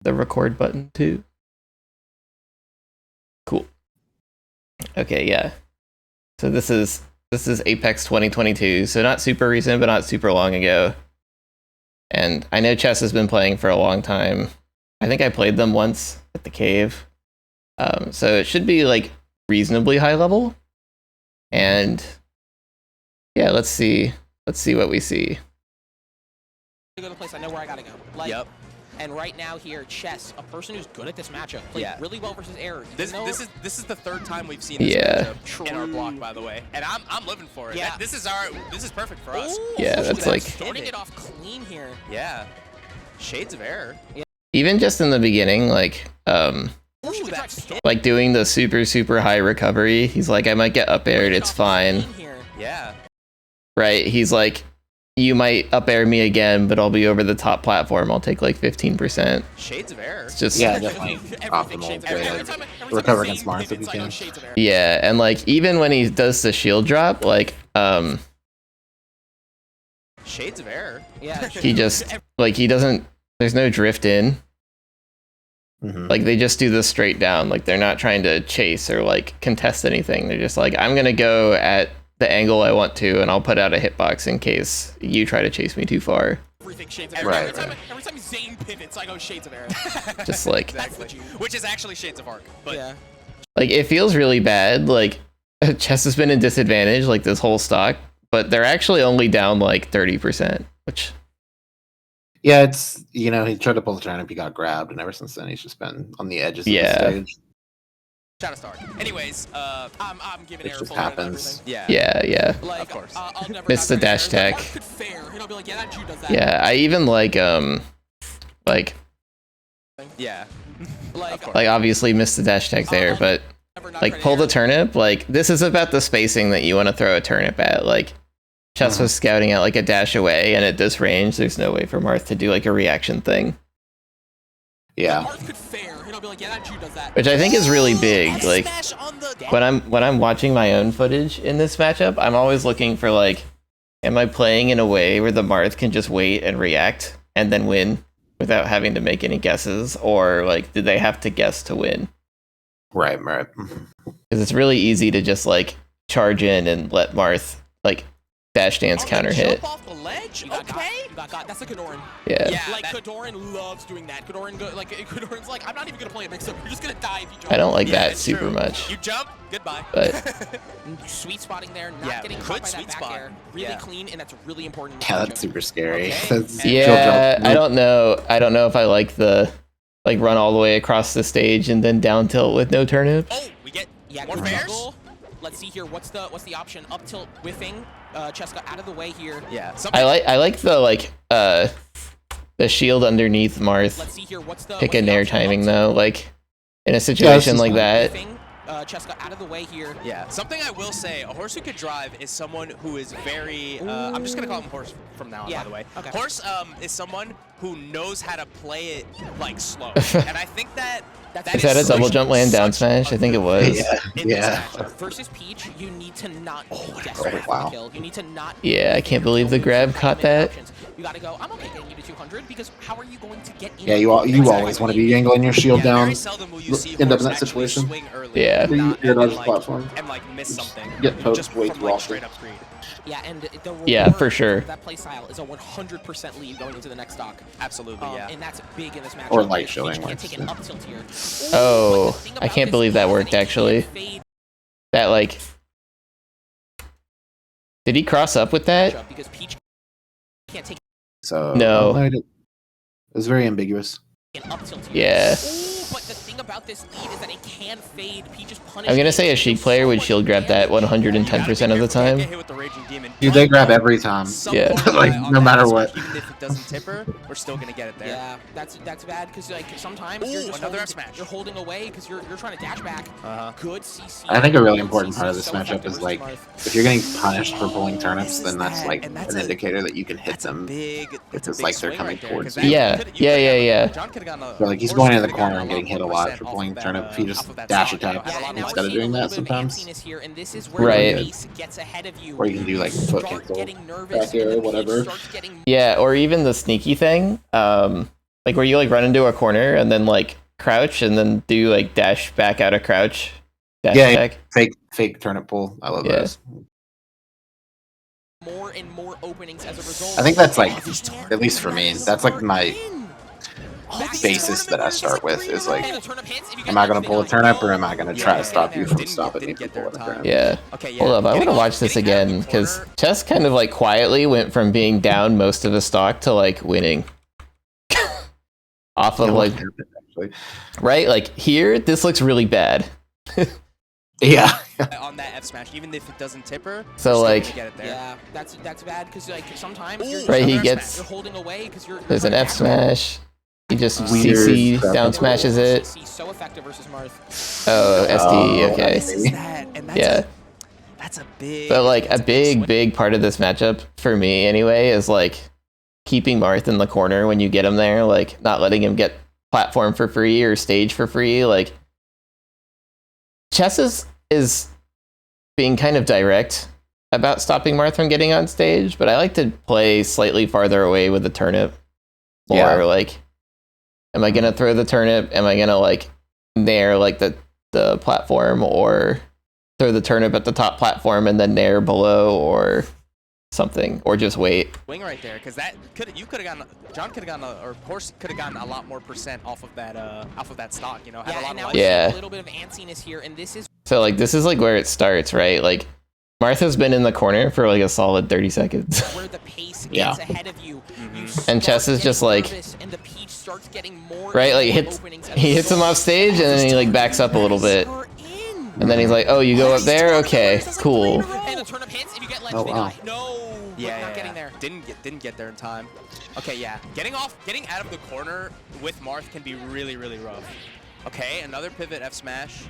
the record button too. Cool. Okay, yeah. So this is Apex 2022, so not super recent, but not super long ago. And I know Chess has been playing for a long time. I think I played them once at the cave. So it should be like reasonably high level. And yeah, let's see what we see. Go to the place I know where I gotta go. Like, yep. And right now here, Chess, a person who's good at this matchup, played really well versus Error. This is the third time we've seen this matchup in our block, by the way, and I'm living for it. Yeah. This is perfect for us. Ooh, yeah, that's like starting it off clean here. Yeah, shades of Error. Yeah. Even just in the beginning, like like doing the super high recovery. He's like, I might get up aired, it's fine. Yeah. Right. He's like, you might up air me again, but I'll be over the top platform. I'll take like 15%. Shades of Error. It's just definitely optimal to recover against Marth if you can. Yeah, and like even when he does the shield drop, like shades of Error. Yeah. he just like he doesn't. There's no drift in. Like they just do this straight down. Like they're not trying to chase or like contest anything. They're just like, I'm gonna go at the angle I want to, and I'll put out a hitbox in case you try to chase me too far. Everything shades of Error. Every time Zane pivots, I go shades of Error. Just like exactly. Which is actually shades of Arc. But yeah. Like it feels really bad. Like Chess has been in disadvantage like this whole stock, but they're actually only down like 30%, which. Yeah, it's, he tried to pull the turnip, he got grabbed, and ever since then he's just been on the edges of the stage. Trying to start. Anyways, I'm giving it Error just full happens. Yeah. Like, of course. I'll never Missed the dash tech. Yeah, I even like yeah. like obviously missed the dash tech there, but like pull the turnip. Like this is about the spacing that you want to throw a turnip at. Like Chess was scouting out like a dash away, and at this range, there's no way for Marth to do like a reaction thing. Yeah. Which I think is really big. Like when I'm watching my own footage in this matchup, I'm always looking for like, am I playing in a way where the Marth can just wait and react and then win without having to make any guesses, or like did they have to guess to win? Right. Because it's really easy to just like charge in and let Marth like dash dance counter hit. Off the ledge? Okay. That's a Kadoran. Yeah. Like Kadoran loves doing that. Kadoran's like, I'm not even gonna play a mix-up. You're just gonna die if you jump. I don't like that super much. You jump, goodbye. But sweet spotting there, not getting caught by that back air. Really clean, and that's really important. Yeah, that's super scary. Yeah, I don't know if I like the run all the way across the stage and then down tilt with no turnips. Oh, we get more fares. Let's see here. What's the option? Up tilt whiffing. Cheska out of the way here. Yeah. I like the the shield underneath Marth. Let's see here. Pick a nair timing though. Like in a situation like that. Cheska out of the way here. Yeah. Something I will say, a horse who could drive is someone who is very. I'm just gonna call him Horse from now on. By the way, Horse is someone who knows how to play it like slow, and I think that. Is that a double jump land down smash? I think it was. Yeah. Versus Peach, you need to not be desperate for the kill. You need to not. Yeah, I can't believe the grab caught that. You gotta go. I'm okay getting you to 200 because how are you going to get in? Yeah, you always want to be angling your shield down. Very seldom will you see end up in Horse that situation. swing early Yeah. You're not just platform. and like miss something. Get poked just way from too like often. straight up greed. Yeah, and the Yeah, for sure. That play style is a 100% lead going into the next stock. Absolutely, yeah. And that's big in this match. Or light showing. Can't take an up tilt here. Oh, I can't believe that worked actually. That like, did he cross up with that? Because Peach can't take No. It was very ambiguous. an up tilt here. Yeah. But the thing about this lead is that it can fade. Peach is punished. I'm gonna say a Sheik player would shield grab that 110% of the time. Dude, they grab every time. Yeah. Like, no matter what. Even if it doesn't tip her, we're still gonna get it there. Yeah, that's bad because like sometimes you're just you're holding away because you're trying to dash back. Good CC. I think a really important part of this matchup is like, if you're getting punished for pulling turnips, then that's like an indicator that you can hit them. It's like they're coming towards you. Yeah. So like he's going into the corner and getting hit a lot for pulling turnip. If you just dash attack instead of doing that sometimes. Right. Or you can do like foot cancel, back air, whatever. Yeah, or even the sneaky thing. Like like where you like run into a corner and then like crouch and then do like dash back out of crouch. Dash back. Fake turnip pull. I love those. More and more openings as a result. I think that's like, at least for me, that's like my basis that I start with is like, am I going to pull a turnip or am I going to try to stop you from stopping me from pulling a turnip? Yeah. Hold up, I want to watch this again because Chess kind of like quietly went from being down most of his stock to like winning. Off of like, right? Like here, this looks really bad. Yeah. On that F smash, even if it doesn't tip her. So like, get it there. Yeah, that's bad because like sometimes right, he gets. You're holding away because you're There's an F smash. He just CC down smashes it. So effective versus Marth. Oh, SD. Okay. Yeah. That's a big. But like a big part of this matchup for me anyway is like keeping Marth in the corner when you get him there, like not letting him get platform for free or stage for free. Like Chess is being kind of direct about stopping Marth from getting on stage, but I like to play slightly farther away with the turnip. Or like, am I gonna throw the turnip? Am I gonna like nair like the platform, or throw the turnip at the top platform and then nair below, or something, or just wait? Wing right there, because that you could have gotten, John could have gotten, or Horse could have gotten a lot more % off of that stock. You know, had a lot of life. A little bit of antsiness here, and this is so like this is like where it starts, right? Like Martha's been in the corner for like a solid 30 seconds. Where the pace gets ahead of you. And Chess is just like, and the Peach starts getting more right, like he hits him off stage and then he like backs up a little bit. And then he's like, oh, you go up there? Okay, cool. And the turnip hits, if you get ledge, no, not getting there. Didn't get there in time. Okay, yeah. Getting out of the corner with Marth can be really, really rough. Okay, another pivot F smash.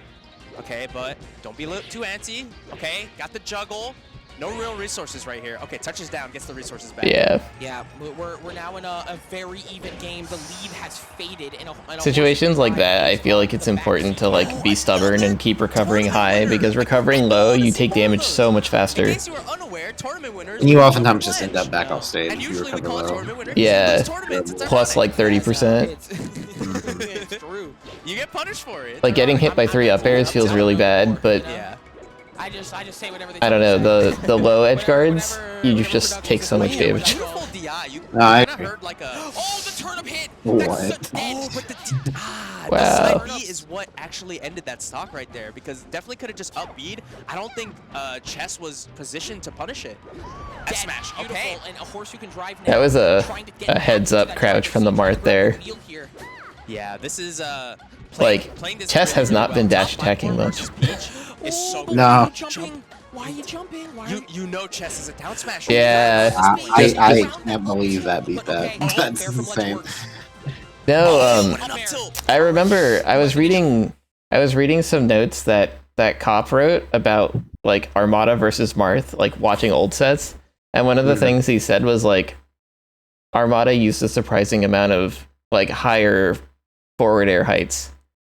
Okay, but don't be too antsy. Okay, got the juggle. No real resources right here. Okay, touches down, gets the resources back. Yeah. Yeah, we're now in a very even game. The lead has faded in a situations like that. I feel like it's important to like be stubborn and keep recovering high, because recovering low, you take damage so much faster. In case you were unaware, tournament winners. And you oftentimes just end up back off stage if you recover low. Yeah, plus like 30%. It's true. You get punished for it. Like getting hit by 3 up airs feels really bad, but yeah. I just say whatever they I don't know, the low edge guards, you just take so much damage. I heard like a the turnip hit. What? Wow. The side B is what actually ended that stock right there, because definitely could have just up B'd. I don't think Chess was positioned to punish it. F smash. Okay. And a horse who can drive That was a heads up crouch from the Marth there. Yeah, this is like Chess has not been dash attacking much. No. Why are you jumping? You know Chess is a down smash. Yeah. I can't believe that beat that. That's insane. No, I remember I was reading some notes that Cop wrote about like Armada versus Marth, like watching old sets, and one of the things he said was like Armada used a surprising amount of like higher forward air heights,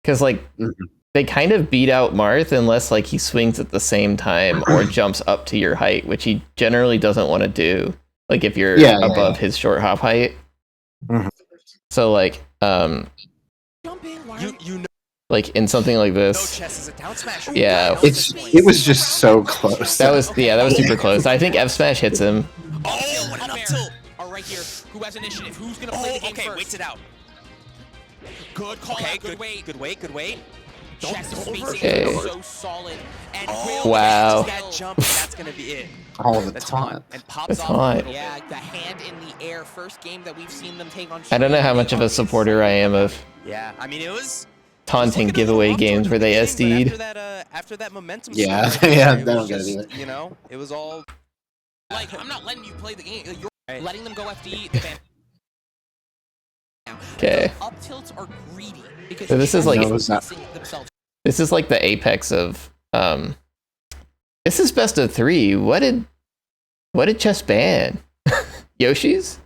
because like they kind of beat out Marth unless like he swings at the same time or jumps up to your height, which he generally doesn't want to do, like if you're above his short hop height. So like you know, like in something like this, yeah, it was just so close. That was super close. I think F smash hits him. Oh, an up tilt. All right here, who has initiative? Who's gonna play the game first? Waits it out. Good call. Okay, Good wait. Good wait. Chess is Okay. so solid. And Wow. That jump, that's gonna be it. All the time. And pops That's off. hot. Yeah, the hand in the air. First game that we've seen them take on. I don't know how much of a supporter I am of Yeah, I mean it was taunting giveaway games where they SD'd. After that momentum. Yeah, swing, yeah, it they was don't get it just, either. You know, it was all. Like, I'm not letting you play the game. You're letting them go FD. Okay. Up tilts are greedy because So this is like themselves. this is like the apex of this is best of 3. What did Chess ban? Yoshi's?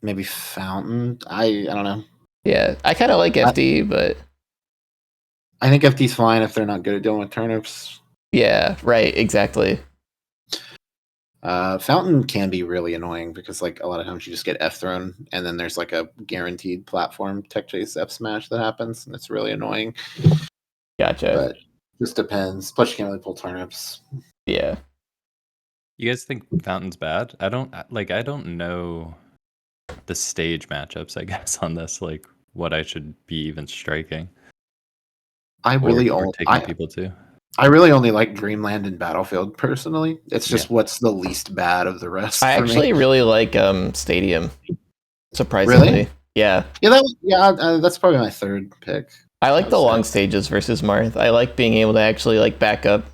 Maybe Fountain. I don't know. Yeah, I kind of like FD, but I think FD's fine if they're not good at dealing with turnips. yeah, right, exactly. Fountain can be really annoying because like a lot of times you just get F thrown and then there's like a guaranteed platform tech chase F smash that happens and it's really annoying. Gotcha. But just depends. Plus you can't really pull turnips. Yeah. You guys think Fountain's bad? I don't know the stage matchups, I guess, on this, like what I should be even striking. I really only taking people to. I really only like Dreamland and Battlefield personally. It's just what's the least bad of the rest. I actually really like Stadium. Surprisingly, really? Yeah. That's probably my third pick. I like the long stages versus Marth. I like being able to actually like back up.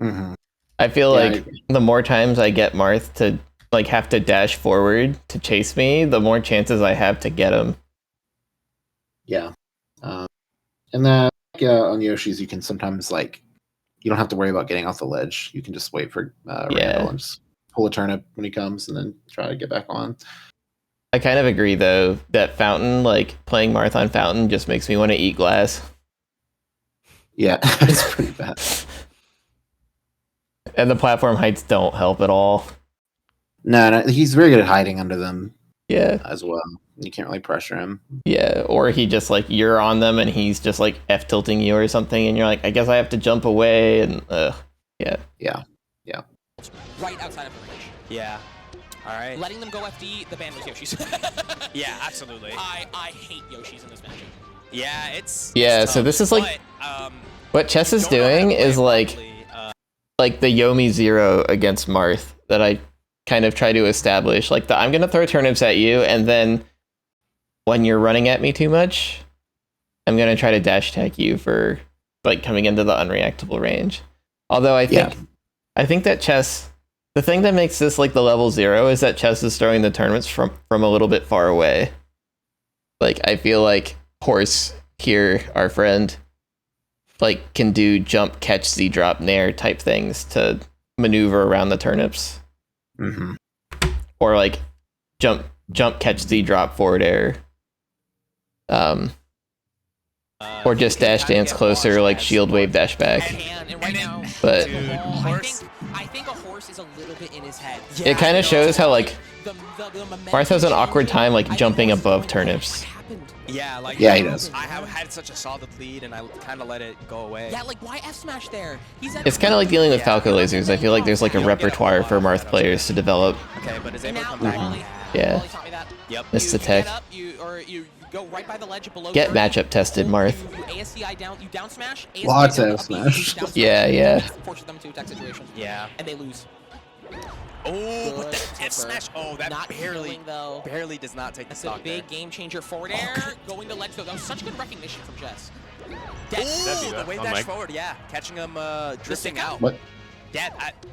Mm-hmm. I feel like the more times I get Marth to like have to dash forward to chase me, the more chances I have to get him. Yeah. And then on Yoshi's, you can sometimes like you don't have to worry about getting off the ledge. You can just wait for Randall and just pull a turnip when he comes, and then try to get back on. I kind of agree though that Fountain, like playing Marth on Fountain, just makes me want to eat glass. Yeah, it's pretty bad. And the platform heights don't help at all. No, he's very good at hiding under them. Yeah, as well. You can't really pressure him. Yeah, or he just like you're on them and he's just like F tilting you or something, and you're like, I guess I have to jump away, and yeah. Right outside of the range. Yeah. All right. Letting them go FD, the ban was Yoshi's. Yeah, absolutely. I hate Yoshi's in this matchup. Yeah, it's so this is like what Chess is doing is like the Yomi 0 against Marth that I kind of try to establish. Like I'm gonna throw turnips at you, and then when you're running at me too much, I'm gonna try to dash attack you for like coming into the unreactable range. Although I think that Chess, the thing that makes this like the level 0 is that Chess is throwing the tournaments from a little bit far away. Like I feel like Horse here, our friend, like can do jump, catch, Z drop, nair type things to maneuver around the turnips. Mm-hmm. Or like jump, catch, Z drop, forward air. Or just dash dance closer, like shield wave dash back. But I think a Horse is a little bit in his head. It kind of shows how like Marth has an awkward time like jumping above turnips. Yeah, like he does. I have had such a solid lead, and I kind of let it go away. Yeah, like why F smash there? It's kind of like dealing with Falco lasers. I feel like there's like a repertoire for Marth players to develop. Okay, but is able to come back? Yeah. Yep. Missed the tech. You go right by the ledge below. Get matchup tested, Marth. You ASCI down, you down smash. Lots of smash. Yeah. Forces them to attack situation. Yeah. And they lose. Oh, with the F smash. Oh, that not barely does not take the stock. That's a big game changer. Forward air, going to ledge though. That was such good recognition from Jess. Oh, the wave dash forward, yeah. Catching him drifting out. What?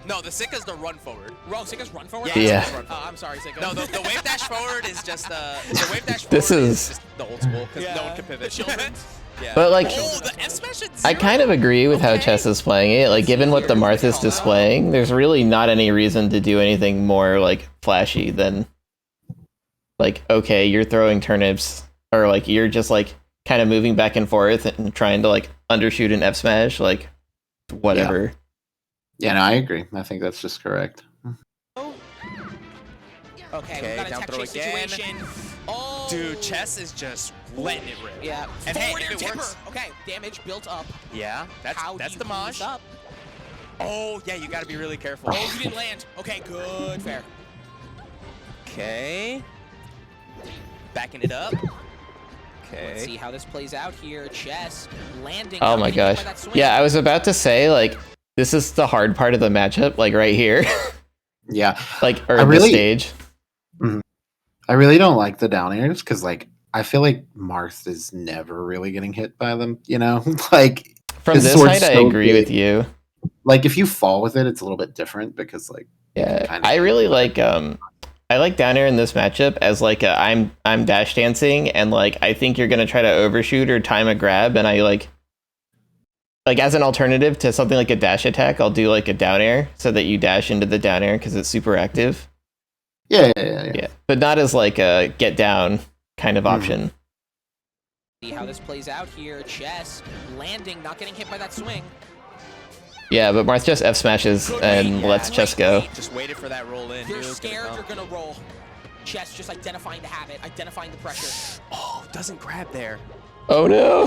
No, the Sika's the run forward. Sika's run forward? Yeah. I'm sorry, Sika. No, the wave dash forward is just the wave dash forward This is just the old school because no one can pivot. Yeah. But like, the F smash at 0? I kind of agree with how Chess is playing it. Like, given what the Marth is displaying, there's really not any reason to do anything more like flashy than like, okay, you're throwing turnips, or like you're just like kind of moving back and forth and trying to like undershoot an F smash, like whatever. Yeah, no, I agree. I think that's just correct. Okay, we've got a down tech throw chase again. situation. Oh. Dude, Chess is just letting it rip. Yeah. And Forward hey, air if it tipper. works. Okay, damage built up. Yeah, that's the Maj. Up? Oh, yeah, you gotta be really careful. Oh, you didn't land. Okay, good, fair. Okay. Backing it up. Okay. Let's see how this plays out here. Chess landing. Oh my gosh. Yeah, I was about to say like this is the hard part of the matchup, like right here. Yeah. Like or the stage. Mm-hmm. I really don't like the down airs because like I feel like Marth is never really getting hit by them, you know? Like from this height I agree with you. Like if you fall with it, it's a little bit different because like I really like I like down air in this matchup as like I'm dash dancing, and like I think you're gonna try to overshoot or time a grab, and I like as an alternative to something like a dash attack, I'll do like a down air so that you dash into the down air because it's super active. Yeah. But not as like a get down kind of option. See how this plays out here. Chess landing, not getting hit by that swing. Yeah, but Marth just F smashes and lets Chess go. Just waited for that roll in. You're scared, you're gonna roll. Chess just identifying the habit, identifying the pressure. Oh, doesn't grab there. Oh no!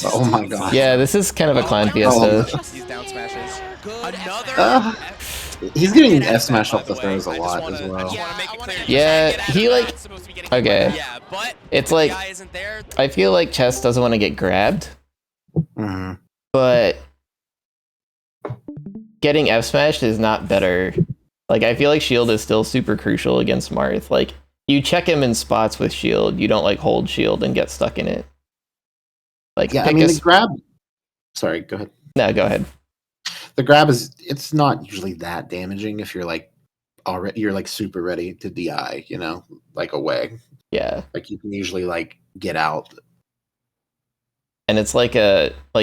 Oh my god. Yeah, this is kind of a clown fiesta. These down smashes. Good. Another. He's getting F smash off the throws a lot as well. Yeah, he like. Okay. Yeah, but it's like. guy isn't there. I feel like Chess doesn't want to get grabbed, Mm-hmm. but getting F smashed is not better. Like, I feel like shield is still super crucial against Marth. Like, you check him in spots with shield. You don't like hold shield and get stuck in it. Like, Yeah, I mean, the grab. Sorry, go ahead. No, go ahead. The grab it's not usually that damaging if you're like super ready to DI, you know, like away. Yeah. Like you can usually like get out. And it's like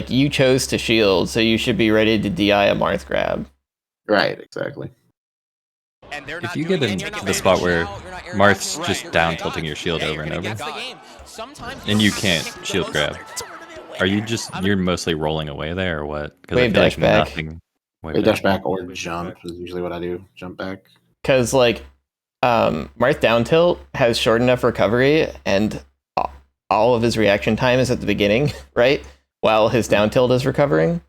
you chose to shield, so you should be ready to DI a Marth grab. Right, exactly. And they're If you get in the spot where Marth's just down tilting your shield over and over, and you can't shield grab, are you you're mostly rolling away there or what? Wave dash back. Wave dash back or jump is usually what I do. Jump back. Because like Marth down tilt has short enough recovery, and all of his reaction time is at the beginning, right? While his down tilt is recovering.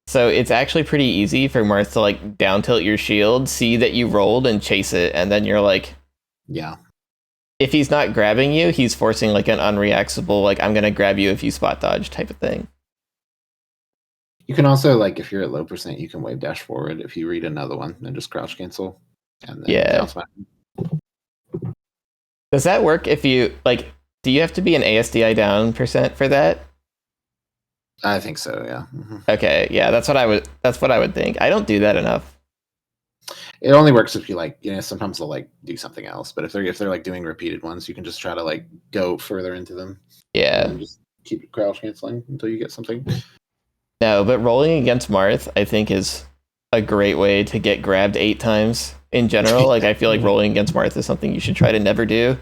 So it's actually pretty easy for Marth to like down tilt your shield, see that you rolled, and chase it, and then you're like, yeah. If he's not grabbing you, he's forcing like an unreactable, like I'm gonna grab you if you spot dodge type of thing. You can also like if you're at low percent, you can wave dash forward if you read another one and just crouch cancel. And then down smash. Does that work if you like? Do you have to be an ASDI down percent for that? I think so. Yeah. Mm-hmm. Okay. Yeah, that's what I would think. I don't do that enough. It only works if you like, you know, sometimes they'll like do something else. But if they're like doing repeated ones, you can just try to like go further into them. Yeah. And just keep crouch canceling until you get something. No, but rolling against Marth, I think, is a great way to get grabbed 8 times in general. Like, I feel like rolling against Marth is something you should try to never do.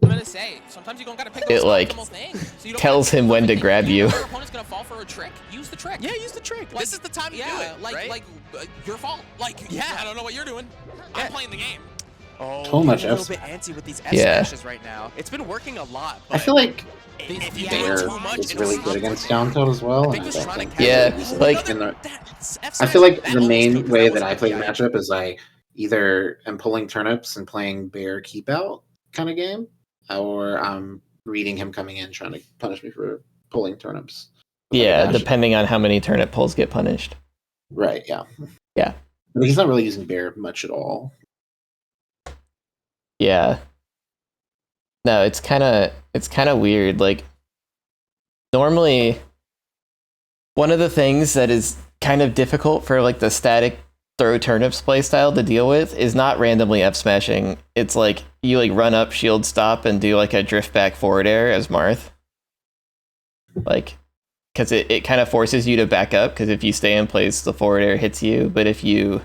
I'm gonna say, sometimes you don't gotta pick it like so tells him when to grab you. Your opponent's gonna fall for a trick. Use the trick. Yeah, use the trick. Like, this is the time to do it. Like your fault. Like, yeah, I don't know what you're doing. I'm playing the game. Oh, so much a little bit antsy with these F smashes right now. It's been working a lot. But I feel like if you do too much, it's really good against down tilt as well. I think like I feel like the main way that I play the matchup is I either am pulling turnips and playing bear keep out kind of game, or I'm reading him coming in trying to punish me for pulling turnips. Yeah, depending on how many turnip pulls get punished. Right. Yeah. Yeah. But he's not really using bear much at all. Yeah. No, it's kind of weird. Like, normally, one of the things that is kind of difficult for like the static throw turnips playstyle to deal with is not randomly F smashing. It's like you like run up, shield stop, and do like a drift back forward air as Marth. Like, because it kind of forces you to back up, because if you stay in place, the forward air hits you. But if you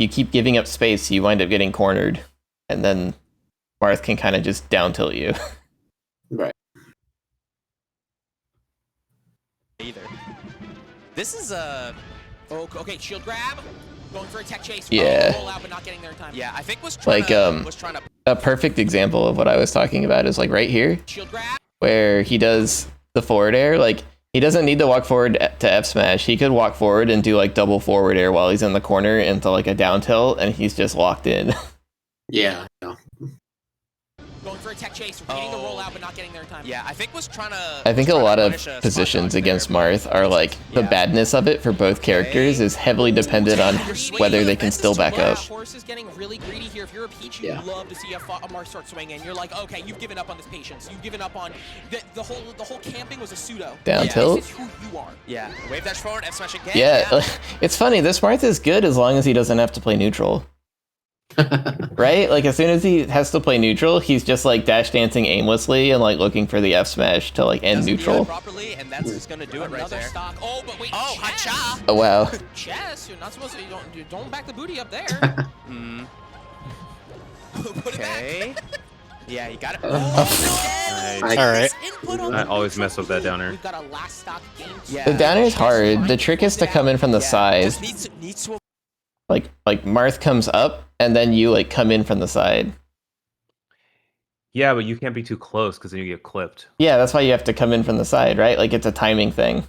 keep giving up space, you wind up getting cornered, and then Marth can kind of just down tilt you. Right. Either. This is a... okay, shield grab. Going for a tech chase. Yeah. Roll out, but not getting there in time. Yeah, I think was trying to... A perfect example of what I was talking about is like right here, shield grab, where he does the forward air. Like, he doesn't need to walk forward to F smash. He could walk forward and do like double forward air while he's in the corner into like a down tilt, and he's just locked in. Yeah. Going for a tech chase, repeating the rollout, but not getting there in time. Yeah, I think was trying to... I think a lot of positions against Marth are like, the badness of it for both characters is heavily dependent on whether they can still back up. Horse is getting really greedy here. If you're a Peach, you love to see a Marth start swinging. You're like, okay, you've given up on this patience. You've given up on... The whole camping was a pseudo. Down tilt? This is who you are. Yeah, wave dash forward, F smash again. Yeah, it's funny. This Marth is good as long as he doesn't have to play neutral. Right? Like, as soon as he has to play neutral, he's just like dash dancing aimlessly and like looking for the F smash to like end neutral. Properly, and that's just gonna do it right there. Stock. Oh, but wait. Oh, hacha. Oh wow. Chess, you're not supposed to. Don't back the booty up there. Put it back. Yeah, you got it. All right. I always mess with that downer. We've got a last stock game. Yeah. The downer is hard. The trick is to come in from the side. Just needs to Like Marth comes up, and then you like come in from the side. Yeah, but you can't be too close because then you get clipped. Yeah, that's why you have to come in from the side, right? Like it's a timing thing.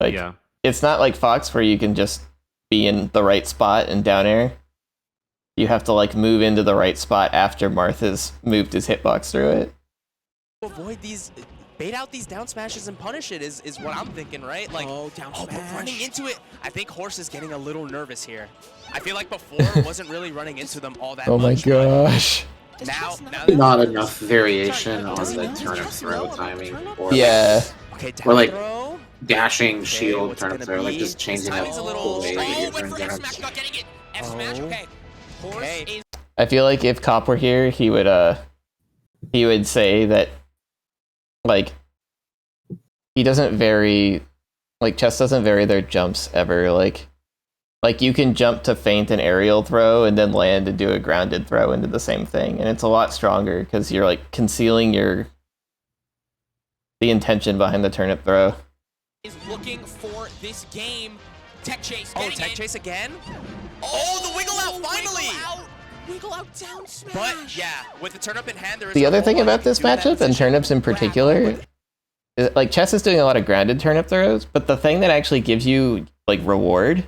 Like Yeah. it's not like Fox where you can just be in the right spot and down air. You have to like move into the right spot after Marth has moved his hitbox through it. avoid these, bait out these down smashes and punish it is what I'm thinking, right? Like, but running into it, I think Horse is getting a little nervous here. I feel like before wasn't really running into them all that Oh my much. gosh. Now Not enough variation on the turnip throw timing. Or Yeah. Okay, Or, like, throw. dashing Okay, shield what's turnip gonna throw, like be? just changing up Timing's a little the way strange. that you Oh, went turn for F turnips. smash, not getting it. F smash, okay. Horse Okay. is I feel like if Cop were here, he would say that like he doesn't vary, like chess doesn't vary their jumps ever. Like you can jump to feint an aerial throw and then land and do a grounded throw into the same thing, and it's a lot stronger because you're like concealing the intention behind the turnip throw. is looking for this game. Tech chase. Oh, getting tech in. chase again? Oh, the wiggle out finally! Wiggle out down smash. But yeah, with the turnip in hand, there is The a other whole thing lot about you can this do in that matchup and position. turnips in particular, is, like chess is doing a lot of grounded turnip throws, but the thing that actually gives you like reward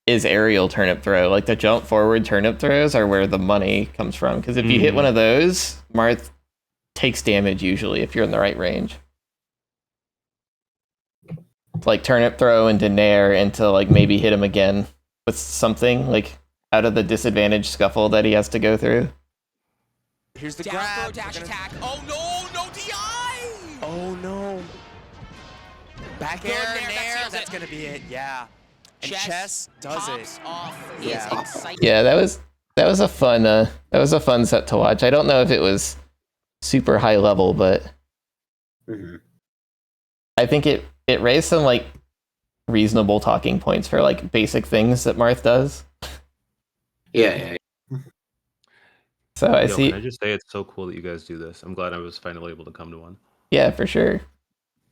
is aerial turnip throw. Like the jump forward turnip throws are where the money comes from. Because if you hit one of those, Marth takes damage usually if you're in the right range. Like turnip throw into nair into like maybe hit him again with something like out of the disadvantage scuffle that he has to go through. Here's the Down grab. throw, dash We're gonna- attack. Oh no, no DI! Oh no. Back Good air, nair, that nair, seals that's it. gonna be it, yeah. And Chess does pops it. off Yeah. is exciting. Yeah, that was a fun set to watch. I don't know if it was super high level, but Mhm. I think it raised some like reasonable talking points for like basic things that Marth does. Yeah. So I Yo, see. Can I just say it's so cool that you guys do this? I'm glad I was finally able to come to one. Yeah, for sure.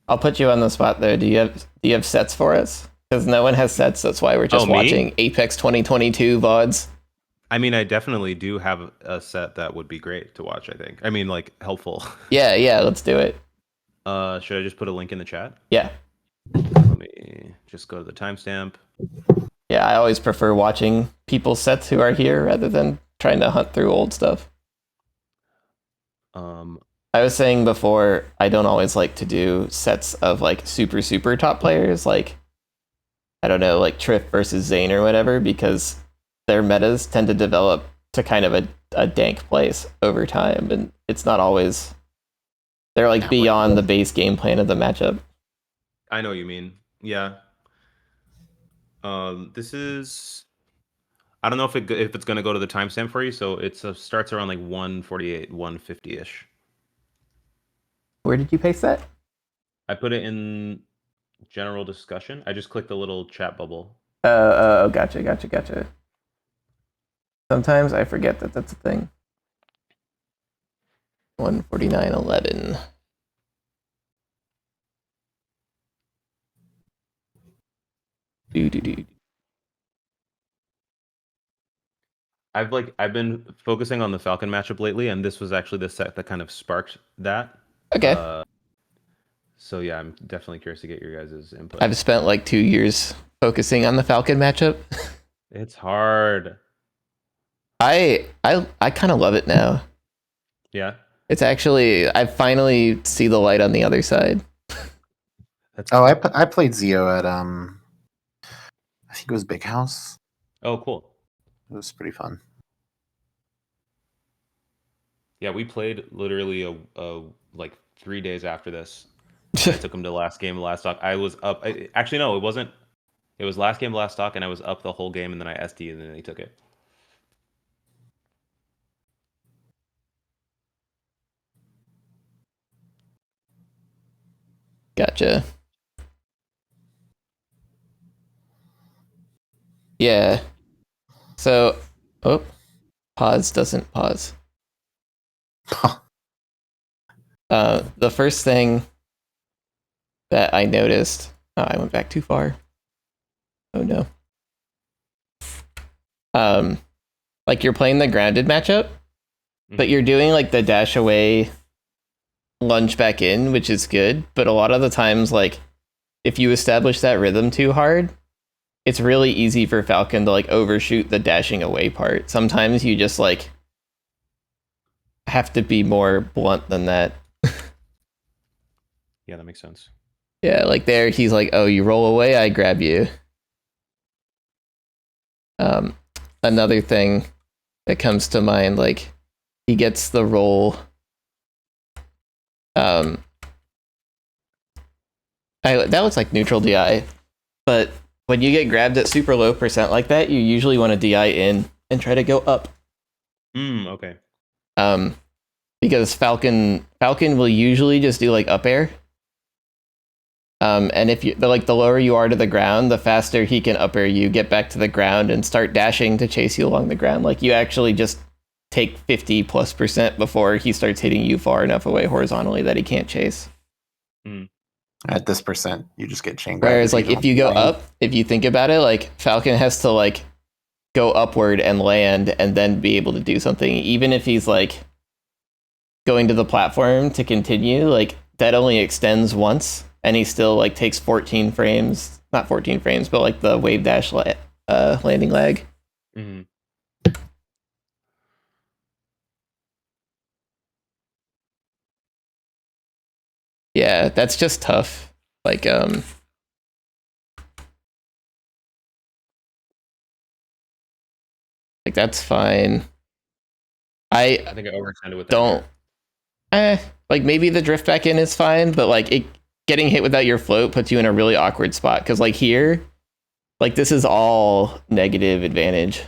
I'll put you on the spot though. Do you have sets for us? Because no one has sets. That's why we're just Me? watching Apex 2022 VODs. I mean, I definitely do have a set that would be great to watch, I think. I mean, like, helpful. Yeah, let's do it. Should I just put a link in the chat? Yeah. Let me just go to the timestamp. Yeah, I always prefer watching people's sets who are here rather than trying to hunt through old stuff. I was saying before, I don't always like to do sets of like super top players, like I don't know, like Triff versus Zane or whatever, because their metas tend to develop to kind of a dank place over time, and it's not always they're like beyond the base game plan of the matchup. I know what you mean. Yeah. This is. I don't know if it's gonna go to the timestamp for you. So it starts around like 148, 150 ish. Where did you paste that? I put it in general discussion. I just clicked the little chat bubble. Gotcha. Sometimes I forget that that's a thing. 149.11. Do. I've been focusing on the Falcon matchup lately, and this was actually the set that kind of sparked that. Okay. So yeah, I'm definitely curious to get your guys' input. I've spent like 2 years focusing on the Falcon matchup. It's hard. I kind of love it now. Yeah. It's actually I finally see the light on the other side. I played Zio at I think it was Big House. Oh, cool. It was pretty fun. Yeah, we played literally like 3 days after this. I took him to last game, last stock. I was up. Actually, no, it wasn't. It was last game, last stock, and I was up the whole game, and then I SD, and then he took it. Gotcha. Yeah. So, pause doesn't pause. The first thing that I noticed. Oh, I went back too far. Oh no. Like you're playing the grounded matchup, but you're doing like the dash away lunge back in, which is good. But a lot of the times, like if you establish that rhythm too hard, it's really easy for Falcon to like overshoot the dashing away part. Sometimes you just like have to be more blunt than that. Yeah, that makes sense. Yeah, like there he's like, oh, you roll away, I grab you. Another thing that comes to mind, like he gets the roll. That looks like neutral DI, but when you get grabbed at super low percent like that, you usually want to DI in and try to go up. Okay. Because Falcon will usually just do like up air. And if you like the lower you are to the ground, the faster he can up air you, get back to the ground, and start dashing to chase you along the ground. Like you actually just take 50+% before he starts hitting you far enough away horizontally that he can't chase. At this percent, you just get chain grabbed. Whereas like if you go up, if you think about it, like Falcon has to like go upward and land and then be able to do something. Even if he's like going to the platform to continue, like that only extends once. And he still like takes 14 frames, not 14 frames, but like the wave dash landing lag. Yeah, that's just tough. Like that's fine. I think I overextended with that. Like maybe the drift back in is fine, but like getting hit without your float puts you in a really awkward spot. Cause like here, like this is all negative advantage.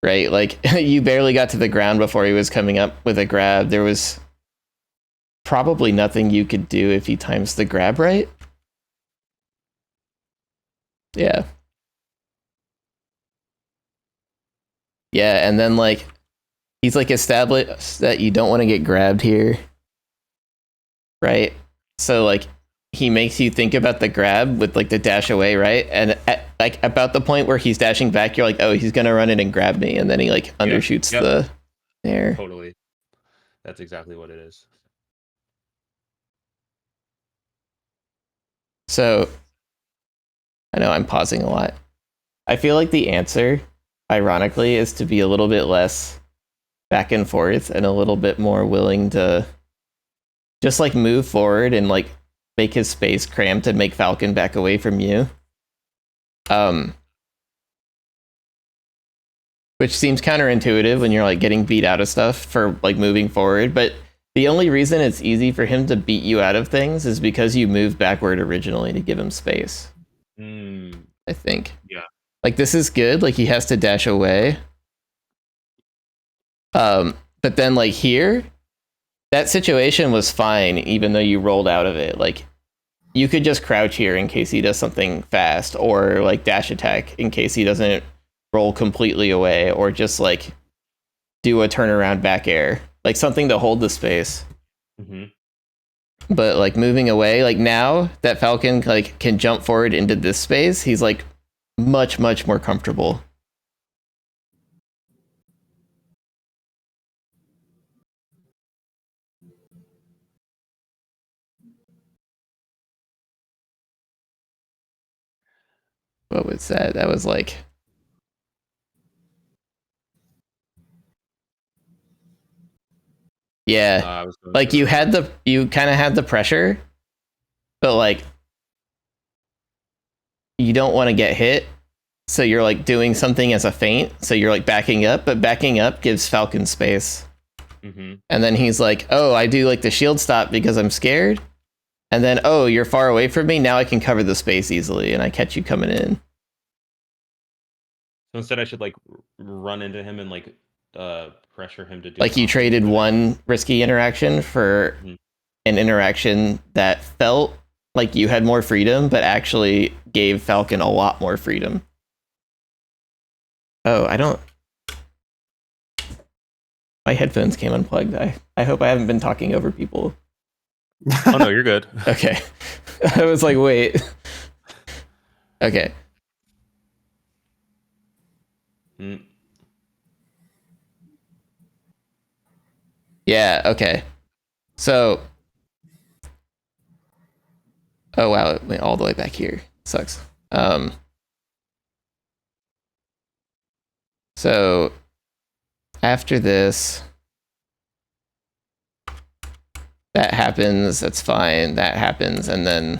Right? Like you barely got to the ground before he was coming up with a grab. There was probably nothing you could do if he times the grab right. Yeah. Yeah, and then like he's like established that you don't want to get grabbed here. Right? So like he makes you think about the grab with like the dash away, right? And at like about the point where he's dashing back, you're like, oh, he's gonna run in and grab me, and then he like undershoots the air. Totally. That's exactly what it is. So I know I'm pausing a lot. I feel like the answer, ironically, is to be a little bit less back and forth and a little bit more willing to just like move forward and like make his space cramped and make Falcon back away from you. Which seems counterintuitive when you're like getting beat out of stuff for like moving forward, but the only reason it's easy for him to beat you out of things is because you moved backward originally to give him space. I think. Yeah. Like this is good, like he has to dash away. But then like here, that situation was fine even though you rolled out of it. Like you could just crouch here in case he does something fast, or like dash attack in case he doesn't roll completely away, or just like do a turnaround back air, like something to hold the space. But like moving away, like now that Falcon like can jump forward into this space, he's like much more comfortable. What was that? That was like yeah, like you kind of had the pressure, but like you don't want to get hit, so you're like doing something as a feint, so you're like backing up, but backing up gives Falcon space. And then he's like, oh, I do like the shield stop because I'm scared, and then oh, you're far away from me, now I can cover the space easily and I catch you coming in. So instead I should like run into him and like pressure him to do like you traded one risky interaction for an interaction that felt like you had more freedom, but actually gave Falcon a lot more freedom. Oh, my headphones came unplugged. I hope I haven't been talking over people. Oh no, you're good. Okay. I was like, wait. Okay. Mm. Yeah, okay. So, oh wow, it went all the way back here. Sucks. So after this, that happens, that's fine, that happens, and then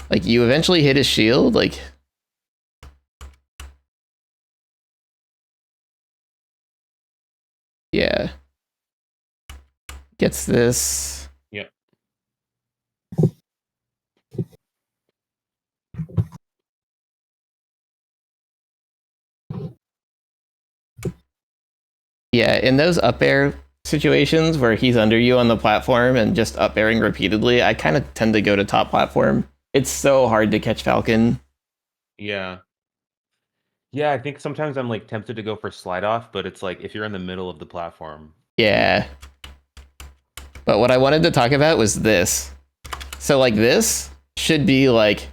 like you eventually hit his shield, like yeah. Gets this. Yep. Yeah, in those up air situations where he's under you on the platform and just up airing repeatedly, I kind of tend to go to top platform. It's so hard to catch Falcon. Yeah. Yeah, I think sometimes I'm like tempted to go for slide off, but it's like if you're in the middle of the platform. Yeah. But what I wanted to talk about was this. So like this should be like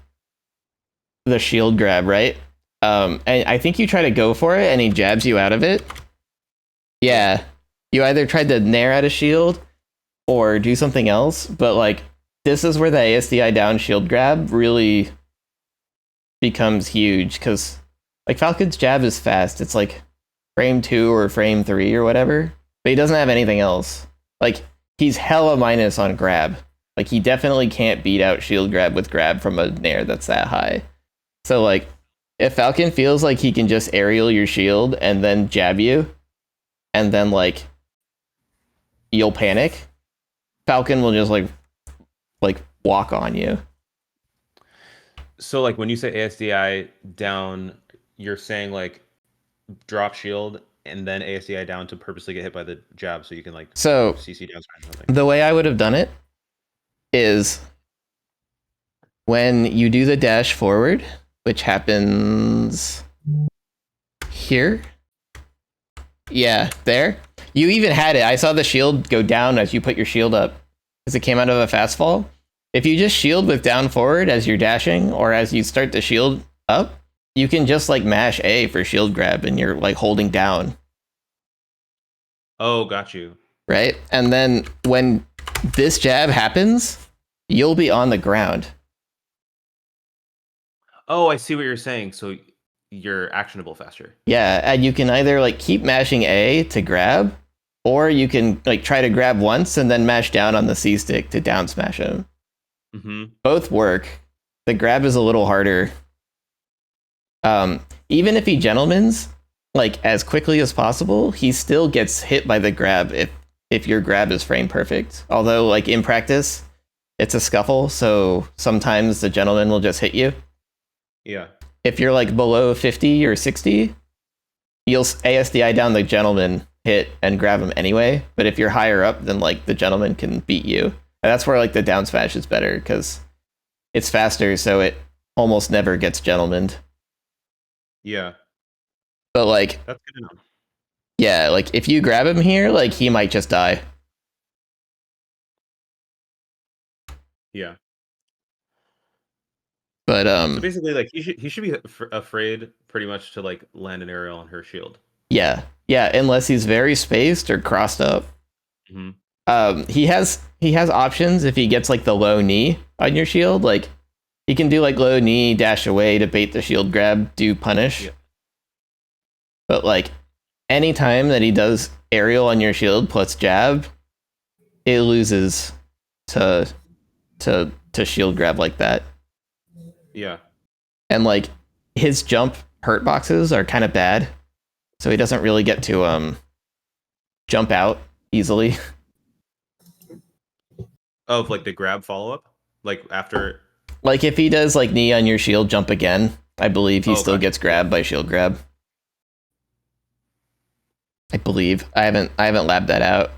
the shield grab, right? And I think you try to go for it and he jabs you out of it. Yeah. You either tried to nair out a shield or do something else, but like this is where the ASDI down shield grab really becomes huge because like Falcon's jab is fast. It's like frame 2 or frame 3 or whatever, but he doesn't have anything else. Like he's hella minus on grab. Like he definitely can't beat out shield grab with grab from a nair that's that high. So like if Falcon feels like he can just aerial your shield and then jab you and then like you'll panic, Falcon will just like walk on you. So like when you say ASDI down, you're saying like drop shield and then ASDI down to purposely get hit by the jab so you can like so CC down smash something. The way I would have done it is when you do the dash forward, which happens here. Yeah, there. You even had it. I saw the shield go down as you put your shield up because it came out of a fast fall. If you just shield with down forward as you're dashing or as you start the shield up, you can just like mash A for shield grab and you're like holding down. Oh, got you. Right? And then when this jab happens, you'll be on the ground. Oh, I see what you're saying. So you're actionable faster. Yeah, and you can either like keep mashing A to grab, or you can like try to grab once and then mash down on the C stick to down smash him. Mm-hmm. Both work. The grab is a little harder. Even if he gentlemans like as quickly as possible, he still gets hit by the grab if your grab is frame perfect. Although like in practice, it's a scuffle, so sometimes the gentleman will just hit you. Yeah. If you're like below 50 or 60, you'll ASDI down the gentleman hit and grab him anyway. But if you're higher up, then like the gentleman can beat you. And that's where like the down smash is better because it's faster, so it almost never gets gentlemaned. Yeah. But like, that's good enough. Yeah, like if you grab him here, like he might just die. Yeah. But so basically, like he should be afraid pretty much to like land an aerial on her shield. Yeah, unless he's very spaced or crossed up. Mm-hmm. He has options if he gets like the low knee on your shield. Like he can do like low knee, dash away to bait the shield grab, do punish. Yeah. But like anytime that he does aerial on your shield plus jab, it loses to shield grab like that. Yeah. And like his jump hurt boxes are kind of bad, so he doesn't really get to jump out easily. Of like the grab follow up, like after. Like if he does like knee on your shield jump again, I believe he still gets grabbed by shield grab. I believe I haven't labbed that out.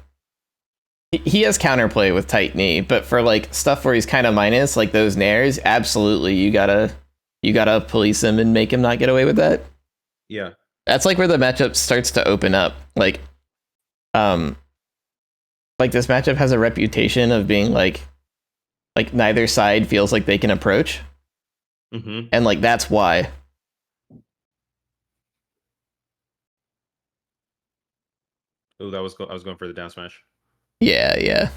He has counterplay with tight knee, but for like stuff where he's kind of minus, like those nairs, absolutely you gotta police him and make him not get away with that. Yeah, that's like where the matchup starts to open up. Like this matchup has a reputation of being like like neither side feels like they can approach. And like that's why. Oh, I was going for the down smash. Yeah.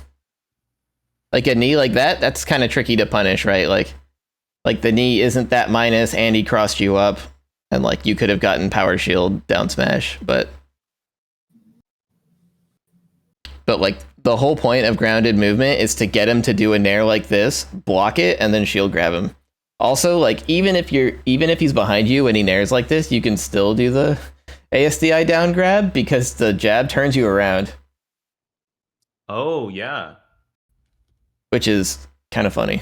Like a knee like that, that's kind of tricky to punish, right? Like the knee isn't that minus, and he crossed you up, and like you could have gotten power shield down smash, but like the whole point of grounded movement is to get him to do a nair like this, block it, and then shield grab him. Also, like even if he's behind you and he nairs like this, you can still do the ASDI down grab because the jab turns you around. Oh yeah, which is kind of funny.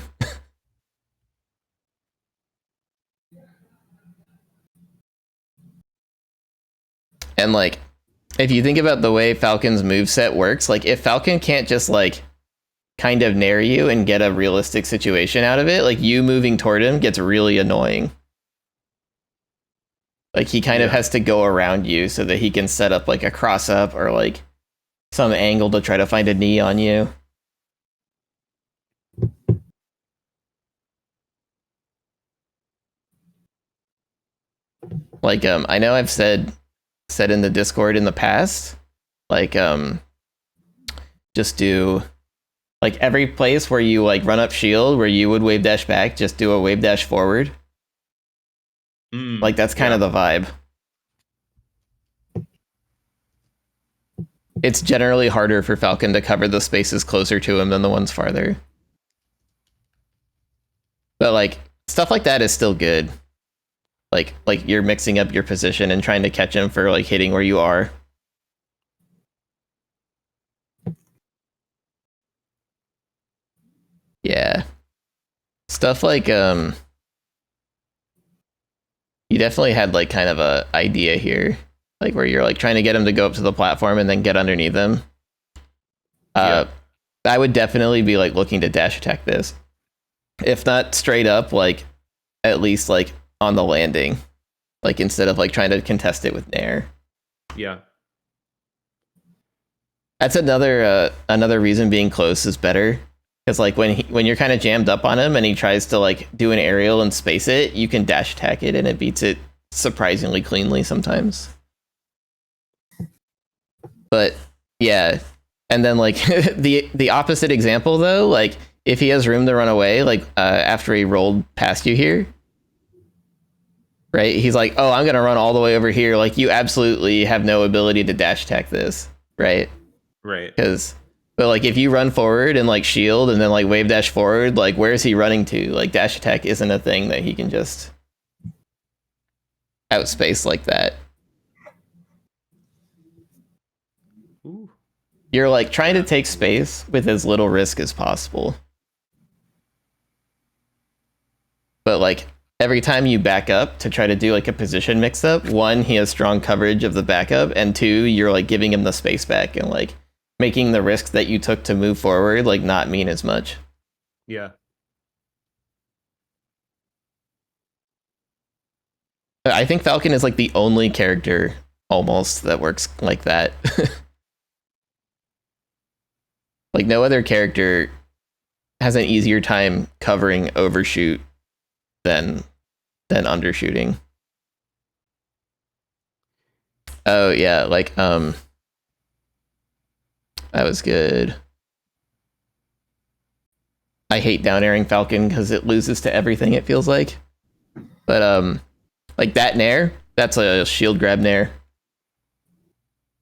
And like, if you think about the way Falcon's moveset works, like if Falcon can't just like kind of nair you and get a realistic situation out of it, like you moving toward him gets really annoying. Like he kind of has to go around you so that he can set up like a cross up or like some angle to try to find a knee on you. Like I know I've said in the Discord in the past, like just do like every place where you like run up shield where you would wave dash back, just do a wave dash forward. Like that's kind of the vibe. It's generally harder for Falcon to cover the spaces closer to him than the ones farther. But like stuff like that is still good. Like you're mixing up your position and trying to catch him for like hitting where you are. Yeah. Stuff like you definitely had like kind of a idea here. Like where you're like trying to get him to go up to the platform and then get underneath him. I would definitely be like looking to dash attack this. If not straight up, like at least like on the landing. Like instead of like trying to contest it with nair. Yeah. That's another reason being close is better. Because like when you're kind of jammed up on him and he tries to like do an aerial and space it, you can dash attack it and it beats it surprisingly cleanly sometimes. But yeah, and then like the opposite example though, like if he has room to run away, like after he rolled past you here, right? He's like, oh, I'm gonna run all the way over here. Like you absolutely have no ability to dash attack this, right? Right. But like if you run forward and like shield and then like wave dash forward, like where is he running to? Like dash attack isn't a thing that he can just outspace like that. Ooh. You're like trying to take space with as little risk as possible. But like every time you back up to try to do like a position mix up, one, he has strong coverage of the backup, and two, you're like giving him the space back and like making the risk that you took to move forward like not mean as much. Yeah. I think Falcon is like the only character almost that works like that. Like no other character has an easier time covering overshoot than undershooting. Oh yeah, like that was good. I hate down airing Falcon because it loses to everything, it feels like. But like that nair, that's a shield grab nair.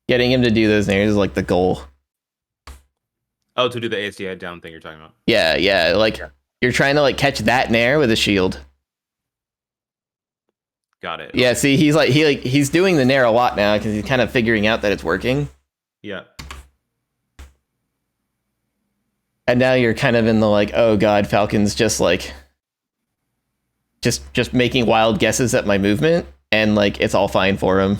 Getting him to do those nairs is like the goal. Oh, to do the ASDI down thing you're talking about. Yeah, like you're trying to like catch that nair with a shield. Got it. Yeah, see, he's doing the nair a lot now because he's kind of figuring out that it's working. Yeah. And now you're kind of in the like, oh god, Falcon's just like just making wild guesses at my movement, and like it's all fine for him.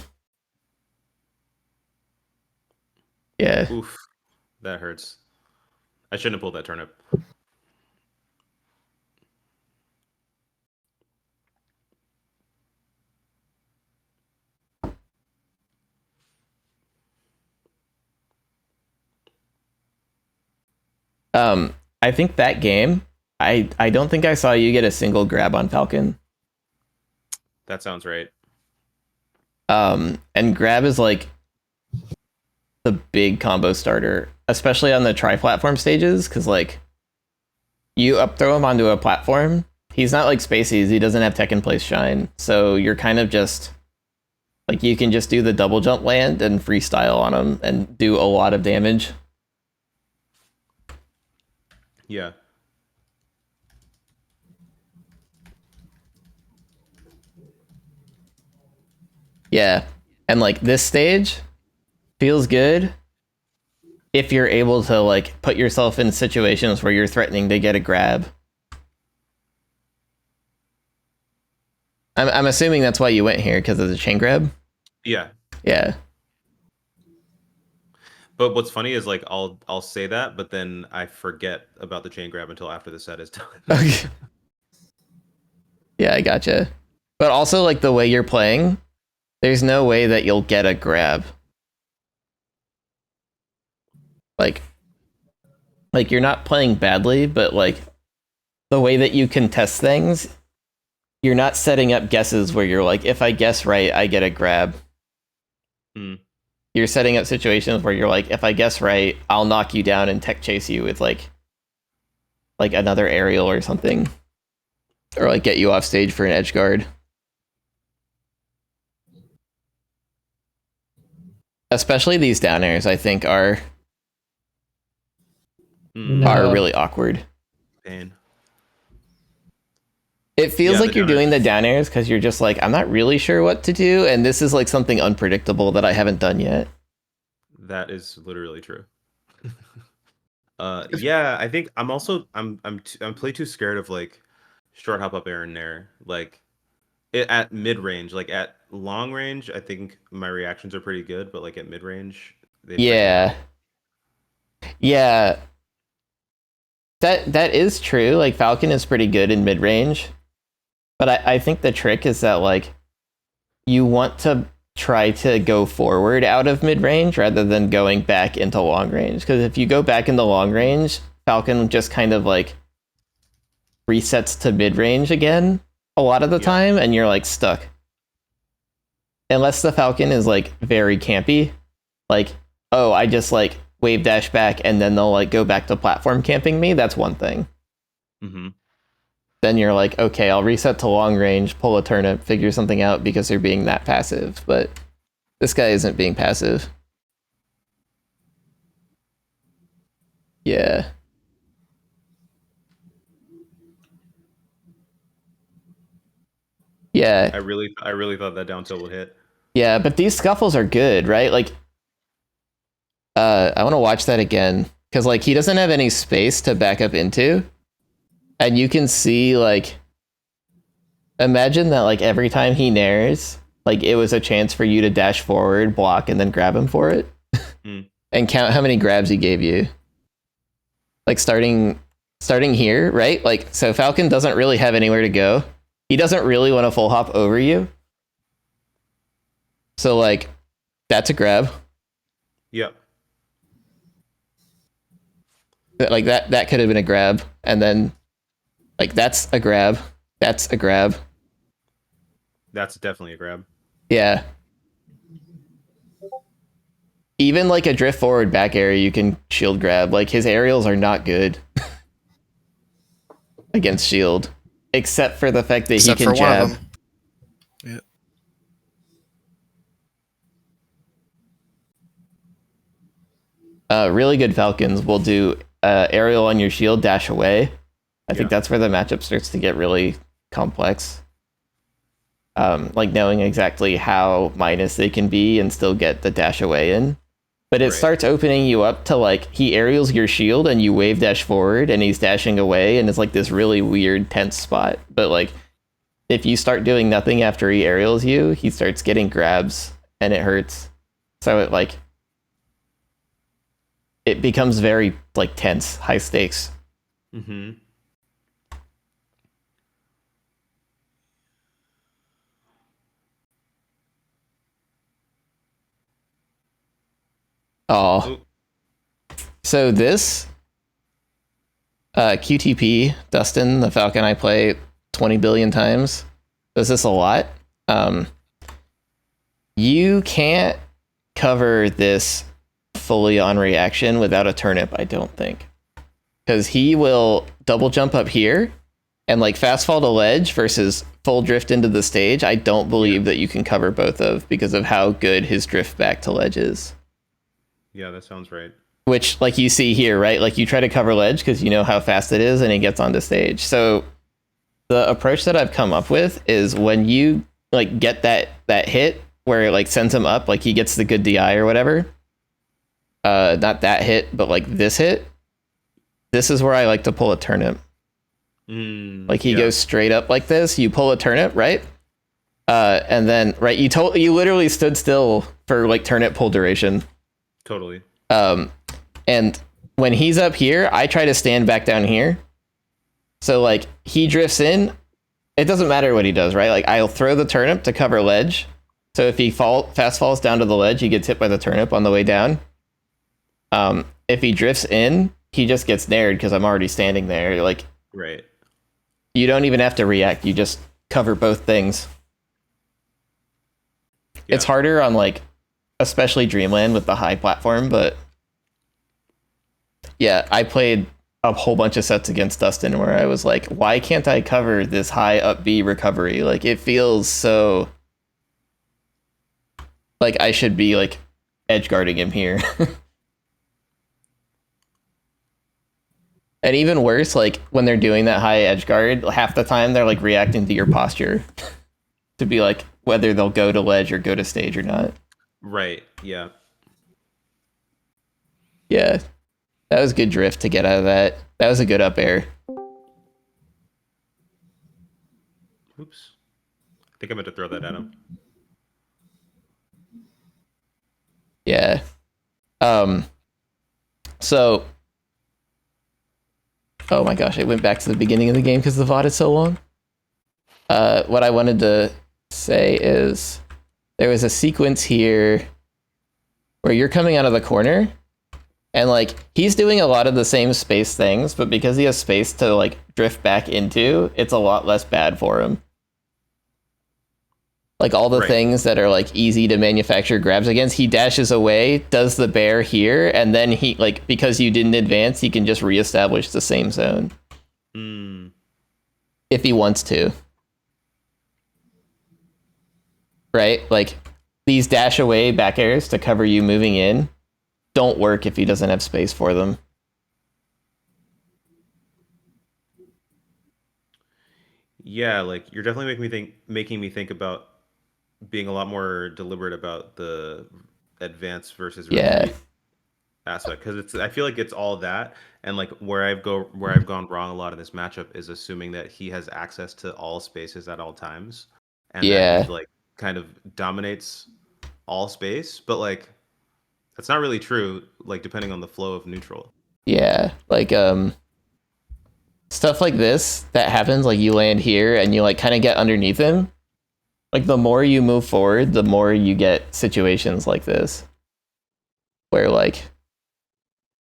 Yeah. Oof. That hurts. I shouldn't have pulled that turnip. I think that game I don't think I saw you get a single grab on Falcon. That sounds right. And grab is like the big combo starter, especially on the tri-platform stages, because like you up throw him onto a platform. He's not like Spaceys. He doesn't have tech in place shine, so you're kind of just like you can just do the double jump land and freestyle on him and do a lot of damage. Yeah. Yeah, and like this stage feels good if you're able to like put yourself in situations where you're threatening to get a grab. I'm assuming that's why you went here, because of the chain grab. Yeah. Yeah. But what's funny is like I'll say that, but then I forget about the chain grab until after the set is done. Okay. Yeah, I gotcha. But also like the way you're playing, there's no way that you'll get a grab. Like you're not playing badly, but like the way that you contest things, you're not setting up guesses where you're like, if I guess right, I get a grab. You're setting up situations where you're like, if I guess right, I'll knock you down and tech chase you with like another aerial or something, or like get you off stage for an edge guard. Especially these down airs, I think are really awkward. Pain. It feels like you're doing the down airs because you're just like, I'm not really sure what to do, and this is like something unpredictable that I haven't done yet. That is literally true. Yeah, I think I'm play too scared of like short hop up air and nair. Like at mid range, like at long range, I think my reactions are pretty good, but like at mid range, yeah. That is true. Like Falcon is pretty good in mid range. But I think the trick is that like you want to try to go forward out of mid range rather than going back into long range. Because if you go back into long range, Falcon just kind of like resets to mid range again a lot of the time, and you're like stuck. Unless the Falcon is like very campy, like, oh, I just like wave dash back and then they'll like go back to platform camping me. That's one thing. Then you're like, okay, I'll reset to long range, pull a turnip, figure something out because they're being that passive. But this guy isn't being passive. Yeah. Yeah. I really thought that down tilt would hit. Yeah, but these scuffles are good, right? Like, I want to watch that again because like he doesn't have any space to back up into. And you can see, like, imagine that, like, every time he nairs, like, it was a chance for you to dash forward, block, and then grab him for it. And count how many grabs he gave you. Like, starting here, right? Like, so Falcon doesn't really have anywhere to go. He doesn't really want to full hop over you. So, like, that's a grab. Yep. Like, that could have been a grab. And then... like, that's a grab. That's a grab. That's definitely a grab. Yeah. Even, like, a drift forward back area, you can shield grab. Like, his aerials are not good against shield. Except for the fact that he can jab. Yeah. Really good Falcons will do aerial on your shield, dash away. I think that's where the matchup starts to get really complex. Like knowing exactly how minus they can be and still get the dash away in. But it starts opening you up to like, he aerials your shield and you wave dash forward and he's dashing away and it's like this really weird tense spot. But like, if you start doing nothing after he aerials you, he starts getting grabs and it hurts. So it like, it becomes very like tense, high stakes. Oh. So this QTP, Dustin, the Falcon I play 20 billion times, does this a lot. You can't cover this fully on reaction without a turnip, I don't think. Because he will double jump up here and like fast fall to ledge versus full drift into the stage. I don't believe that you can cover both of because of how good his drift back to ledge is. Yeah, that sounds right. Which, like you see here, right? Like you try to cover ledge because you know how fast it is and he gets onto stage. So the approach that I've come up with is when you like get that hit where it like sends him up, like he gets the good DI or whatever. Not that hit, but like this hit. This is where I like to pull a turnip. Like he goes straight up like this. You pull a turnip, right? And then right, you literally stood still for like turnip pull duration. Totally. And when he's up here, I try to stand back down here. So like he drifts in, it doesn't matter what he does, right? Like I'll throw the turnip to cover ledge. So if he fast falls down to the ledge, he gets hit by the turnip on the way down. If he drifts in, he just gets nared because I'm already standing there. Like, right. You don't even have to react. You just cover both things. Yeah. It's harder on like, especially Dreamland with the high platform, but yeah, I played a whole bunch of sets against Dustin where I was like, why can't I cover this high up B recovery? Like it feels so like I should be like edge guarding him here. And even worse, like when they're doing that high edge guard, half the time they're like reacting to your posture to be like whether they'll go to ledge or go to stage or not. Right. Yeah. Yeah. That was good drift to get out of that. That was a good up air. Oops. I think I meant to throw that at him. Yeah. So oh my gosh, I went back to the beginning of the game because the VOD is so long. What I wanted to say is there was a sequence here where you're coming out of the corner and like he's doing a lot of the same space things, but because he has space to like drift back into, it's a lot less bad for him. Like all the things that are like easy to manufacture grabs against, he dashes away, does the bear here, and then he like because you didn't advance, he can just reestablish the same zone. If he wants to. Right? Like these dash away back airs to cover you moving in don't work if he doesn't have space for them. Yeah, like you're definitely making me think about being a lot more deliberate about the advance versus retreat aspect, because I feel like it's all that, and like where I've gone wrong a lot in this matchup is assuming that he has access to all spaces at all times, and that he like kind of dominates all space, but like that's not really true, like depending on the flow of neutral. Yeah, like stuff like this that happens, like you land here and you like kind of get underneath him. Like the more you move forward, the more you get situations like this. Where like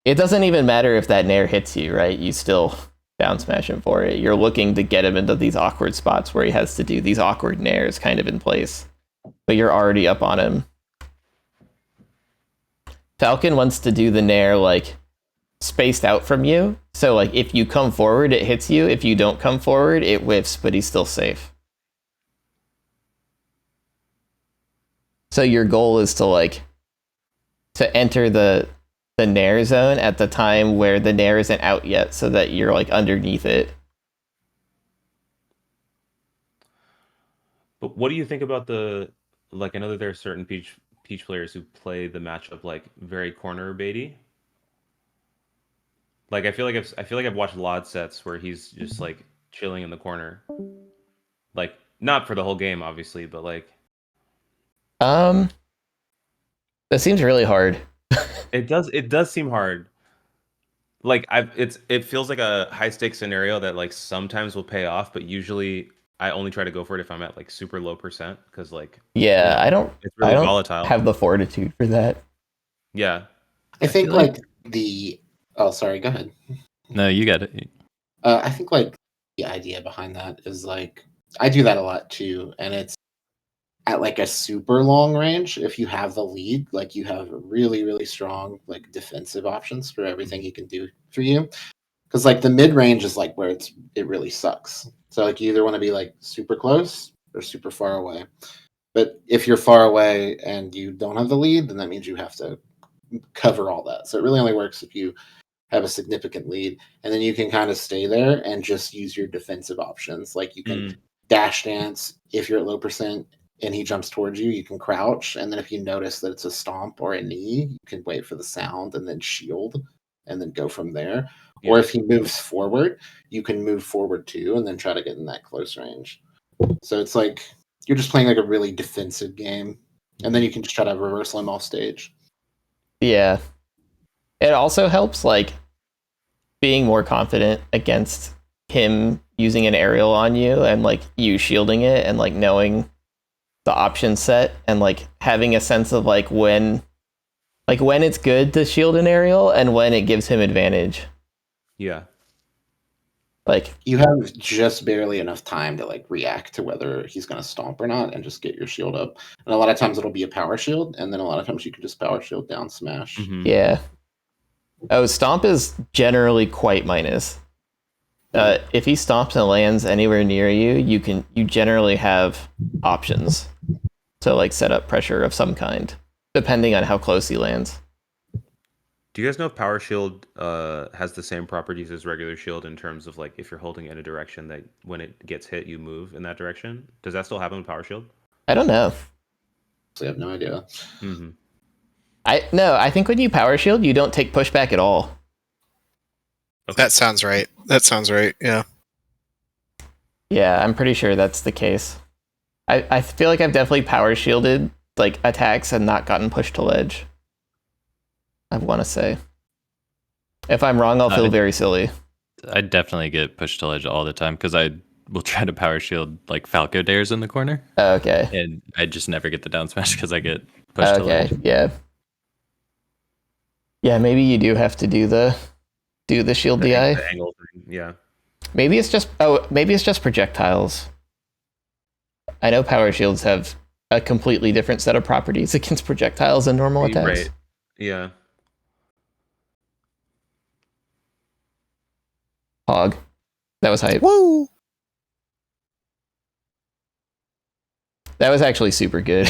it doesn't even matter if that nair hits you, right? You still down smash him for it. You're looking to get him into these awkward spots where he has to do these awkward nairs kind of in place. But you're already up on him. Falcon wants to do the nair like spaced out from you. So like if you come forward, it hits you. If you don't come forward, it whiffs, but he's still safe. So your goal is to like to enter the nair zone at the time where the nair isn't out yet, so that you're like underneath it. But what do you think about the like? I know that there are certain Peach players who play the matchup like very corner baity. Like I feel like I've watched a lot of sets where he's just like chilling in the corner, like not for the whole game, obviously, but like. That seems really hard. It does seem hard. Like it feels like a high stakes scenario that like sometimes will pay off, but usually I only try to go for it if I'm at like super low %, because like I don't it's really volatile. Have the fortitude for that. Yeah. I think like the oh sorry, go ahead. No, you got it. I think like the idea behind that is like I do that a lot too, and it's at like a super long range. If you have the lead, like you have really really strong like defensive options for everything he can do for you. Because like the mid range is like where it really sucks. So like you either want to be like super close or super far away. But if you're far away and you don't have the lead, then that means you have to cover all that. So it really only works if you have a significant lead, and then you can kind of stay there and just use your defensive options. Like you can dash dance if you're at low percent and he jumps towards you, you can crouch, and then if you notice that it's a stomp or a knee, you can wait for the sound and then shield and then go from there. Yeah. Or if he moves forward, you can move forward too and then try to get in that close range. So it's like you're just playing like a really defensive game, and then you can just try to reversal him off stage. Yeah. It also helps like being more confident against him using an aerial on you and like you shielding it and like knowing the option set and like having a sense of like when it's good to shield an aerial and when it gives him advantage. Yeah. Like you have just barely enough time to like react to whether he's going to stomp or not and just get your shield up. And a lot of times it'll be a power shield, and then a lot of times you can just power shield down smash. Mm-hmm. Yeah. Oh, stomp is generally quite minus. If he stomps and lands anywhere near you, you generally have options to like set up pressure of some kind, depending on how close he lands. Do you guys know if Power Shield has the same properties as regular shield in terms of like if you're holding in a direction that when it gets hit, you move in that direction? Does that still happen with Power Shield? I don't know. I have no idea. Mm-hmm. I think when you Power Shield, you don't take pushback at all. Okay. That sounds right. Yeah. Yeah, I'm pretty sure that's the case. I feel like I've definitely Power Shielded like attacks and not gotten pushed to ledge. I want to say. If I'm wrong, I'll feel very silly. I definitely get pushed to ledge all the time because I will try to Power Shield like Falco dares in the corner. Oh, okay. And I just never get the down smash because I get pushed to ledge. Yeah. Yeah, maybe you do have to do the shield DI. The angle thing. Yeah. Maybe it's just projectiles. I know power shields have a completely different set of properties against projectiles and normal attacks. Right. Yeah. Hog. That was hype. Woo! That was actually super good.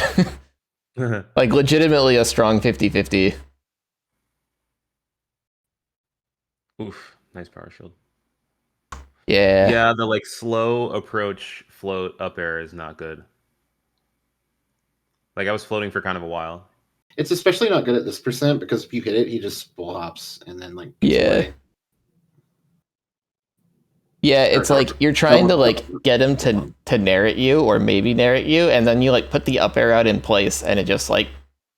Like legitimately a strong 50-50. Oof, nice power shield. Yeah. Yeah, the like slow approach float up air is not good. Like I was floating for kind of a while. It's especially not good at this percent because if you hit it, he just flops and then like away. Yeah, it's like you're trying to like get him to nair at you or maybe nair at you, and then you like put the up air out in place and it just like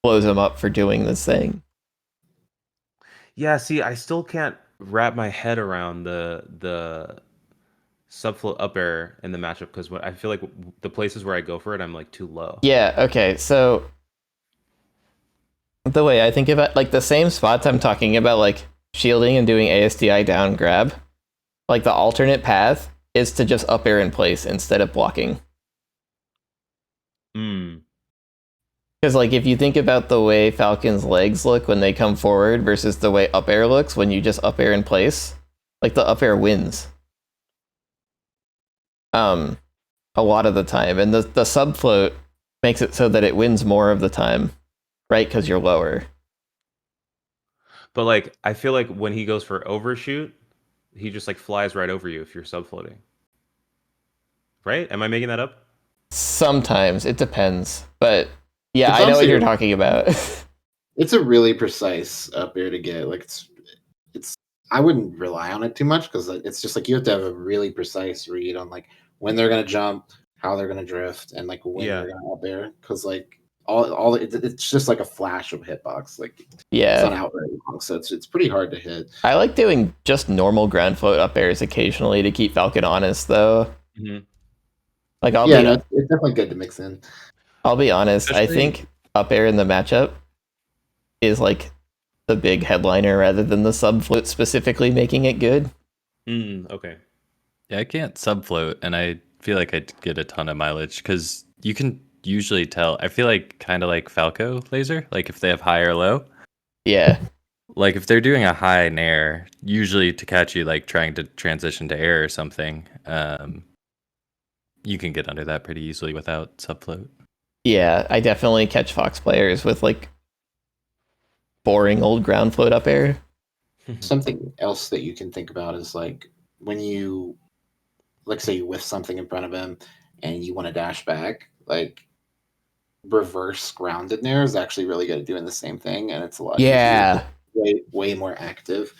blows him up for doing this thing. Yeah, see, I still can't wrap my head around the subfloat up air in the matchup because I feel like the places where I go for it, I'm like too low. Yeah, okay, so the way I think about like the same spots I'm talking about, like shielding and doing ASDI down grab, like the alternate path is to just up air in place instead of blocking. Because like if you think about the way Falcon's legs look when they come forward versus the way up air looks when you just up air in place, like the up air wins. A lot of the time, and the subfloat makes it so that it wins more of the time, right? Because you're lower. But like I feel like when he goes for overshoot, he just like flies right over you if you're subfloating. Right? Am I making that up? Sometimes it depends, but yeah, I know what you're talking about. It's a really precise up air to get. Like it's. I wouldn't rely on it too much because it's just like you have to have a really precise read on like when they're gonna jump, how they're gonna drift, and like when they're gonna up air. Because like it's just like a flash of hitbox. Like it's not out very long, so it's pretty hard to hit. I like doing just normal ground float up airs occasionally to keep Falcon honest, though. Mm-hmm. Like it's definitely good to mix in. I'll be honest. I think up air in the matchup is like the big headliner rather than the subfloat specifically making it good. Okay. Yeah, I can't subfloat, and I feel like I'd get a ton of mileage because you can usually tell. I feel like kind of like Falco laser, like if they have high or low. Yeah. Like if they're doing a high nair, usually to catch you like trying to transition to air or something, you can get under that pretty easily without subfloat. Yeah, I definitely catch Fox players with like boring old ground float up air. Something else that you can think about is like when you, like, say you whiff something in front of him and you want to dash back, like reverse grounded nair is actually really good at doing the same thing, and it's a lot easier, Yeah. way more active.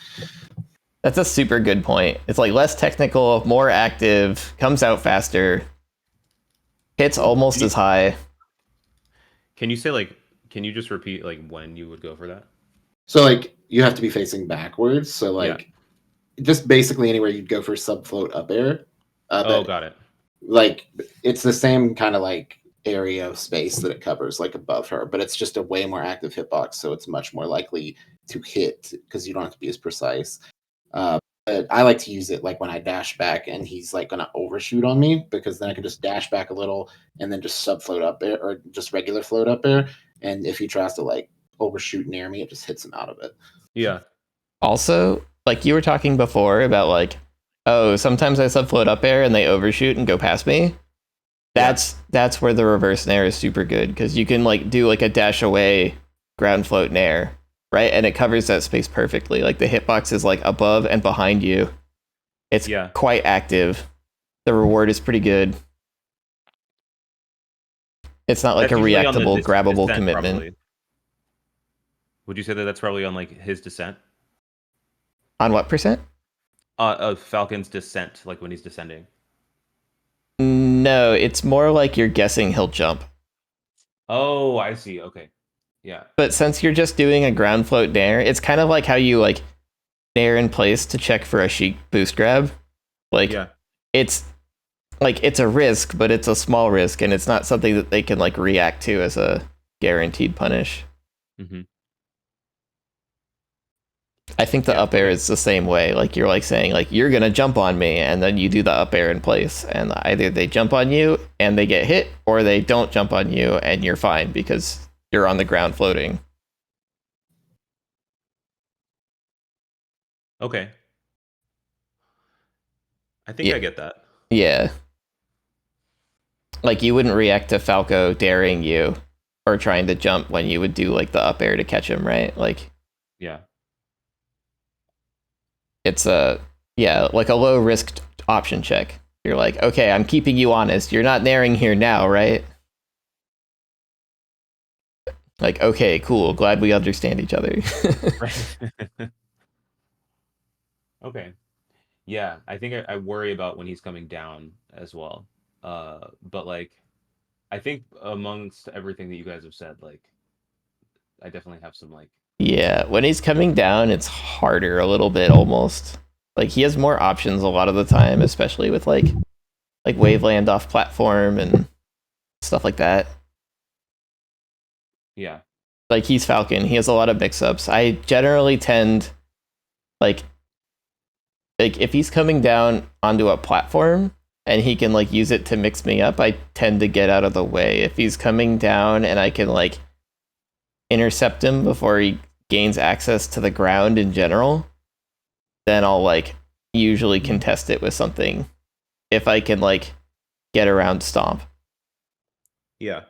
That's a super good point. It's like less technical, more active, comes out faster, hits almost as high. Can you say like? Can you just repeat like when you would go for that? So like you have to be facing backwards. So like just basically anywhere you'd go for subfloat up air. Got it. Like it's the same kind of like area of space that it covers, like above her, but it's just a way more active hitbox, so it's much more likely to hit because you don't have to be as precise. But I like to use it like when I dash back and he's like gonna overshoot on me, because then I can just dash back a little and then just subfloat up air or just regular float up air. And if he tries to like overshoot near me, it just hits him out of it. Yeah. Also, like you were talking before about like, oh, sometimes I subfloat up air and they overshoot and go past me. That's where the reverse nair is super good, because you can like do like a dash away ground float nair, right? And it covers that space perfectly. Like the hitbox is like above and behind you. It's quite active. The reward is pretty good. It's not like That's a usually on the reactable, grabbable descent, commitment. probably. Would you say that that's probably on like his descent? On what percent? Of Falcon's descent, like when he's descending. No, it's more like you're guessing he'll jump. Oh, I see. Okay. Yeah. But since you're just doing a ground float nair, it's kind of like how you like nair in place to check for a Sheik boost grab. Like it's like it's a risk, but it's a small risk, and it's not something that they can like react to as a guaranteed punish. Mm-hmm. I think the up air is the same way. Like you're like saying like you're gonna jump on me, and then you do the up air in place, and either they jump on you and they get hit, or they don't jump on you and you're fine because you're on the ground floating. Okay. I think I get that. Yeah. Like you wouldn't react to Falco daring you or trying to jump when you would do like the up air to catch him, right? Like it's like a low risk option check. You're like, okay, I'm keeping you honest. You're not nairing here now, right? Like, okay, cool. Glad we understand each other. Right. Okay. Yeah, I think I worry about when he's coming down as well. But like, I think amongst everything that you guys have said, like, I definitely have some like. Yeah, when he's coming down, it's harder a little bit almost. Like he has more options a lot of the time, especially with like Waveland off platform and stuff like that. Yeah. Like he's Falcon. He has a lot of mix-ups. I generally tend like if he's coming down onto a platform and he can like use it to mix me up, I tend to get out of the way. If he's coming down and I can like intercept him before he gains access to the ground in general, then I'll like usually contest it with something if I can like get around stomp. Yeah.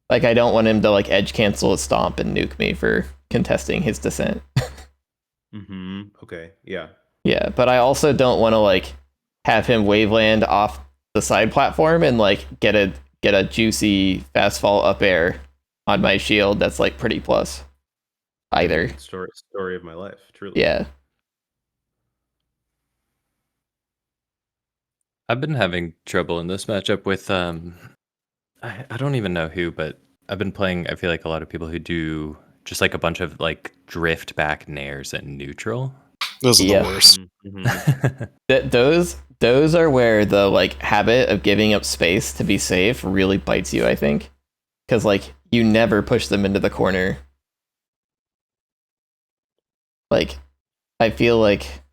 Like I don't want him to like edge cancel a stomp and nuke me for contesting his descent. Okay. Yeah. Yeah, but I also don't want to like have him waveland off the side platform and like get a juicy fast fall up air on my shield that's like pretty plus either. Story of my life, truly. Yeah. I've been having trouble in this matchup with I don't even know who, but I've been playing, I feel like a lot of people who do just like a bunch of like drift back nairs in neutral. Those are the worst. Those are where the like habit of giving up space to be safe really bites you, I think. Because like you never push them into the corner. Like I feel like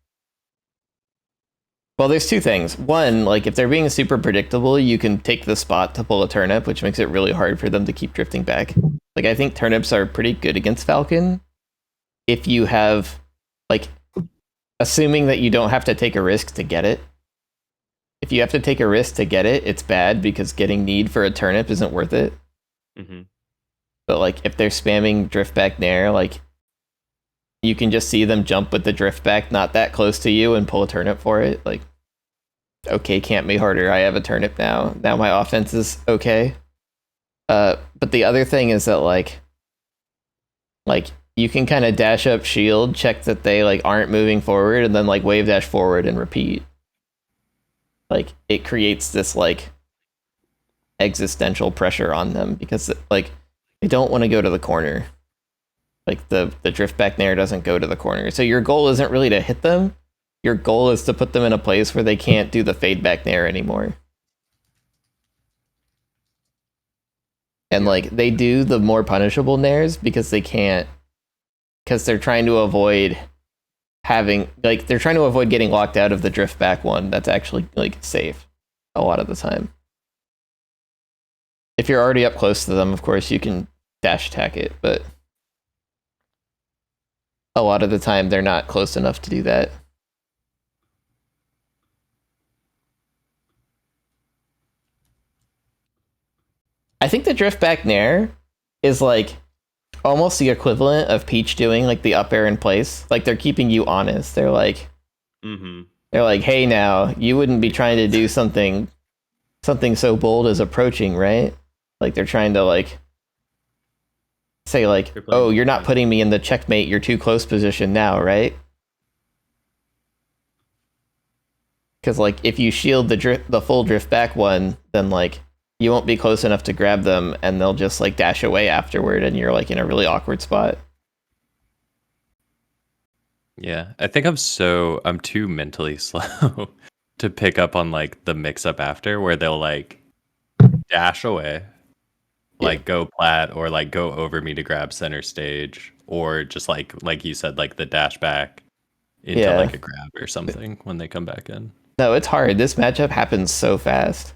Well, there's two things. One, like if they're being super predictable, you can take the spot to pull a turnip, which makes it really hard for them to keep drifting back. Like I think turnips are pretty good against Falcon if you have, like, assuming that you don't have to take a risk to get it. If you have to take a risk to get it, it's bad because getting need for a turnip isn't worth it. Mm-hmm. But like if they're spamming drift back nair, like you can just see them jump with the drift back not that close to you and pull a turnip for it. Like, okay, camp me harder. I have a turnip now. Now my offense is okay. But the other thing is that like you can kind of dash up shield, check that they like aren't moving forward, and then like wave dash forward and repeat. Like it creates this like existential pressure on them because like they don't want to go to the corner. Like the drift back nair doesn't go to the corner. So your goal isn't really to hit them. Your goal is to put them in a place where they can't do the fade back nair anymore. And like they do the more punishable nairs because they can't, because they're trying to avoid having, like they're trying to avoid getting locked out of the drift back one that's actually like safe a lot of the time. If you're already up close to them, of course you can dash attack it, but a lot of the time they're not close enough to do that. I think the drift back nair is like almost the equivalent of Peach doing like the up air in place. Like they're keeping you honest. They're like, they're like, hey, now you wouldn't be trying to do something so bold as approaching, right? Like they're trying to like say like, oh, you're not putting me in the checkmate, you're too close position now, right? Because like if you shield the full drift back one, then like you won't be close enough to grab them and they'll just like dash away afterward and you're like in a really awkward spot. Yeah, I think I'm too mentally slow to pick up on like the mix up after where they'll like dash away, like go plat or like go over me to grab center stage, or just like you said, like the dash back into like a grab or something when they come back in. No, it's hard. This matchup happens so fast.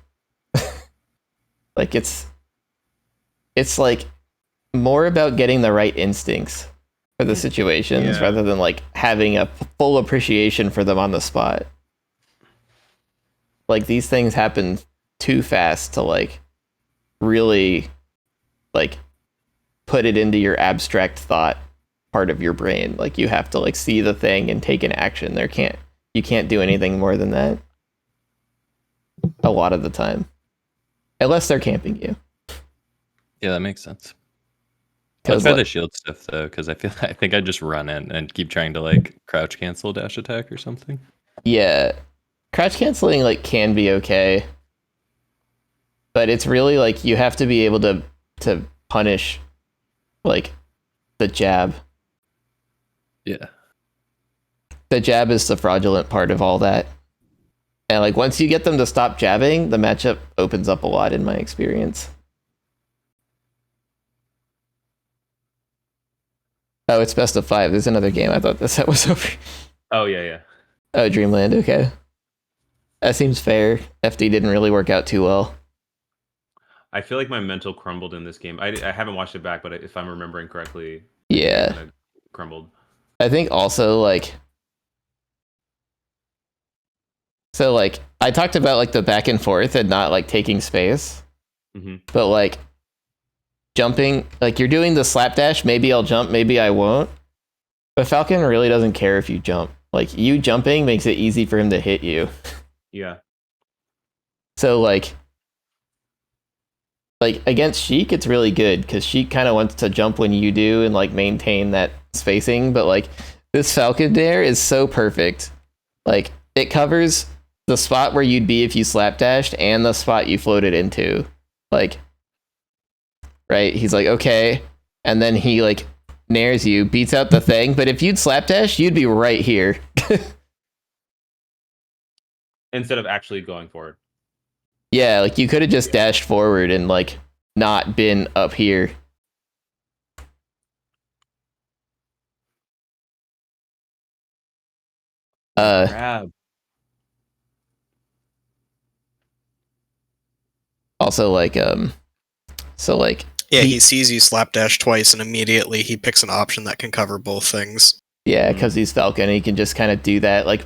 Like it's like more about getting the right instincts for the situations rather than like having a full appreciation for them on the spot. Like these things happen too fast to like really like put it into your abstract thought part of your brain. Like you have to like see the thing and take an action. You can't do anything more than that a lot of the time. Unless they're camping you. Yeah, that makes sense. I'll try the shield stuff though, because I think I just run in and keep trying to like crouch cancel dash attack or something. Yeah. Crouch canceling like can be okay. But it's really like you have to be able to punish like the jab. Yeah. The jab is the fraudulent part of all that. And like once you get them to stop jabbing, the matchup opens up a lot in my experience. Oh, it's best of 5. There's another game. I thought the set was over. Oh yeah. Oh, Dreamland. Okay, that seems fair. FD didn't really work out too well. I feel like my mental crumbled in this game. I haven't watched it back, but if I'm remembering correctly, yeah, it kind of crumbled. I think also like. So like I talked about like the back and forth and not like taking space, but like jumping, like you're doing the slapdash. Maybe I'll jump, maybe I won't. But Falcon really doesn't care if you jump. Like you jumping makes it easy for him to hit you. Yeah. So like against Sheik, it's really good because Sheik kind of wants to jump when you do and like maintain that spacing. But like this Falcon there is so perfect. Like it covers the spot where you'd be if you slapdashed and the spot you floated into. Like, right? He's like, okay. And then he like nairs you, beats out the thing. But if you'd slapdash, you'd be right here. Instead of actually going forward. Yeah, like you could have just dashed forward and like not been up here. Grab. Also, like, Yeah, he sees you slapdash twice, and immediately he picks an option that can cover both things. Yeah, because he's Falcon, he can just kind of do that. Like,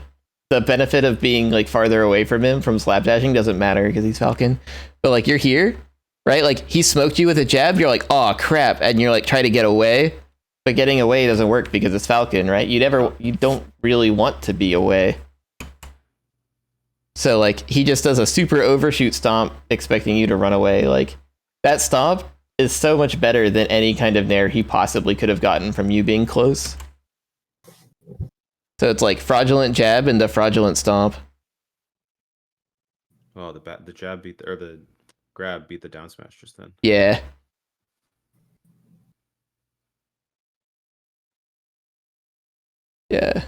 the benefit of being like farther away from him from slapdashing doesn't matter because he's Falcon. But like, you're here, right? Like, he smoked you with a jab. You're like, oh crap, and you're like try to get away, but getting away doesn't work because it's Falcon, right? You don't really want to be away. So like, he just does a super overshoot stomp, expecting you to run away. Like, that stomp is so much better than any kind of nair he possibly could have gotten from you being close. So it's like fraudulent jab and the fraudulent stomp. Oh, the jab beat the grab beat the down smash just then. Yeah. Yeah.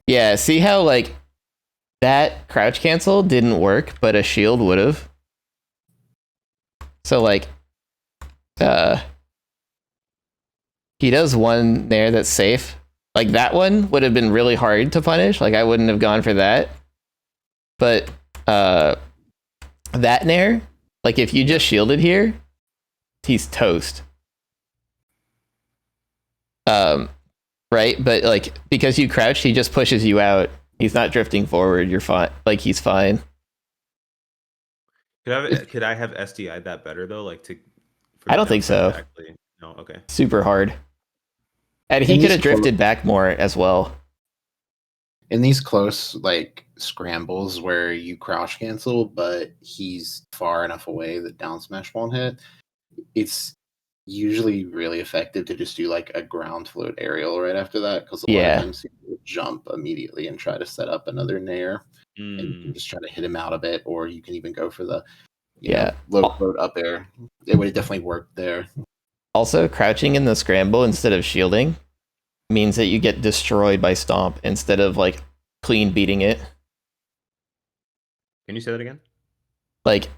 Yeah, see how like that crouch cancel didn't work, but a shield would have. So like he does one there that's safe. Like, that one would have been really hard to punish. Like, I wouldn't have gone for that. But that nair, like, if you just shielded here, he's toast. Right? But like, because you crouched, he just pushes you out. He's not drifting forward. You're fine. Like, he's fine. Could I have SDI'd that better though? Like I don't think so. Actually, no. Okay. Super hard. And he could have drifted back more as well. In these close like scrambles where you crouch cancel, but he's far enough away that down smash won't hit, it's usually really effective to just do like a ground float aerial right after that, because a lot of times he will jump immediately and try to set up another nair, and you can just try to hit him out of it, or you can even go for the low float up air. It would definitely work there. Also, crouching in the scramble instead of shielding means that you get destroyed by stomp instead of like clean beating it. Can you say that again? Like,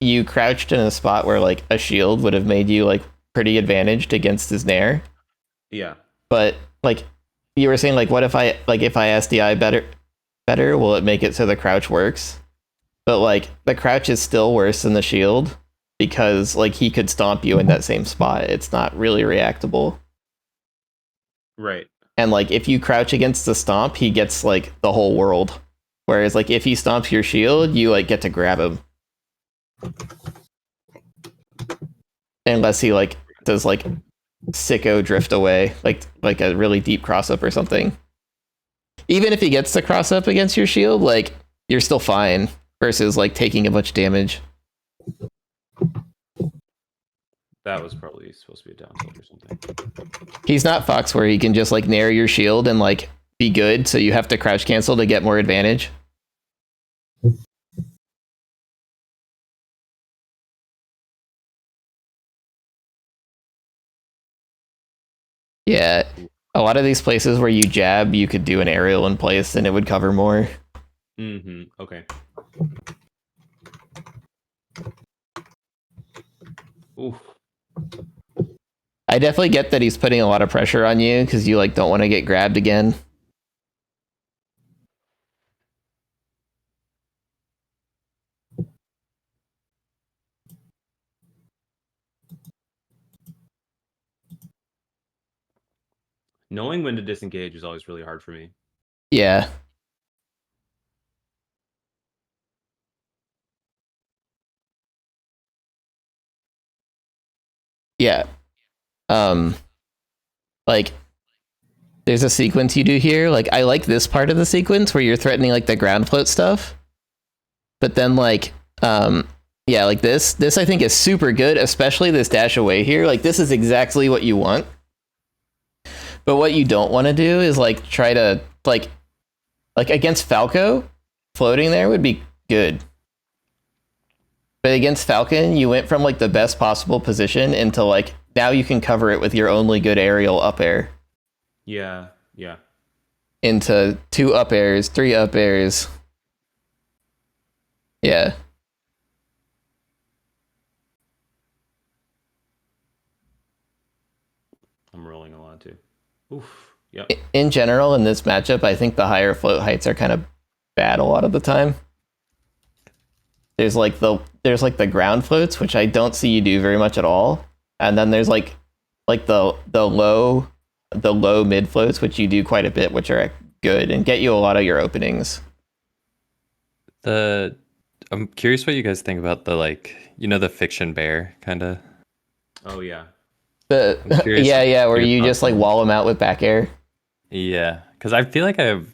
you crouched in a spot where like a shield would have made you like pretty advantaged against his nair. Yeah. But like you were saying, like, what if I SDI better, will it make it so the crouch works? But like, the crouch is still worse than the shield because like he could stomp you in that same spot. It's not really reactable. Right. And like, if you crouch against the stomp, he gets like the whole world. Whereas like, if he stomps your shield, you like get to grab him. Unless he like does like sicko drift away, like a really deep cross up or something. Even if he gets to cross up against your shield, like, you're still fine versus like taking a bunch of damage. That was probably supposed to be a down tilt or something. He's not Fox where he can just like nair your shield and like be good, so you have to crouch cancel to get more advantage. Yeah, a lot of these places where you jab, you could do an aerial in place and it would cover more. Okay. Oof. I definitely get that he's putting a lot of pressure on you because you like don't want to get grabbed again. Knowing when to disengage is always really hard for me. Yeah. Yeah. Like, there's a sequence you do here. Like, I like this part of the sequence where you're threatening like the ground float stuff. But then like, yeah, like this I think is super good, especially this dash away here. Like, this is exactly what you want. But what you don't want to do is like try to like against Falco, floating there would be good. But against Falcon, you went from like the best possible position into like, now you can cover it with your only good aerial up air. Yeah. Into 2 up airs, 3 up airs. Yeah. I'm rolling a lot too. Oof. Yep. In general, in this matchup, I think the higher float heights are kind of bad a lot of the time. There's like the ground floats, which I don't see you do very much at all, and then there's like the low mid floats, which you do quite a bit, which are good and get you a lot of your openings. I'm curious what you guys think about the fiction bear kind of. Oh yeah. Where you just like wall them out with back air. Yeah, because I feel like I have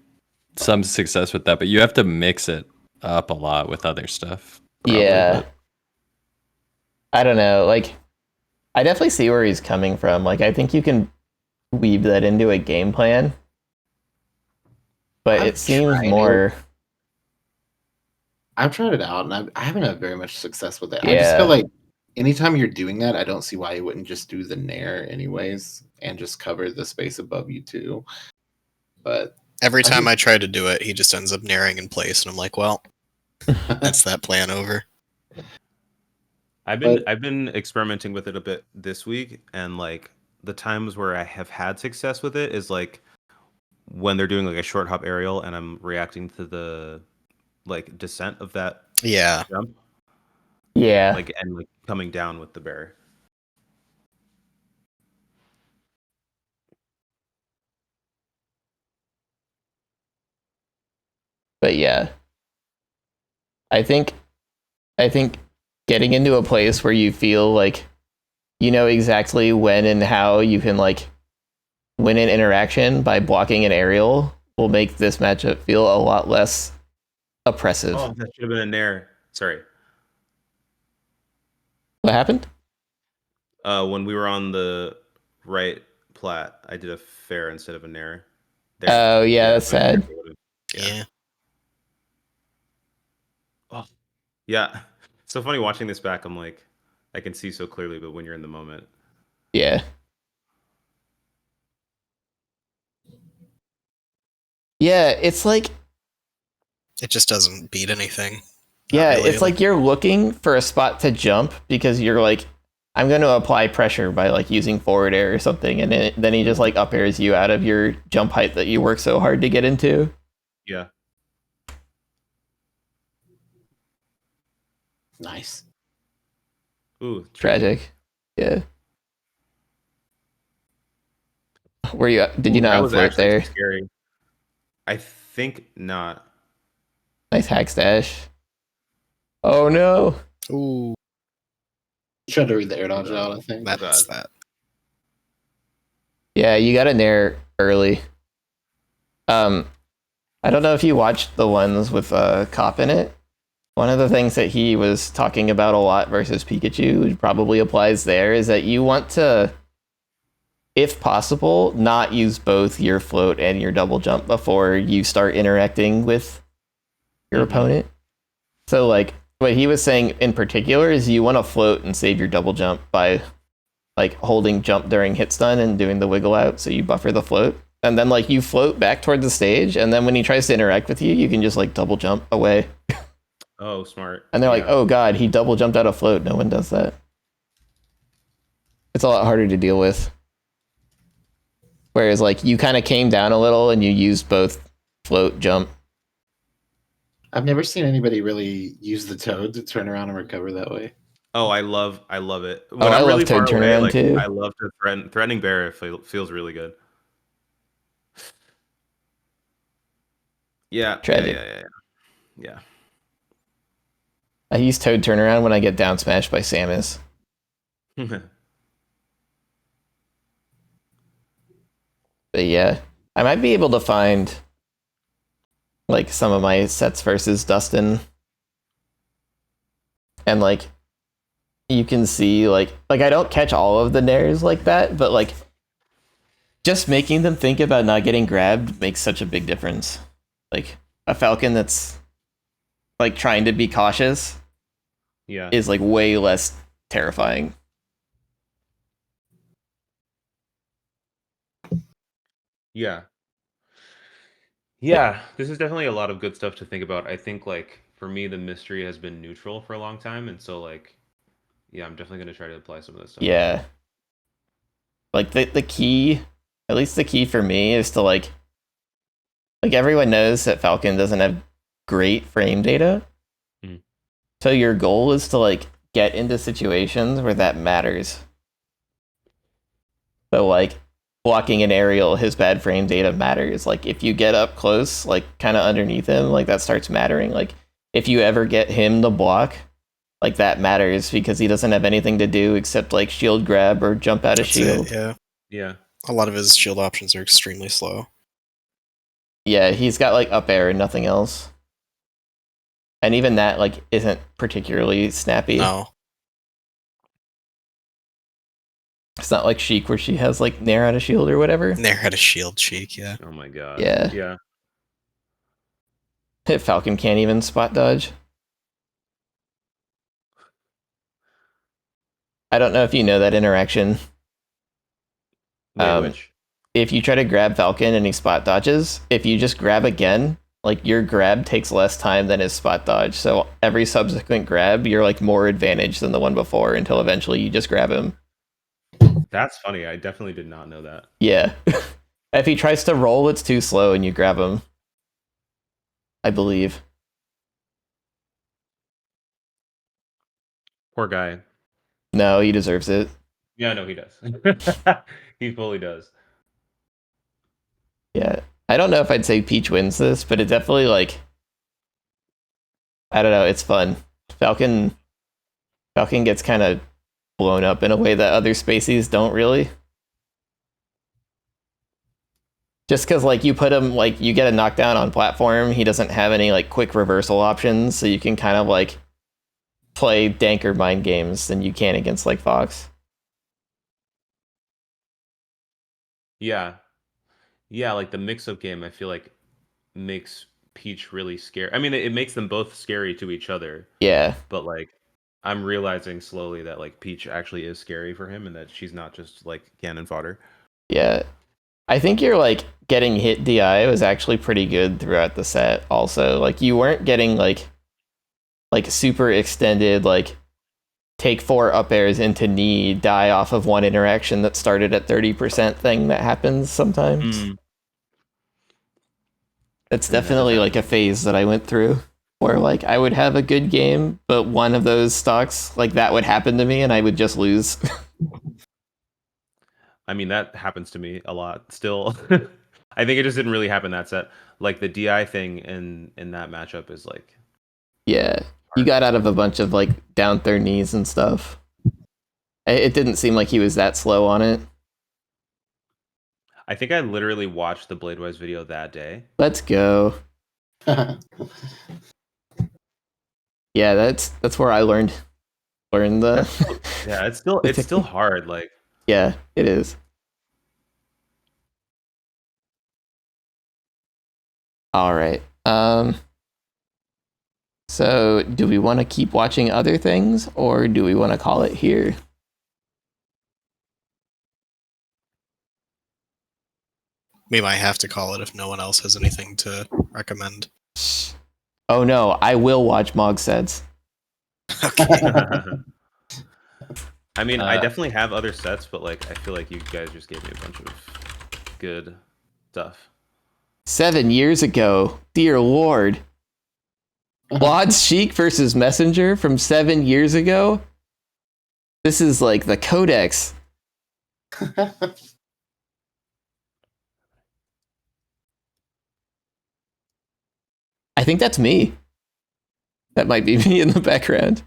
some success with that, but you have to mix it up a lot with other stuff. Probably, yeah. But... I don't know. Like, I definitely see where he's coming from. Like, I think you can weave that into a game plan, but it seems more. I've tried it out, and I haven't had very much success with it. Yeah. I just feel like anytime you're doing that, I don't see why you wouldn't just do the nair anyways and just cover the space above you too. But every time I try to do it, he just ends up nairing in place, and I'm like, well, that's that plan over. I've been experimenting with it a bit this week, and like the times where I have had success with it is like when they're doing like a short hop aerial and I'm reacting to the like descent of that jump. Yeah. Like and like coming down with the bear. But yeah. I think getting into a place where you feel like you know exactly when and how you can like win an interaction by blocking an aerial will make this matchup feel a lot less oppressive. Oh, that should have been a nair. Sorry. What happened? When we were on the right plat, I did a fair instead of a nair. Oh yeah, that's sad. Yeah. Oh, yeah. So funny watching this back. I'm like, I can see so clearly, but when you're in the moment, yeah. Yeah, it's like it just doesn't beat anything. Yeah, really. It's like you're looking for a spot to jump because you're like, I'm going to apply pressure by like using forward air or something, and then he just like up airs you out of your jump height that you work so hard to get into. Yeah. Nice. Ooh, tragic. Yeah. Were you? Did you not flirt there? Scary. I think not. Nice hack stash. Oh no. Ooh. Tried to read the air dodge out, I think. That's that. Yeah, you got a nair early. I don't know if you watched the ones with Cop in it. One of the things that he was talking about a lot versus Pikachu, which probably applies there, is that you want to, if possible, not use both your float and your double jump before you start interacting with your opponent. So like what he was saying in particular is you want to float and save your double jump by like holding jump during hit stun and doing the wiggle out, so you buffer the float. And then like you float back toward the stage, and then when he tries to interact with you, you can just like double jump away. Oh, smart. And they're like, oh god, he double jumped out of float. No one does that. It's a lot harder to deal with. Whereas like you kind of came down a little and you used both float, jump. I've never seen anybody really use the toad to turn around and recover that way. Oh, I love it. When I I'm love really toad far away, turnaround like, too. I love to threatening bear. Feels really good. Yeah. Tragic. Yeah. I use toad turnaround when I get down smashed by Samus. But yeah, I might be able to find like some of my sets versus Dustin, and like you can see like I don't catch all of the nairs like that, but like just making them think about not getting grabbed makes such a big difference. Like a Falcon that's like trying to be cautious is like way less terrifying. Yeah, this is definitely a lot of good stuff to think about. I think like for me the mystery has been neutral for a long time, and so like I'm definitely going to try to apply some of this stuff. Yeah, like the key, at least the key for me, is to like everyone knows that Falcon doesn't have great frame data. Mm. So your goal is to like get into situations where that matters. So like blocking an aerial, his bad frame data matters. Like if you get up close, like kind of underneath him, like that starts mattering. Like if you ever get him to block, like that matters because he doesn't have anything to do except like shield grab or jump out of shield. Yeah. A lot of his shield options are extremely slow. Yeah, he's got like up air and nothing else. And even that like isn't particularly snappy. No. It's not like Sheik where she has like Nair out of shield or whatever. Nair had a shield cheek, yeah. Oh my god. Yeah. Yeah. Falcon can't even spot dodge. I don't know if you know that interaction. Wait, which? If you try to grab Falcon and he spot dodges, if you just grab again, like your grab takes less time than his spot dodge. So every subsequent grab, you're like more advantaged than the one before until eventually you just grab him. That's funny. I definitely did not know that. Yeah. If he tries to roll, it's too slow and you grab him. I believe. Poor guy. No, he deserves it. Yeah, no, he does. He fully does. Yeah. I don't know if I'd say Peach wins this, but it definitely like I don't know, it's fun. Falcon gets kind of blown up in a way that other species don't really. Just because like you put him like you get a knockdown on platform, he doesn't have any like quick reversal options, so you can kind of like play danker mind games than you can against like Fox. Yeah. Yeah, like the mix-up game, I feel like makes Peach really scary. I mean, it makes them both scary to each other. Yeah. But like I'm realizing slowly that like Peach actually is scary for him and that she's not just like cannon fodder. Yeah. I think you're like getting hit DI was actually pretty good throughout the set also. Like you weren't getting like super extended like take 4 up airs into knee, die off of one interaction that started at 30% thing that happens sometimes. It's definitely like a phase that I went through where like I would have a good game, but one of those stocks like that would happen to me and I would just lose. I mean, that happens to me a lot still. I think it just didn't really happen that set. Like the DI thing in that matchup is like Yeah. You got out of a bunch of like down third knees and stuff. It didn't seem like he was that slow on it. I think I literally watched the Bladewise video that day. Let's go. Yeah, that's where I learned the Yeah, it's still hard. Like yeah, it is. All right. So do we want to keep watching other things or do we want to call it here? We might have to call it if no one else has anything to recommend. Oh no, I will watch Mog sets. Okay. I mean, I definitely have other sets, but like I feel like you guys just gave me a bunch of good stuff. 7 years ago, dear lord. Blod's Sheik versus Messenger from 7 years ago. This is like the codex. I think that's me. That might be me in the background.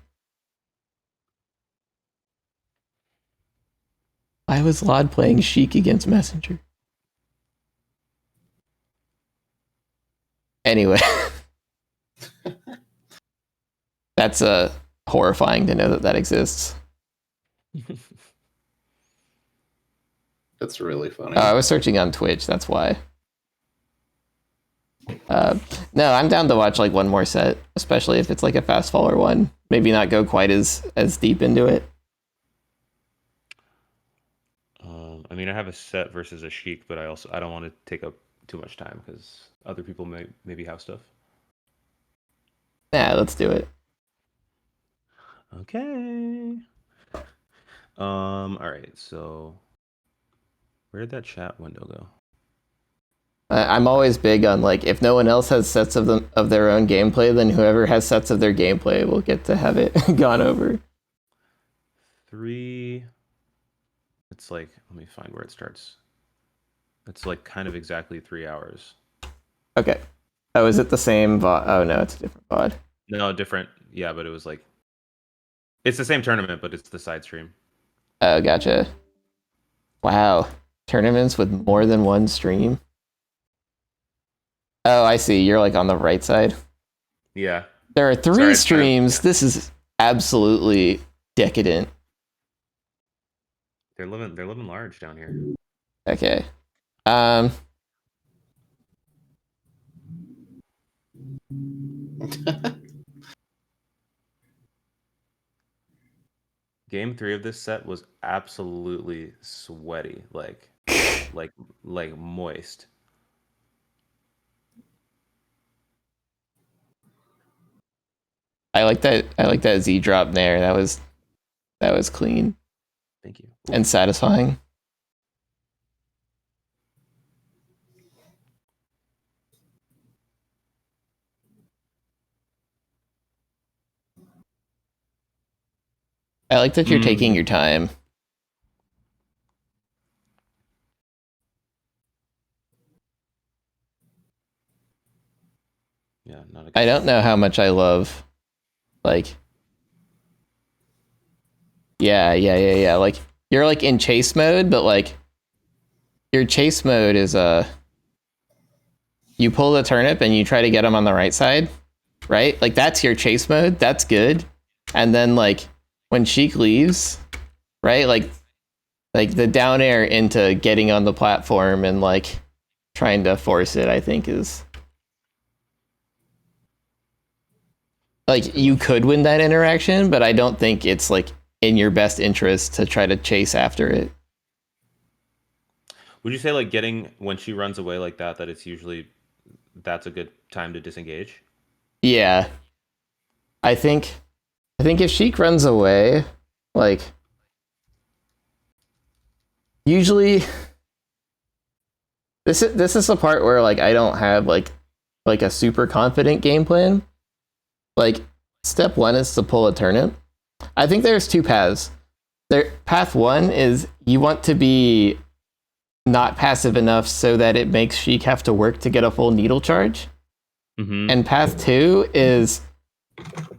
Why was Lod playing Sheik against Messenger? Anyway. That's horrifying to know that that exists. That's really funny. I was searching on Twitch, that's why. No, I'm down to watch like one more set, especially if it's like a fast faller one. Maybe not go quite as deep into it. I mean, I have a set versus a Sheik, but I don't want to take up too much time because other people maybe have stuff. Yeah, let's do it. Okay. All right. So, where did that chat window go? I'm always big on like if no one else has sets of their own gameplay, then whoever has sets of their gameplay will get to have it gone over. 3. It's like, let me find where it starts. It's like kind of exactly 3 hours. Okay. Oh, is it the same VOD? Oh no, it's a different VOD. No, different. Yeah, but it was like, it's the same tournament, but it's the side stream. Oh, gotcha. Wow. Tournaments with more than one stream? Oh, I see. You're like on the right side. Yeah. There are 3 streams. This is absolutely decadent. They're living large down here. Okay. Game 3 of this set was absolutely sweaty, like moist. I like that Z drop there. That was clean. Thank you. And satisfying. I like that you're taking your time. Yeah, I don't know how much I love, like, yeah. Like, you're like in chase mode, but like, your chase mode is you pull the turnip and you try to get him on the right side, right? Like that's your chase mode. That's good. And then like when Sheik leaves, right? Like the down air into getting on the platform and like trying to force it, I think is like you could win that interaction, but I don't think it's like in your best interest to try to chase after it. Would you say like getting when she runs away like that it's usually that's a good time to disengage? Yeah. I think if Sheik runs away, like usually this is the part where like I don't have like a super confident game plan. Like step 1 is to pull a turnip. I think there's 2 paths. Path 1 is you want to be not passive enough so that it makes Sheik have to work to get a full needle charge. Mm-hmm. And path 2 is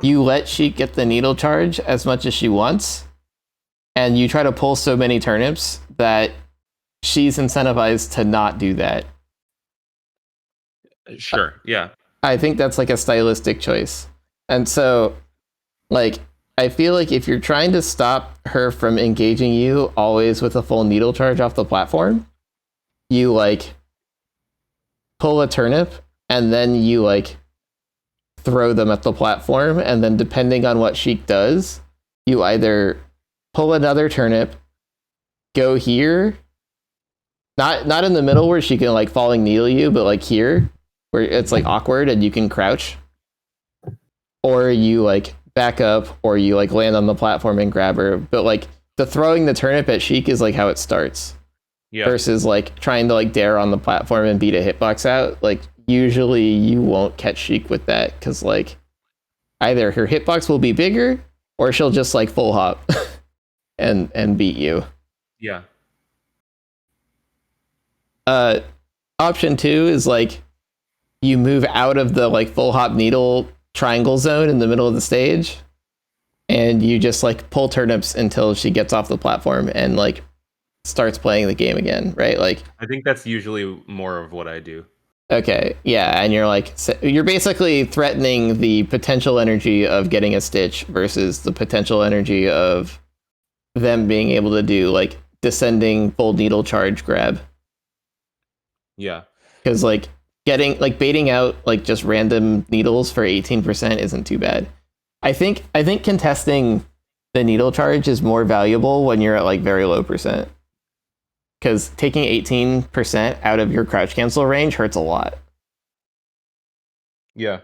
you let Sheik get the needle charge as much as she wants, and you try to pull so many turnips that she's incentivized to not do that. Sure, yeah. I think that's like a stylistic choice. And so, like, I feel like if you're trying to stop her from engaging you always with a full needle charge off the platform, you like pull a turnip and then you like throw them at the platform, and then depending on what Sheik does, you either pull another turnip, go here, not in the middle where she can like falling needle you, but like here where it's like awkward and you can crouch, or you like back up, or you like land on the platform and grab her. But like the throwing the turnip at Sheik is like how it starts. Yeah. Versus like trying to like dare on the platform and beat a hitbox out. Like usually you won't catch Sheik with that because like either her hitbox will be bigger or she'll just like full hop and beat you. Yeah. Option 2 is like you move out of the like full hop needle triangle zone in the middle of the stage, and you just like pull turnips until she gets off the platform and like starts playing the game again, right? Like I think that's usually more of what I do. Okay, yeah, and you're like you're basically threatening the potential energy of getting a stitch versus the potential energy of them being able to do like descending full needle charge grab. Yeah. Because like getting like baiting out like just random needles for 18% isn't too bad. I think contesting the needle charge is more valuable when you're at like very low percent. Because taking 18% out of your crouch cancel range hurts a lot. Yeah.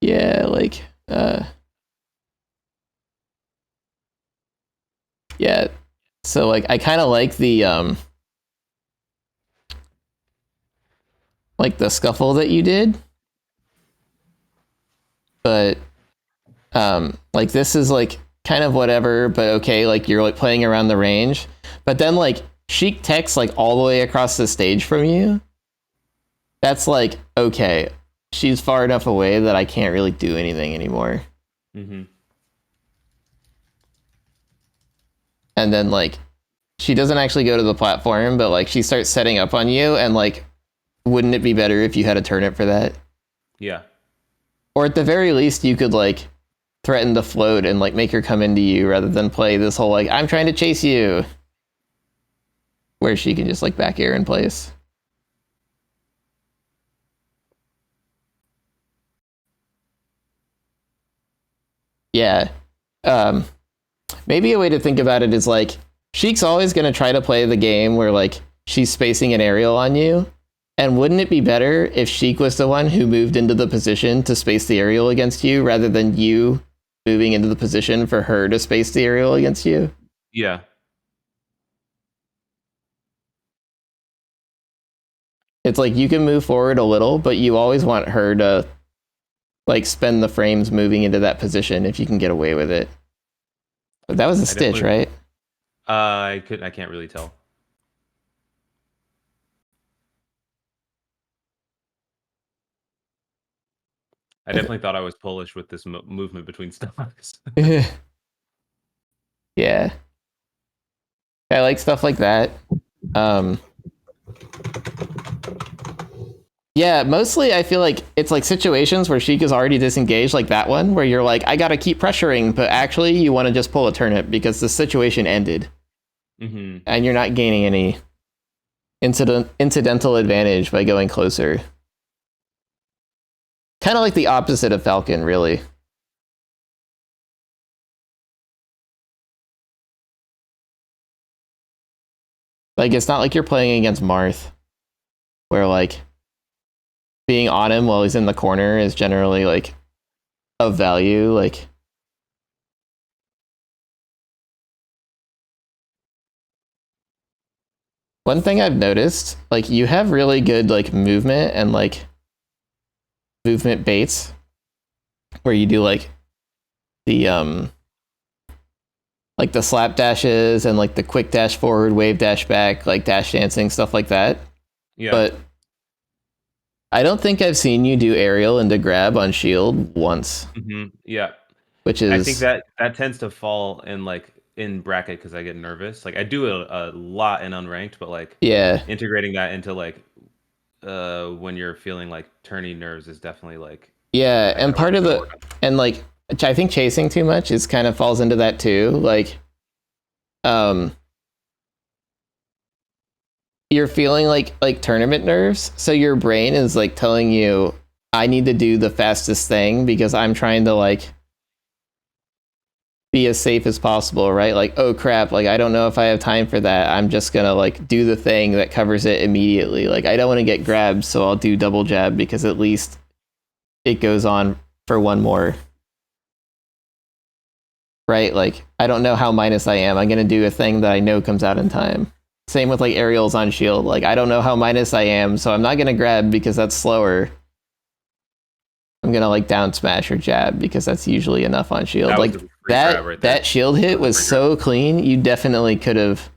Yeah, like yeah. So like I kind of like the scuffle that you did, but like this is like kind of whatever, but okay, like you're like playing around the range, but then like Sheik techs like all the way across the stage from you. That's like, okay, she's far enough away that I can't really do anything anymore. Mm-hmm. And then like she doesn't actually go to the platform, but like she starts setting up on you, and like wouldn't it be better if you had a turnip for that? Yeah. Or at the very least you could like threaten to float and like make her come into you rather than play this whole like I'm trying to chase you, where she can just like back air in place. Yeah. Maybe a way to think about it is like Sheik's always going to try to play the game where like she's spacing an aerial on you. And wouldn't it be better if Sheik was the one who moved into the position to space the aerial against you rather than you moving into the position for her to space the aerial against you? Yeah. It's like you can move forward a little, but you always want her to like spend the frames moving into that position if you can get away with it. But that was a stitch, right? I can't really tell. I definitely thought I was Polish with this movement between stocks. Yeah. I like stuff like that. Yeah, mostly I feel like it's like situations where Sheik is already disengaged, like that one, where you're like, I gotta keep pressuring, but actually you want to just pull a turnip because the situation ended. Mm-hmm. And you're not gaining any incidental advantage by going closer. Kind of like the opposite of Falcon, really. Like, it's not like you're playing against Marth, where like being on him while he's in the corner is generally like of value. Like, one thing I've noticed, like you have really good like movement and like movement baits, where you do like the like the slap dashes and like the quick dash forward, wave dash back, like dash dancing, stuff like that. Yeah. But I don't think I've seen you do aerial into grab on shield once. Mm-hmm. Yeah. Which is, I think that tends to fall in like in bracket because I get nervous. Like I do a lot in unranked, but like yeah, integrating that into like when you're feeling like turning nerves is definitely like yeah, and part of the and like I think chasing too much is kind of falls into that too. Like, you're feeling like tournament nerves, so your brain is like telling you, I need to do the fastest thing because I'm trying to like be as safe as possible, right? Like, oh crap, like I don't know if I have time for that. I'm just gonna like do the thing that covers it immediately. Like I don't want to get grabbed, so I'll do double jab because at least it goes on for one more. Right? Like I don't know how minus I am. I'm gonna do a thing that I know comes out in time. Same with like aerials on shield. Like I don't know how minus I am, so I'm not gonna grab because that's slower. I'm gonna like down smash or jab because that's usually enough on shield. Like that shield hit was so clean. You definitely could have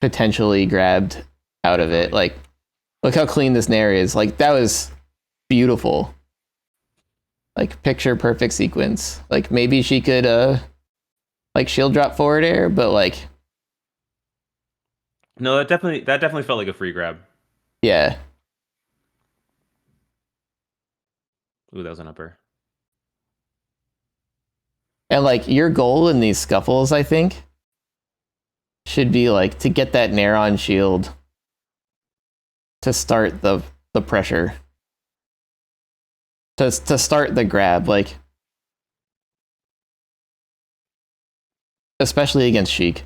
potentially grabbed out of it. Like, look how clean this nair is. Like that was beautiful. Like picture perfect sequence. Like maybe she could like shield drop forward air, but like no, that definitely felt like a free grab. Yeah. Ooh, that was an upper. And like your goal in these scuffles, I think, should be like to get that nair on shield to start the pressure. To start the grab, like especially against Sheik.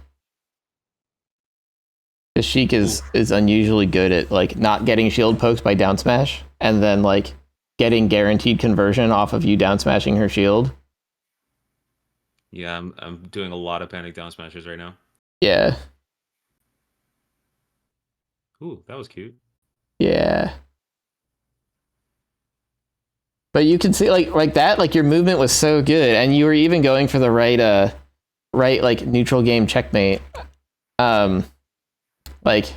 Because Sheik is unusually good at like not getting shield poked by down smash and then like getting guaranteed conversion off of you down smashing her shield. Yeah, I'm doing a lot of panic down smashes right now. Yeah. Ooh, that was cute. Yeah. But you can see like that, like your movement was so good, and you were even going for the right like neutral game checkmate. Like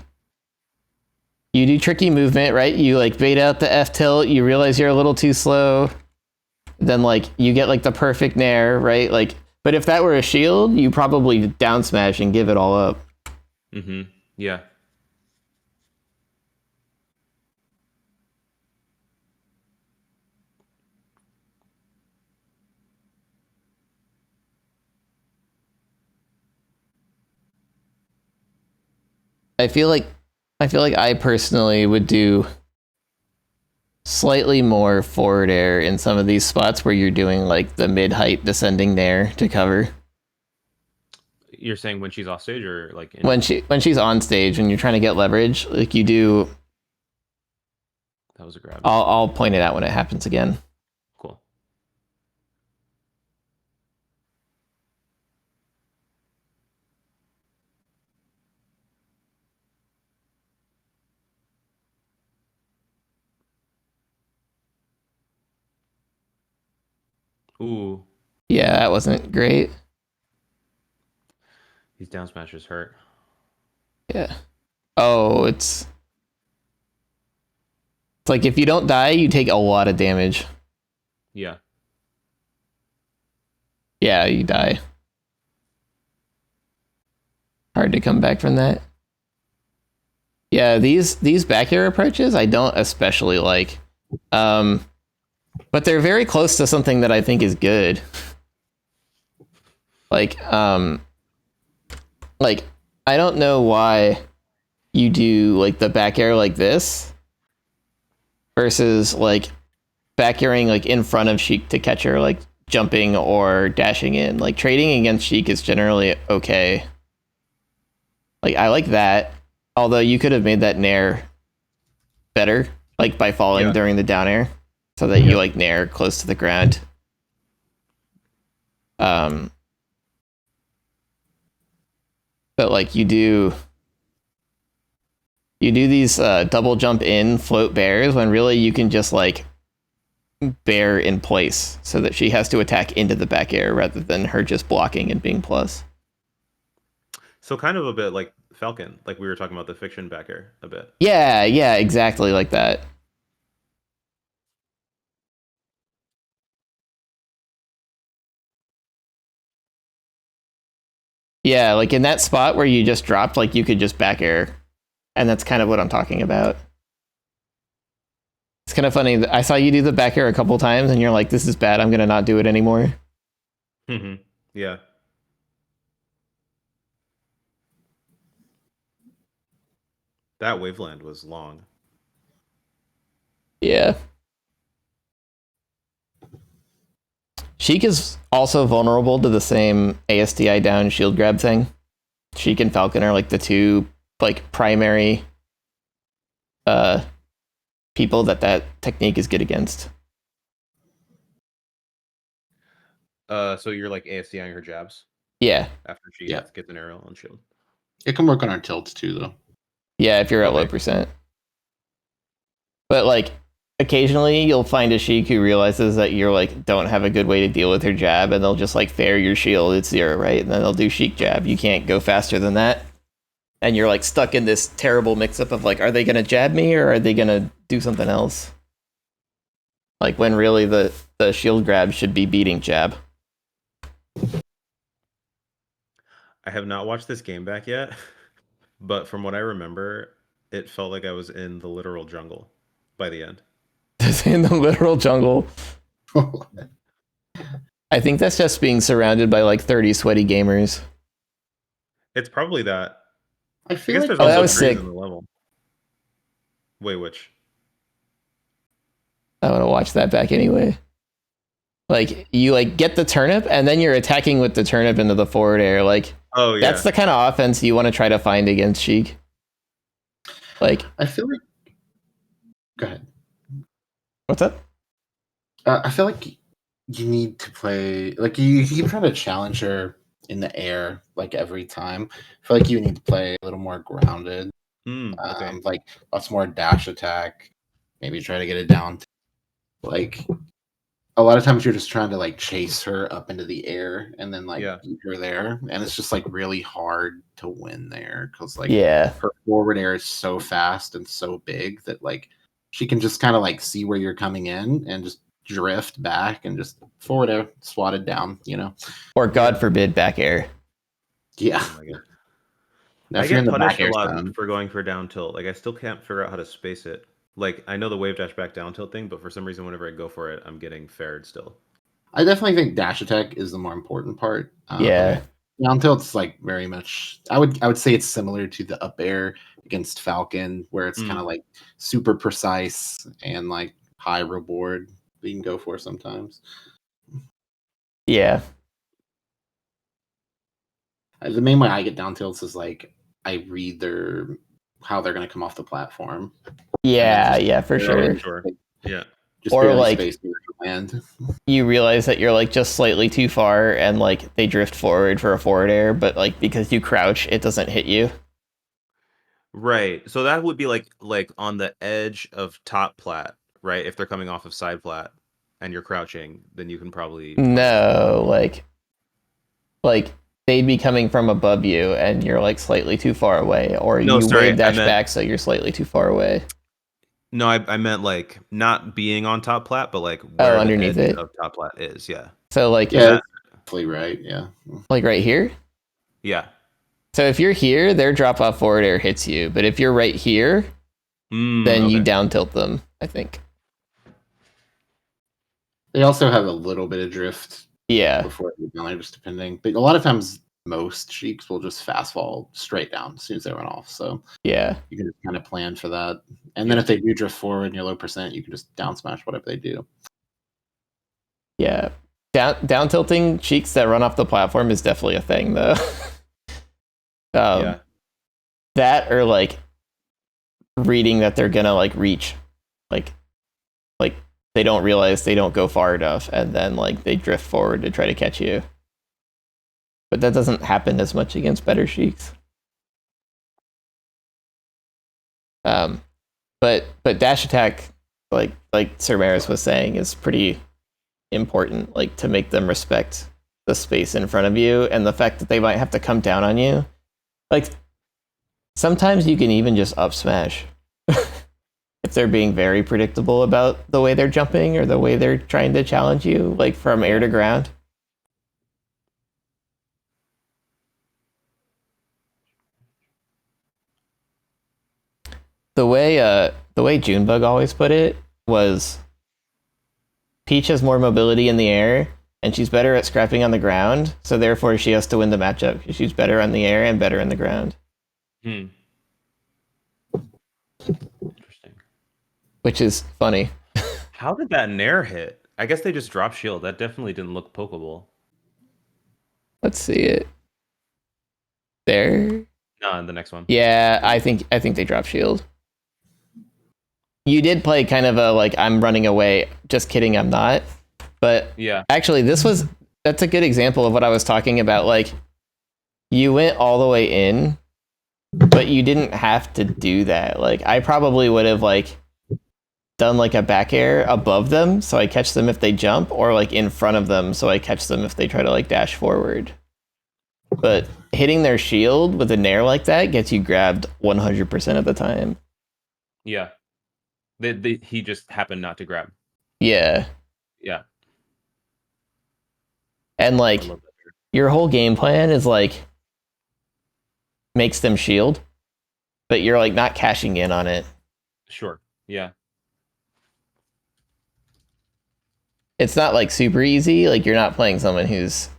you do tricky movement, right? You like bait out the F tilt, you realize you're a little too slow, then like you get like the perfect nair, right? Like, but if that were a shield, you probably down smash and give it all up. Mm-hmm. Yeah. I feel like I personally would do slightly more forward air in some of these spots where you're doing like the mid height descending nair to cover. You're saying when she's off stage or like when she's on stage and you're trying to get leverage, like you do. That was a grab. I'll point it out when it happens again. Cool. Ooh. Yeah, that wasn't great. These down smashers hurt. Yeah. Oh, it's like if you don't die, you take a lot of damage. Yeah. Yeah, you die. Hard to come back from that. Yeah, these back air approaches I don't especially like. But they're very close to something that I think is good. Like I don't know why you do like the back air like this versus like back airing like in front of Sheik to catch her, like jumping or dashing in. Like trading against Sheik is generally okay. Like I like that, although you could have made that nair better, like by falling during the down air, so that you like nair close to the ground. But like you do these double jump in float bears when really you can just like bear in place so that she has to attack into the back air rather than her just blocking and being plus. So kind of a bit like Falcon, like we were talking about the fiction back air a bit. Yeah, exactly like that. Yeah, like in that spot where you just dropped, like you could just back air. And that's kind of what I'm talking about. It's kind of funny. I saw you do the back air a couple times and you're like, this is bad. I'm going to not do it anymore. Mm-hmm. Yeah. That waveland was long. Yeah. Sheik is also vulnerable to the same ASDI down shield grab thing. Sheik and Falcon are like the two like primary people that technique is good against. So you're like ASDing her jabs? Yeah. After she gets an aerial on shield. It can work on our tilts too, though. Yeah, if you're at low percent. But like occasionally you'll find a Sheik who realizes that you're like don't have a good way to deal with her jab, and they'll just like fair your shield. It's 0, right? And then they'll do Sheik jab. You can't go faster than that. And you're like stuck in this terrible mix-up of like, are they gonna jab me or are they gonna do something else? Like when really the shield grab should be beating jab. I have not watched this game back yet, but from what I remember, it felt like I was in the literal jungle by the end. In the literal jungle. I think that's just being surrounded by like 30 sweaty gamers. It's probably that. I feel like there's that also was sick. in the level. Wait, which? I want to watch that back anyway. Like you like get the turnip and then you're attacking with the turnip into the forward air. Like that's the kind of offense you want to try to find against Sheik. Like I feel like. Go ahead. What's up? I feel like you need to play like you keep trying to challenge her in the air like every time. I feel like you need to play a little more grounded. Okay. Like lots more dash attack. Maybe try to get it down. Like a lot of times you're just trying to like chase her up into the air and then like beat her there, and it's just like really hard to win there because like her forward air is so fast and so big that like she can just kind of like see where you're coming in and just drift back and just forward air swatted down, you know, or God forbid back air. Yeah. Oh my God. Now, I if you're in get the back punished a air lot zone, for going for down tilt. Like I still can't figure out how to space it. Like I know the wave dash back down tilt thing, but for some reason whenever I go for it, I'm getting fared still. I definitely think dash attack is the more important part. Yeah. Down tilt's like very much. I would say it's similar to the up air against Falcon, where it's kind of like super precise and like high reward that you can go for sometimes. Yeah. The main way I get down tilts is like I read how they're going to come off the platform. Yeah, for sure. Yeah. Just or barely like space your command. You realize that you're like just slightly too far and like they drift forward for a forward air, but like because you crouch, it doesn't hit you. Right. So that would be like on the edge of top plat, right? If they're coming off of side plat and you're crouching, then you can probably No, like they'd be coming from above you and you're like slightly too far away, or wave dash back so you're slightly too far away. No, I meant like not being on top plat, but like where underneath the edge it of top plat is. Yeah. So like definitely right. Yeah. Like right here. Yeah. So if you're here, their drop off forward air hits you, but if you're right here, then you down tilt them, I think. They also have a little bit of drift. Yeah. Before they down there, just depending. But a lot of times, most Sheiks will just fast fall straight down as soon as they run off. So yeah, you can just kind of plan for that. And then if they do drift forward and you're low percent, you can just down smash whatever they do. Yeah. Down tilting Sheiks that run off the platform is definitely a thing, though. That or like reading that they're gonna like reach, like they don't realize they don't go far enough, and then like they drift forward to try to catch you. But that doesn't happen as much against better Sheiks. But dash attack, like Sir Maris was saying, is pretty important, like to make them respect the space in front of you and the fact that they might have to come down on you. Like sometimes you can even just up smash if they're being very predictable about the way they're jumping or the way they're trying to challenge you, like from air to ground. The way Junebug always put it was Peach has more mobility in the air and she's better at scrapping on the ground, so therefore she has to win the matchup because she's better on the air and better in the ground. Interesting. Which is funny. How did that nair hit? I guess they just dropped shield. That definitely didn't look pokeable. Let's see it. There. No, the next one. Yeah, I think they drop shield. You did play kind of a like I'm running away. Just kidding, I'm not. But yeah, actually, that's a good example of what I was talking about. Like, you went all the way in, but you didn't have to do that. Like, I probably would have like done like a back air above them, so I catch them if they jump, or like in front of them, so I catch them if they try to like dash forward. But hitting their shield with a nair like that gets you grabbed 100% of the time. Yeah. He just happened not to grab. Yeah. Yeah. And like your whole game plan is like makes them shield, but you're like not cashing in on it. Sure. Yeah. It's not like super easy. Like you're not playing someone who's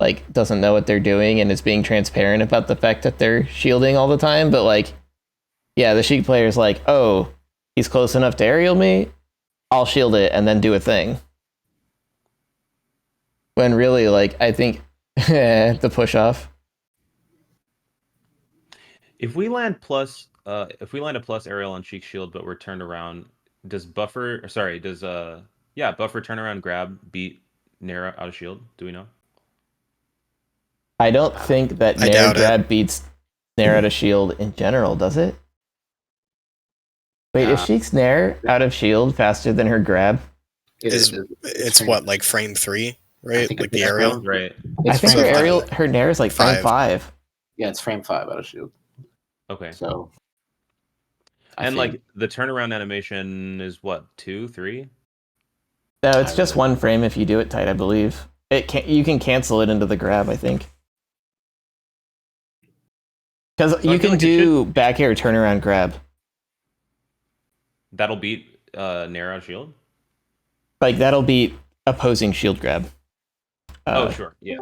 like doesn't know what they're doing and is being transparent about the fact that they're shielding all the time. But like, yeah, the Sheik player is like, oh, he's close enough to aerial me, I'll shield it and then do a thing. When really, like, I think the push off. If we land a plus aerial on Sheik shield, but we're turned around, does buffer turn around grab beat Nair out of shield? Do we know? I don't think that Nair grab beats Nair out of shield in general, does it? Wait, is Sheik's Nair out of shield faster than her grab? It's what, like frame 3, right? Like the aerial? aerial? Right. I think her aerial, her Nair is like frame 5. Yeah, it's frame 5 out of shield. Okay. So. And like the turnaround animation is what, 2, 3? No, it's just 1 frame if you do it tight, I believe. You can cancel it into the grab, I think. Because you can do back air turnaround grab. That'll beat Nair out shield? Like, that'll beat opposing shield grab. Oh, sure, yeah.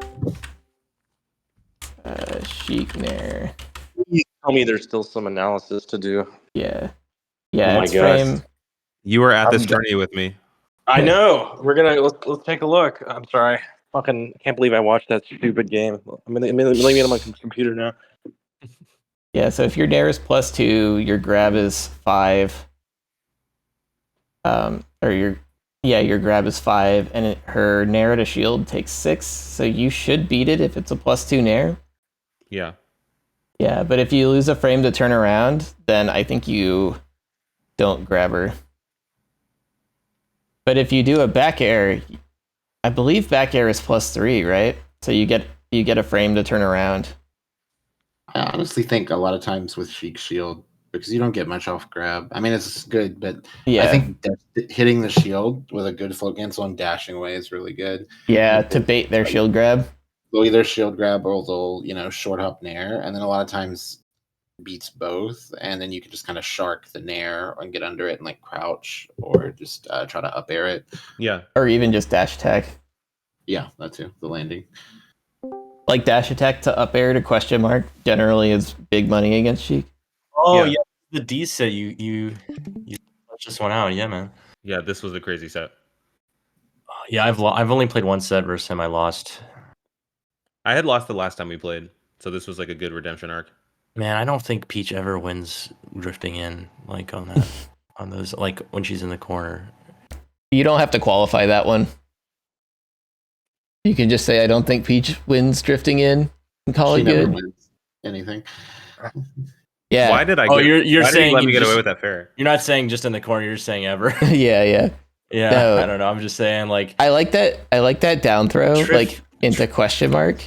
Sheik Nair. You tell me there's still some analysis to do. Yeah. Yeah, oh it's frame. You were at this journey with me. I know. We're gonna let's take a look. I'm sorry. Fucking can't believe I watched that stupid game. I'm leaving it on my computer now. Yeah, so if your Nair is +2, your grab is 5. Your grab is 5, and her Nair to shield takes 6, so you should beat it if it's a +2 Nair. Yeah. Yeah, but if you lose a frame to turn around, then I think you don't grab her. But if you do a back air, I believe back air is +3, right? So you get a frame to turn around. I honestly think a lot of times with Sheik's shield, because you don't get much off grab. I mean, it's good, but I think hitting the shield with a good float cancel and dashing away is really good. Yeah, to bait their shield grab. They'll either shield grab or they'll, short hop Nair, and then a lot of times beats both, and then you can just kind of shark the Nair and get under it and like crouch or just try to up air it. Yeah. Or even just dash attack. Yeah, that too. The landing. Like dash attack to up air to question mark generally is big money against Sheik. Oh yeah, the D set you just went out. Yeah, man. Yeah, this was a crazy set. Yeah, I've only played 1 set versus him. I lost. I had lost the last time we played, so this was like a good redemption arc. Man, I don't think Peach ever wins drifting in like on that on those like when she's in the corner. You don't have to qualify that one. You can just say I don't think Peach wins drifting in and call it good. Never wins anything. Yeah. Why did I? You're saying let me get away with that fair? You're not saying just in the corner. You're saying ever. Yeah. Yeah. No. I don't know. I'm just saying like I like that down throw like into question mark,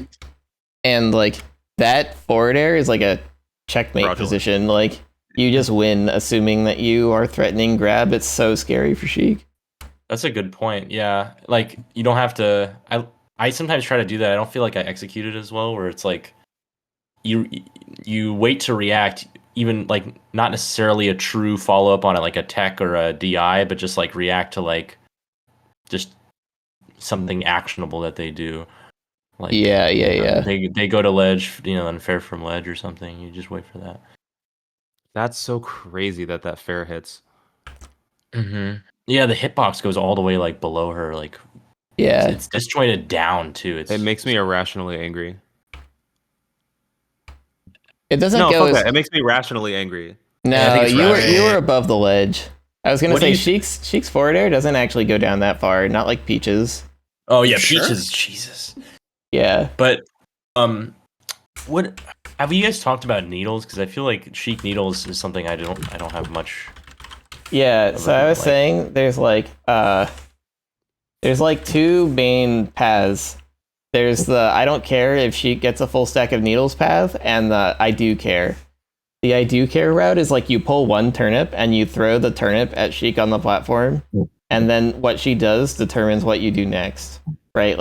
and like that forward air is like a checkmate position. Like you just win, assuming that you are threatening grab. It's so scary for Sheik. That's a good point. Yeah, like you don't have to. I sometimes try to do that. I don't feel like I execute it as well. Where it's like you wait to react, even like not necessarily a true follow up on it, like a tech or a DI, but just like react to like just something actionable that they do. Like yeah. They go to ledge, and fair from ledge or something. You just wait for that. That's so crazy that fair hits. Mm-hmm. Yeah, the hitbox goes all the way like below her. Like yeah, it's disjointed down too. It makes me irrationally angry. It doesn't go. It makes me rationally angry. No, you were above the ledge. I was gonna say Sheik's forward air doesn't actually go down that far. Not like Peach's. Oh yeah, Peach's. Jesus. Yeah, but what have you guys talked about needles? Because I feel like Sheik needles is something I don't have much. Yeah, so I was saying there's like 2 main paths. There's the I don't care if Sheik gets a full stack of needles path, and the I do care. The I do care route is like you pull 1 turnip and you throw the turnip at Sheik on the platform, and then what she does determines what you do next, right?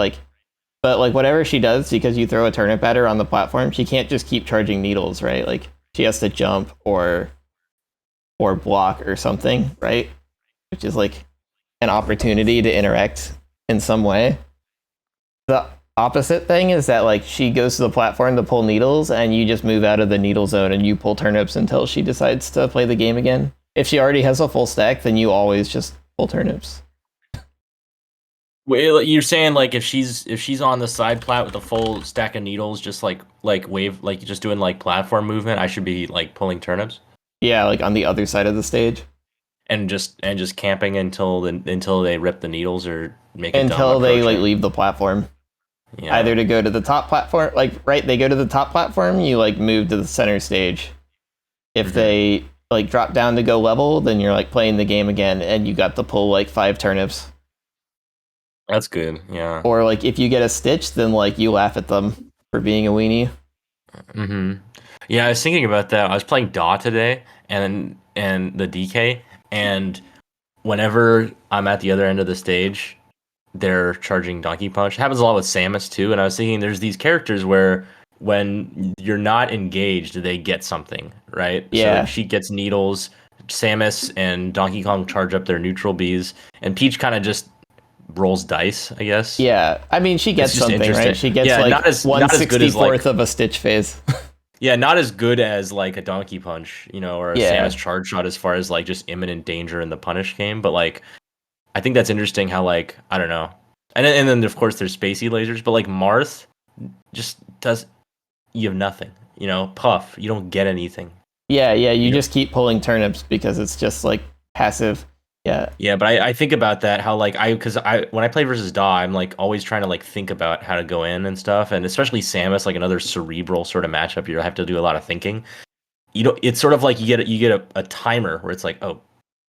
But whatever she does, because you throw a turnip at her on the platform, she can't just keep charging needles, right? Like she has to jump or block or something, right? Which is like an opportunity to interact in some way. The opposite thing is that like she goes to the platform to pull needles, and you just move out of the needle zone and you pull turnips until she decides to play the game again. If she already has a full stack, then you always just pull turnips. Wait, you're saying like if she's on the side plat with a full stack of needles, just like wave, like just doing like platform movement, I should be like pulling turnips. Yeah, like on the other side of the stage, and just camping until they rip the needles or make it until they like leave the platform. Yeah. Either to go to the top platform, they go to the top platform, you like move to the center stage. If they like drop down to go level, then you're like playing the game again, and you got to pull like 5 turnips. That's good. Yeah. Or like if you get a stitch, then like you laugh at them for being a weenie. Mm-hmm. Yeah, I was thinking about that. I was playing Daw today, and the DK, and whenever I'm at the other end of the stage, they're charging Donkey Punch. It happens a lot with Samus too, and I was thinking there's these characters where when you're not engaged, they get something, right? Yeah. So she gets needles, Samus and Donkey Kong charge up their neutral bees, and Peach kind of just rolls dice, I guess. Yeah, I mean, she gets just something, right? She gets like not as good as 1/64th of a stitch phase. Yeah, not as good as like a Donkey Punch, or a Yeah. Samus charge shot as far as like just imminent danger in the punish game. But like, I think that's interesting how like, I don't know. And then of course there's spacey lasers, but like Marth just does, you have nothing, Puff, you don't get anything. Yeah, you just keep pulling turnips because it's just like passive. Yeah, but I think about that, how like because when I play versus Daw, I'm like always trying to like think about how to go in and stuff, and especially Samus, like another cerebral sort of matchup, you have to do a lot of thinking. It's sort of like you get a timer where it's like, oh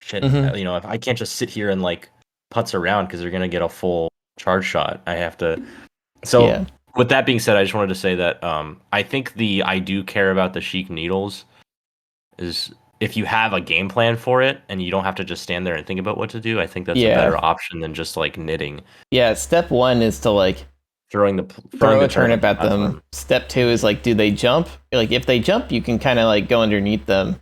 shit, if I can't just sit here and like putz around because they're gonna get a full charge shot, I have to. So Yeah. With that being said, I just wanted to say that I think I do care about the Sheik needles is. If you have a game plan for it and you don't have to just stand there and think about what to do, I think that's a better option than just like knitting. Yeah, step 1 is to like throw a turnip at them. Step 2 is like, do they jump? Like if they jump, you can kind of like go underneath them.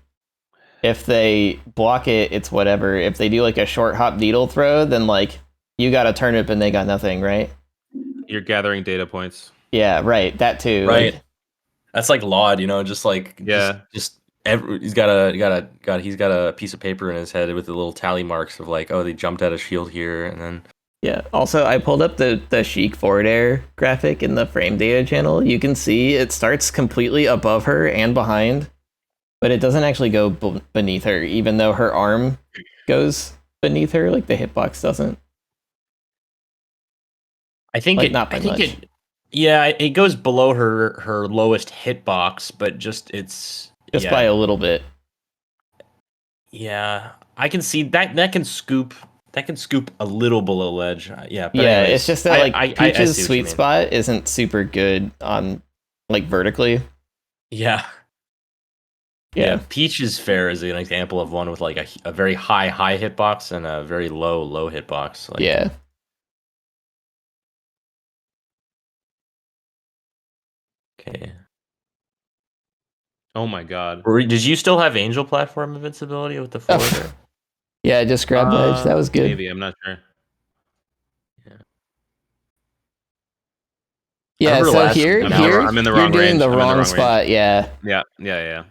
If they block it, it's whatever. If they do like a short hop needle throw, then like you got a turnip and they got nothing, right? You're gathering data points. Yeah, right. That too. Right. Like, that's like Laud, just like he's got a piece of paper in his head with the little tally marks of like, oh, they jumped at a shield here, and then yeah. Also, I pulled up the Sheik forward air graphic in the frame data channel. You can see it starts completely above her and behind, but it doesn't actually go beneath her, even though her arm goes beneath her. Like the hitbox doesn't. I think like, not by much. It goes below her lowest hitbox, but it's. Just by a little bit. Yeah, I can see that can scoop a little below ledge. Yeah, but yeah, anyways, it's just that like Peach's sweet spot isn't super good on like vertically. Yeah. Peach's fair is an example of one with like a very high hitbox and a very low hitbox. Like, yeah. Okay. Oh my god. Did you still have Angel platform invincibility with the forward? Yeah, just grab the edge. That was good. Maybe, I'm not sure. Yeah, so here I'm in the wrong you're range. doing the wrong spot. Yeah. Yeah.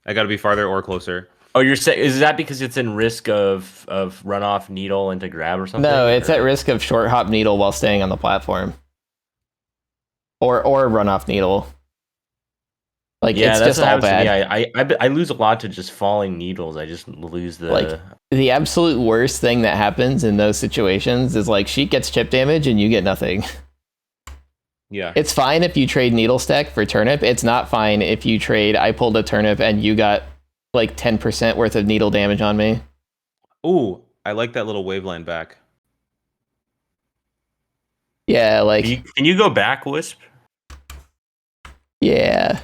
I got to be farther or closer. Oh, you're saying, is that because it's in risk of runoff needle into grab or something? No, it's at risk of short hop needle while staying on the platform. Or runoff needle. Like, it's just all bad. I lose a lot to just falling needles. I just lose the... Like, the absolute worst thing that happens in those situations is, like, Sheik gets chip damage and you get nothing. Yeah. It's fine if you trade needle stack for turnip. It's not fine if you trade I pulled a turnip and you got, like, 10% worth of needle damage on me. Ooh, I like that little waveline back. Yeah, like... Can you go back, Wisp? Yeah.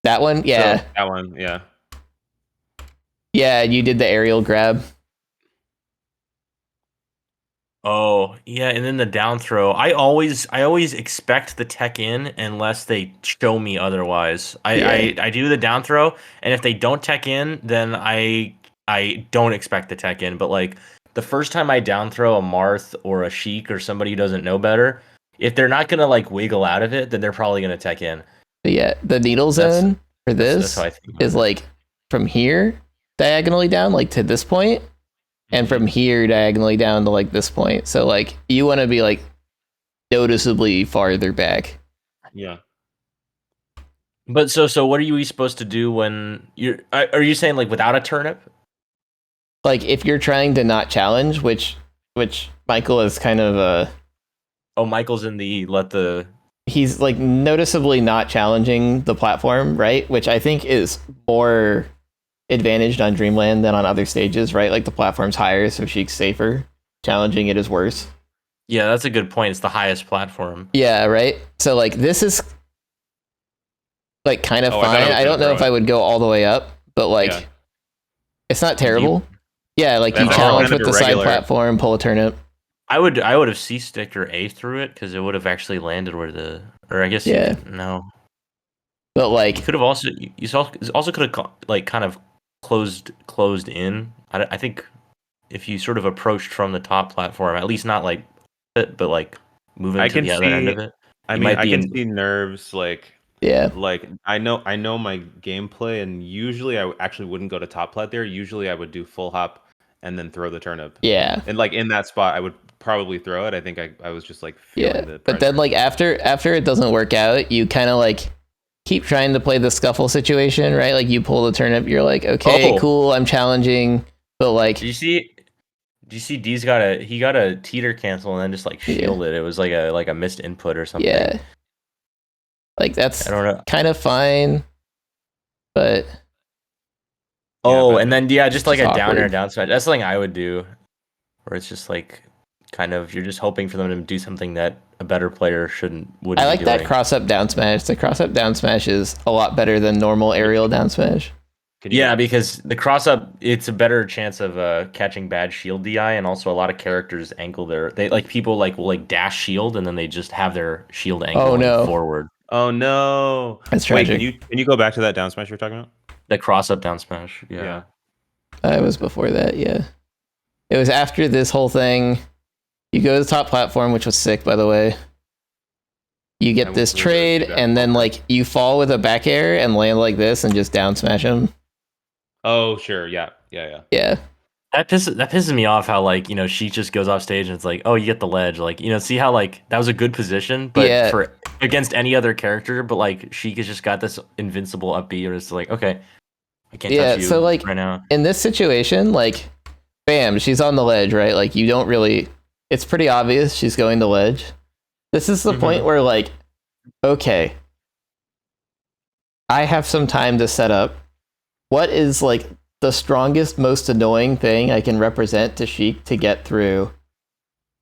That one? Yeah. So, that one, yeah. Yeah, you did the aerial grab. Oh, yeah, and then the down throw. I always expect the tech in unless they show me otherwise. I do the down throw, and if they don't tech in, then I don't expect the tech in. But like the first time I down throw a Marth or a Sheik or somebody who doesn't know better, if they're not gonna like wiggle out of it, then they're probably gonna tech in. Yeah, the needle zone for this is like from here diagonally down, like to this point, and from here diagonally down to like this point. So like you want to be like noticeably farther back. Yeah. But so what are you supposed to do when are you saying like without a turnip? Like if you're trying to not challenge, which Michael is kind of a... Oh, Michael's in the he's like noticeably not challenging the platform, right? Which I think is more advantaged on Dreamland than on other stages, right? Like the platform's higher, so Sheik's safer. Challenging it is worse. Yeah, that's a good point. It's the highest platform. Yeah, right? So like this is like kind of fine. I don't know if I would go all the way up, but like it's not terrible. Yeah, like you challenge with the side platform, pull a turnip. I would have C-sticked or A through it because it would have actually landed where the, or I guess no. But like you could have also could have like kind of closed in. I think if you sort of approached from the top platform, at least not like it, but like moving to the other end of it. I mean, I can see nerves like like I know my gameplay, and usually I actually wouldn't go to top plat there. Usually I would do full hop and then throw the turnip. Yeah, and like in that spot I would probably throw it. I think I was just like feeling the pressure. But then like after it doesn't work out, you kind of like keep trying to play the scuffle situation, right? Like you pull the turnip, you're like, okay, cool, I'm challenging, but like do you see D's got a teeter cancel and then just like shielded. It was like a missed input or something. Yeah, like that's I don't know, kind of fine, but and then just like a down air down smash. That's something I would do, where it's just like kind of you're just hoping for them to do something that a better player wouldn't. I like that cross up down smash. The cross up down smash is a lot better than normal aerial down smash. Yeah, because the cross up, it's a better chance of catching bad shield DI, and also a lot of characters angle people will dash shield and then they just have their shield angle forward. Oh no, that's tragic. Wait, can you go back to that down smash you're talking about? The cross up down smash. Yeah. It was before that. Yeah, it was after this whole thing. You go to the top platform, which was sick, by the way. You get this trade, and then like you fall with a back air and land like this, and just down smash him. Oh sure, yeah. That pisses me off. How like she just goes off stage and it's like, oh, you get the ledge. Like see how like that was a good position, but for against any other character, but like Sheik has just got this invincible up B, or it's like, okay, I can't touch you so like right now. In this situation, like, bam, she's on the ledge, right? Like you don't really. It's pretty obvious she's going to ledge. This is the point where like, okay, I have some time to set up. What is like the strongest, most annoying thing I can represent to Sheik to get through,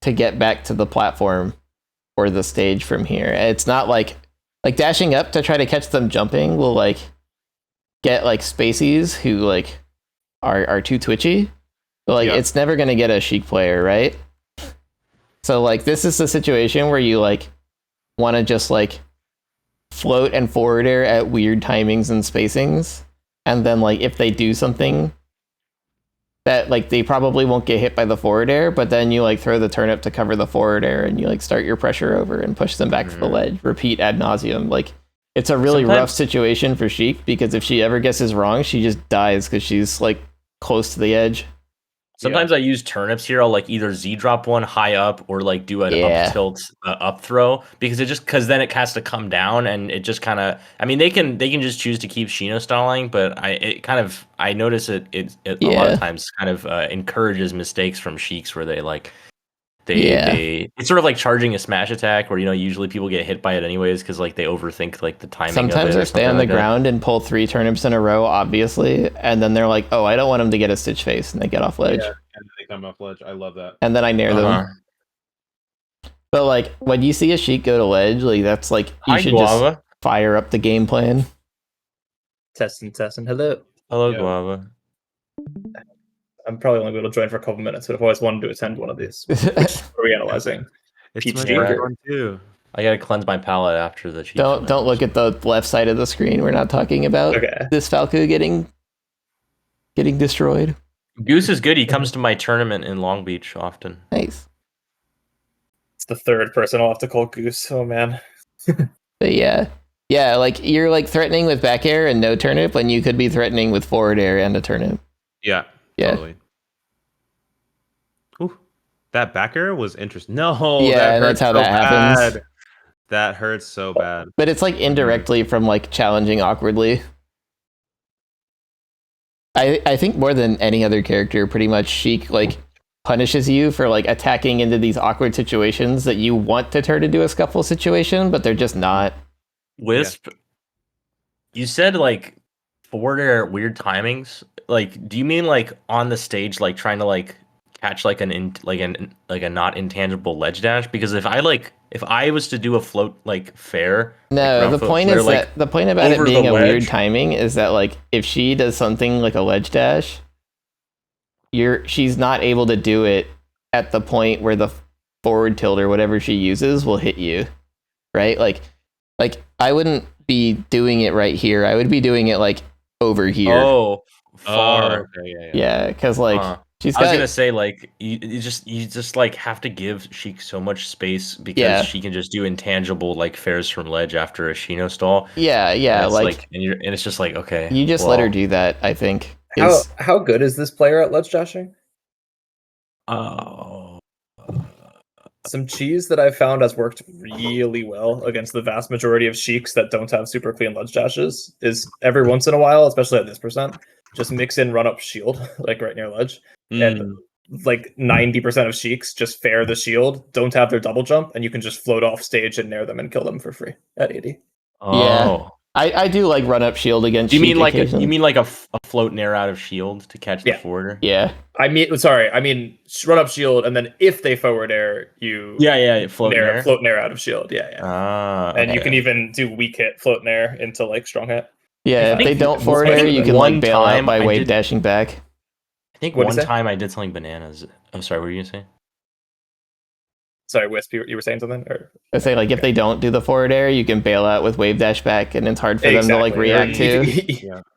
to get back to the platform or the stage from here? It's not like dashing up to try to catch them jumping will like get like spacies who like are too twitchy. But like it's never gonna get a Sheik player, right? So like this is the situation where you like want to just like float and forward air at weird timings and spacings, and then like if they do something that like they probably won't get hit by the forward air, but then you like throw the turnip to cover the forward air and you like start your pressure over and push them back to the ledge, repeat ad nauseum. Like it's a really rough situation for Sheik, because if she ever guesses wrong, she just dies because she's like close to the edge. Sometimes I use turnips here. I'll like either Z drop one high up or like do an up tilt up throw, because then it has to come down, and it just kind of. I mean, they can just choose to keep Shino styling, but I notice it a lot of times kind of encourages mistakes from Sheiks where they like it's sort of like charging a smash attack where usually people get hit by it anyways because like they overthink like the timing. Sometimes they stay on the ground and pull 3 turnips in a row, obviously, and then they're like, oh, I don't want them to get a stitch face, and they get off ledge. Yeah, and they come off ledge. I love that. And then I nair them. But like when you see a Sheik go to ledge, like that's like you should just fire up the game plan. Testing. Hello, Guava. I'm probably only able to join for a couple minutes, but I've always wanted to attend one of these. Which are we analyzing? It's my favorite one too. I gotta cleanse my palate after the cheat. Don't look at the left side of the screen. We're not talking about this Falco getting destroyed. Goose is good. He comes to my tournament in Long Beach often. Nice. It's the third person I'll have to call Goose. Oh man. But yeah, like you're like threatening with back air and no turnip when you could be threatening with forward air and a turnip. Yeah. Totally. Ooh, that back air was interesting. No, that's how that happens. That hurts so bad. But it's like indirectly from like challenging awkwardly. I think more than any other character, pretty much Sheik like punishes you for like attacking into these awkward situations that you want to turn into a scuffle situation, but they're just not. Wisp, you said like forward air at weird timings? Like, do you mean like on the stage, like trying to like catch like a not intangible ledge dash? Because if I was to do a float like fair, like No, ground the float point flare, is like that the point about it over being the a weird ledge- timing is that like if she does something like a ledge dash, she's not able to do it at the point where the forward tilt or whatever she uses will hit you, right? Like I wouldn't be doing it right here. I would be doing it like over here. Oh, far. Okay, Yeah, because like she's I was got. gonna say like you just like have to give Sheik so much space because Yeah. she can just do intangible like fairs from ledge after a Shino stall. Yeah, And it's like and it's just like okay. you just let her do that. I think. How good is this player at ledge dashing? Oh. Some cheese that I've found has worked really well against the vast majority of Sheiks that don't have super clean ledge dashes is every once in a while, especially at this percent, just mix in run up shield, like right near ledge. And like 90% of Sheiks just fair the shield, don't have their double jump, and you can just float off stage and nair them and kill them for free at 80. Oh. Yeah. I do like run up shield against. Do you Sheik mean like occasionally. a float nair out of shield to catch the forwarder? Yeah. I mean run up shield, and then if they forward air, you float nair out of shield. And you can even do weak hit float nair into like strong hit. Yeah, if they don't forward air, you can like bail out by wave dashing back. I think one time I did something bananas. Oh, sorry, what were you gonna say? Sorry, Wisp, you were saying something? Or I say like if they don't do the forward air, you can bail out with wave dash back, and it's hard for them to like react to.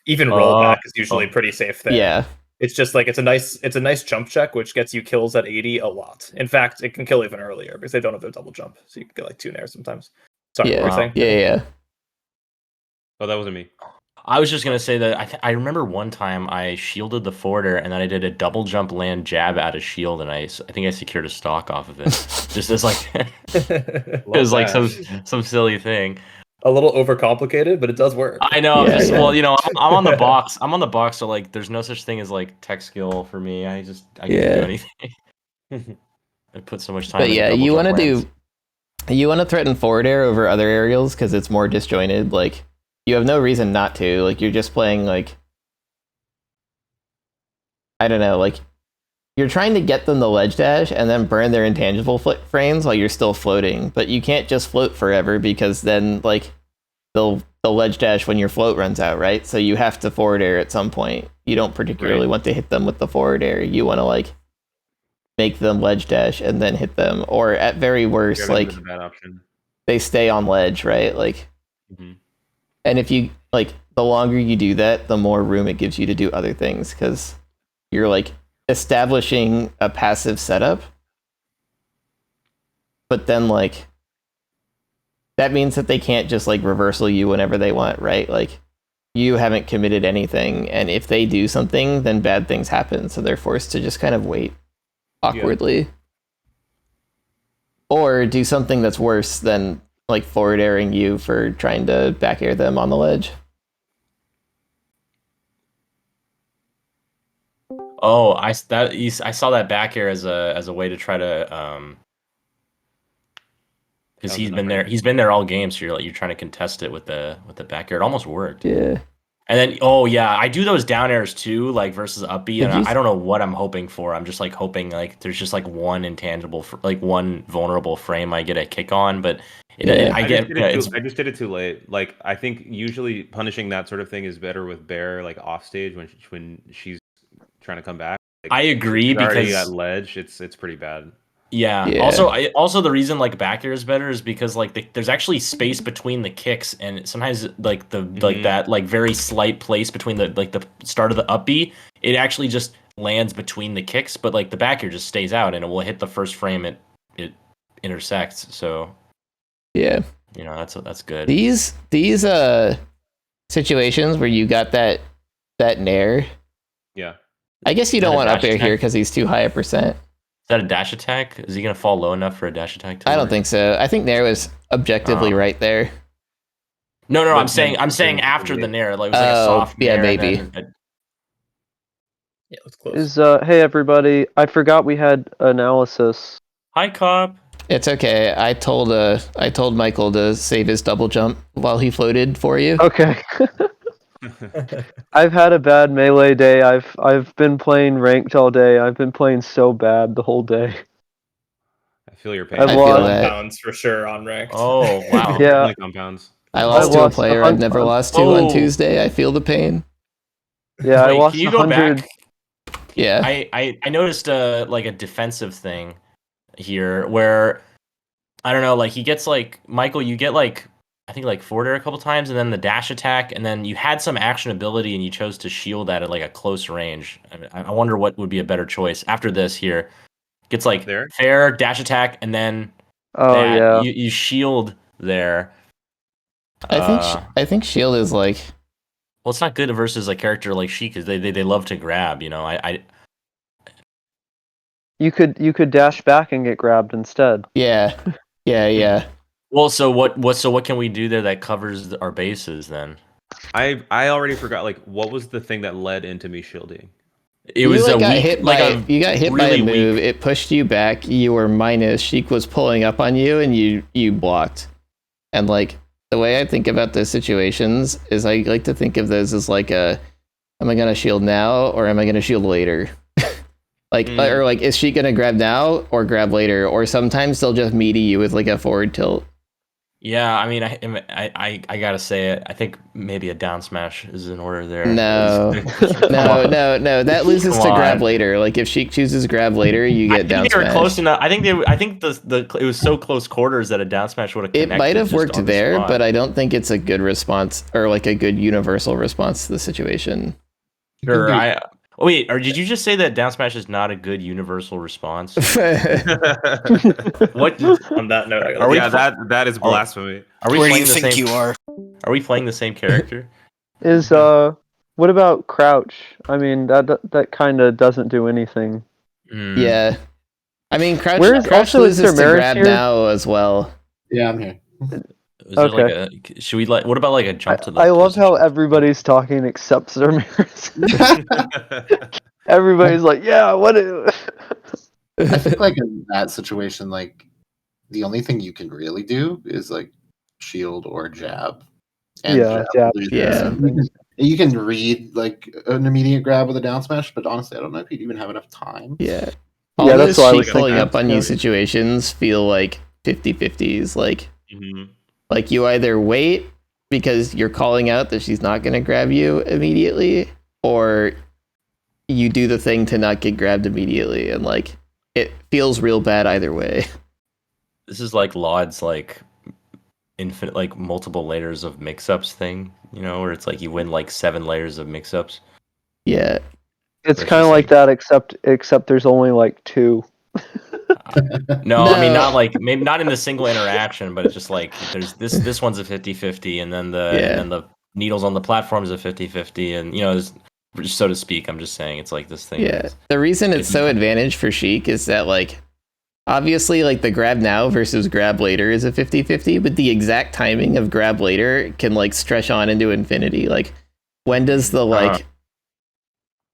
Even rollback is usually pretty safe there. Yeah. It's just like it's a nice jump check, which gets you kills at 80 a lot. In fact, it can kill even earlier because they don't have their double jump, so you can get like 2 nairs sometimes. Sorry, what were you saying? Yeah. Oh, that wasn't me. I was just gonna say that I remember one time I shielded the forwarder and then I did a double jump land jab out of shield and I think I secured a stock off of it. Just as like it was like some silly thing. A little overcomplicated, but it does work. I know. Well, you know, I'm on the box. I'm on the box, so like, there's no such thing as like tech skill for me. I can do anything. I put so much time. But yeah, you want to threaten forward air over other aerials because it's more disjointed. Like, you have no reason not to. Like, you're just playing like, I don't know, like you're trying to get them the ledge dash and then burn their intangible frames while you're still floating. But you can't just float forever because then like they'll ledge dash when your float runs out, right? So you have to forward air at some point. You don't particularly want to hit them with the forward air. You want to like make them ledge dash and then hit them, or at very worst, like they stay on ledge, right? Like, and if you like, the longer you do that, the more room it gives you to do other things because you're like establishing a passive setup, but then like that means that they can't just like reversal you whenever they want, right? Like you haven't committed anything, and if they do something, then bad things happen, so they're forced to just kind of wait awkwardly, or do something that's worse than like forward airing you for trying to back air them on the ledge. Oh, I saw that back air as a way to try to because he's been there all game, so you're trying to contest it with the back air. It almost worked. Yeah. And then I do those down airs too, like versus up B, and I don't know what I'm hoping for. I'm just like hoping like there's just like one intangible, like one vulnerable frame I get a kick on, but I just did it too late. Like I think usually punishing that sort of thing is better with Bear like off stage when she's trying to come back. Like, I agree because at ledge, it's pretty bad. Yeah. Also the reason like back air is better is because like there's actually space between the kicks, and sometimes like like that like very slight place between the start of the up B, it actually just lands between the kicks, but like the back air just stays out and it will hit the first frame it intersects. So yeah, you know that's good. These situations where you got that nair. Yeah. I guess you don't want up air here because he's too high a percent. Is that a dash attack? Is he going to fall low enough for a dash attack? I don't think so. I think nair was objectively right there. No, I'm saying after the nair, like it was like a soft nair. Maybe. Yeah, let's close. Hey everybody, I forgot we had analysis. Hi, Cobb. It's okay. I told Michael to save his double jump while he floated for you. Okay. I've had a bad melee day. I've been playing ranked all day. I've been playing so bad the whole day. I feel your pain. I've I feel lost. that. Compounds for sure on ranked. Oh wow. Yeah. Definitely compounds. I lost to a lost player I've never lost to on Oh. Tuesday. I feel the pain. Yeah, I Wait, lost can you go 100. back? Yeah. I noticed like a defensive thing here where I don't know, like he gets like Michael, you get like I think like forward air a couple times, and then the dash attack, and then you had some action ability, and you chose to shield that at like a close range. I wonder what would be a better choice after this. Here gets like There? fair dash attack, and then Oh that yeah. you shield there. I think shield is like Well, it's not good versus a character like Sheik because they love to grab. You know, You could dash back and get grabbed instead. yeah. Well, so what can we do there that covers our bases then? I already forgot. Like, what was the thing that led into me shielding? It was you a got weak, hit like by a you got hit really by a move. weak. It pushed you back. You were minus. Sheik was pulling up on you, and you blocked. And like the way I think about those situations is, I like to think of those as like am I gonna shield now or am I gonna shield later? Like or like is she gonna grab now or grab later? Or sometimes they'll just meaty you with like a forward tilt. Yeah, I mean, I gotta say it. I think maybe a down smash is in order there. No, no. That loses to grab later. Like if Sheik chooses grab later, you get down they were smash. close enough. I think it was so close quarters that a down smash would have connected. It might have just worked on the there, spot. but I don't think it's a good response or like a good universal response to the situation. Sure, wait, or did you just say that down smash is not a good universal response? What On that note, that is blasphemy. Are we Where do playing you the think same? you are? Are we playing the same character? Is what about crouch? I mean that kind of doesn't do anything. Yeah, I mean crouch Where's also is loses there to Maris grab here? now as well. Yeah, I'm here. Is there like should we what about like a jump to the I love how everybody's talking except Zermaris. Everybody's like, yeah, what is... I think like in that situation, like the only thing you can really do is like shield or jab. And jab. Yeah. You can read like an immediate grab with a down smash, but honestly, I don't know if you'd even have enough time. Yeah. Yeah, All that's those what I was Sheik pulling thinking. up on you situations feel like 50-50s. Like you either wait because you're calling out that she's not going to grab you immediately, or you do the thing to not get grabbed immediately, and like it feels real bad either way. This is like Laud's like infinite, like multiple layers of mix-ups thing, you know, where it's like you win like 7 layers of mix-ups. Yeah, it's kind of like that, except there's only like 2. No, I mean not like maybe not in the single interaction, but it's just like there's this one's a 50-50, and then the needles on the platform is a 50-50, and you know, so to speak. I'm just saying it's like this thing. Yeah, the reason it's so advantage for Sheik is that like obviously like the grab now versus grab later is a 50-50, but the exact timing of grab later can like stretch on into infinity. Like when does the like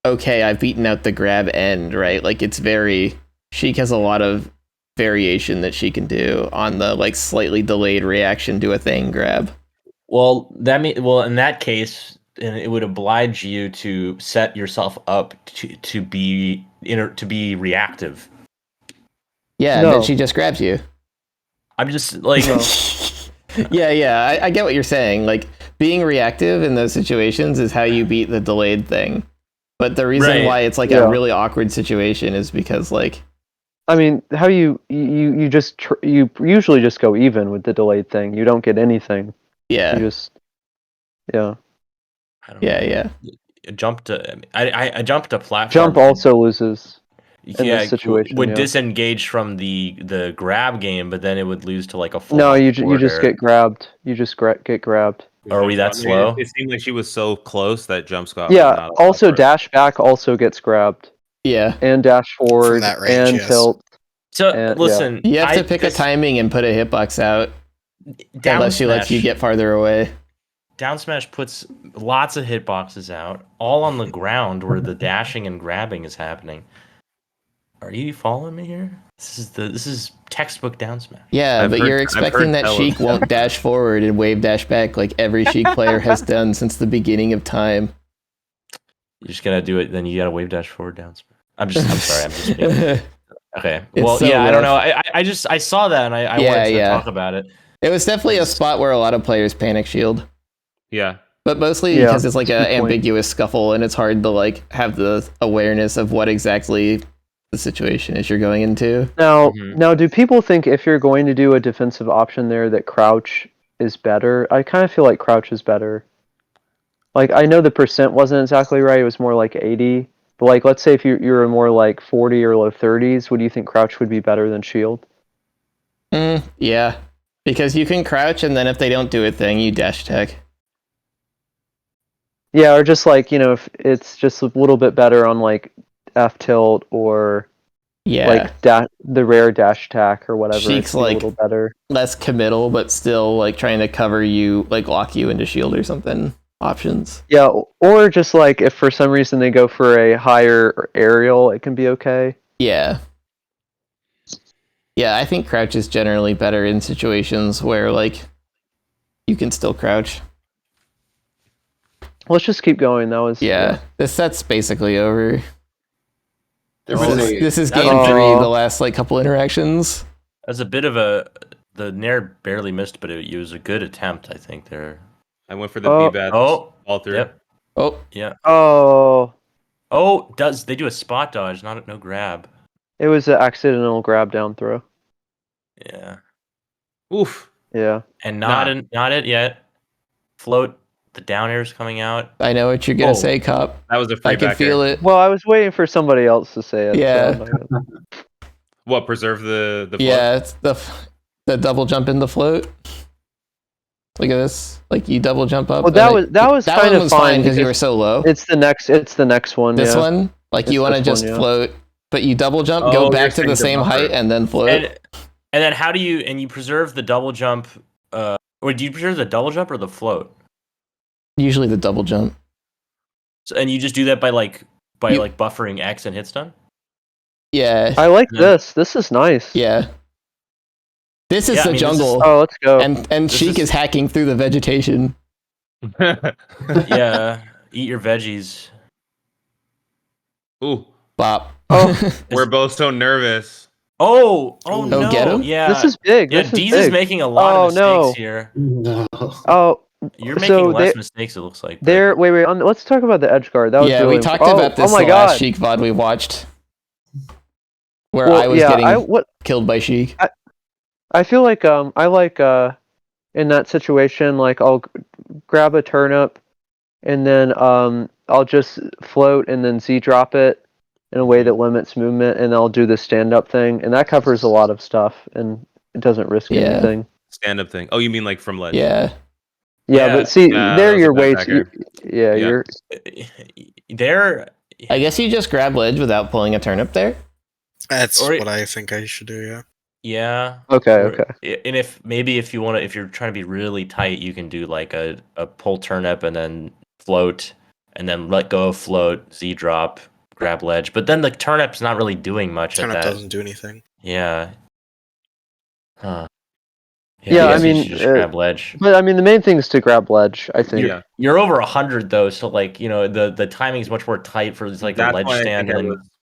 okay, I've beaten out the grab end, right? Like it's very Sheik has a lot of variation that she can do on the like slightly delayed reaction to a thing grab. Well, in that case, it would oblige you to set yourself up to be reactive. Yeah, No. then she just grabs you. I'm just like yeah, I get what you're saying. Like being reactive in those situations is how you beat the delayed thing. But the reason why it's like a really awkward situation is because like I mean, how you just you usually just go even with the delayed thing. You don't get anything. Yeah. You just yeah. I don't know. I jumped a platform. Jump also loses. In Yeah, this situation, would disengage from the grab game, but then it would lose to like a full. No, you just get grabbed. You just get grabbed. Are we that slow? It seemed like she was so close that jumps got. Yeah. Also, dash back also gets grabbed. Yeah. And dash forward From that range, and yes. tilt. So listen, you have to pick a timing and put a hitbox out, unless she lets you get farther away. Down smash puts lots of hitboxes out, all on the ground where the dashing and grabbing is happening. Are you following me here? This is textbook down smash. Yeah, but you're expecting that Sheik won't dash forward and wave dash back like every Sheik player has done since the beginning of time. You're just gonna do it, then you gotta wave dash forward down smash. I'm sorry, I'm just being... Okay. Well, so yeah, rough. I don't know. I saw that and I wanted to talk about it. It was definitely a spot where a lot of players panic shield. Yeah. But mostly because it's like an ambiguous scuffle and it's hard to like have the awareness of what exactly the situation is you're going into. Now, do people think if you're going to do a defensive option there that crouch is better? I kind of feel like crouch is better. Like, I know the percent wasn't exactly right. It was more like 80. But like, let's say if you're more like 40 or low 30s, would you think crouch would be better than shield? Yeah. Because you can crouch and then if they don't do a thing, you dash attack. Yeah, or just like, if it's just a little bit better on like F tilt or like the rare dash attack or whatever. Sheik's like a little better. Less committal, but still like trying to cover you, like lock you into shield or something. Options. Yeah, or just like if for some reason they go for a higher aerial, it can be okay. Yeah. Yeah, I think crouch is generally better in situations where like you can still crouch. Let's just keep going. That was This set's basically over. This is game 3, the last like couple interactions. That's a bit of the Nair barely missed, but it was a good attempt, I think there. I went for the B-bats all through. Yep. Oh. Yeah. Oh. Oh, they do a spot dodge, no grab. It was an accidental grab down throw. Yeah. Oof. Yeah. And not it yet. Float. The down air's coming out. I know what you're gonna say, Cop. That was a free I can feel it. Well, I was waiting for somebody else to say it. Yeah. So What, preserve the float? Yeah, it's the double jump in the float. Look at this. Like you double jump up. Well, that was kind of fine because you were so low. It's the next one. This one, like you want to just float, but you double jump, go back to the same height, and then float. And then how do you preserve the double jump? Or do you preserve the double jump or the float? Usually the double jump. So, and you just do that by buffering X and hit stun? Yeah. I like this. This is nice. Yeah. This is the jungle. Oh, let's go. And Sheik is hacking through the vegetation. Yeah. Eat your veggies. Ooh. Bop. Oh. We're both so nervous. Oh no. Get him? Yeah. This is big. Yeah, Deez is making a lot of mistakes here. No. Oh. You're making less mistakes, it looks like. Wait. Let's talk about the edge guard. That was we talked about this in the last Sheik VOD we watched. Where I was getting killed by Sheik. I feel like I like in that situation, like I'll grab a turnip and then I'll just float and then Z drop it in a way that limits movement, and I'll do the stand up thing, and that covers a lot of stuff and it doesn't risk anything. Stand up thing. Oh, you mean like from ledge? Yeah, but see, there you're way too. Yeah, you're. There. I guess you just grab ledge without pulling a turnip there. That's what I think I should do. Yeah. Yeah. Okay. And if you're trying to be really tight, you can do like a pull turnip and then float, and then let go of float, Z drop, grab ledge. But then the turnip's not really doing much. Turnip doesn't do anything. Yeah. Huh. Yeah, I mean, just grab ledge. But I mean, the main thing is to grab ledge. I think. You're over 100 though, so like the timing is much more tight for like a ledge stand.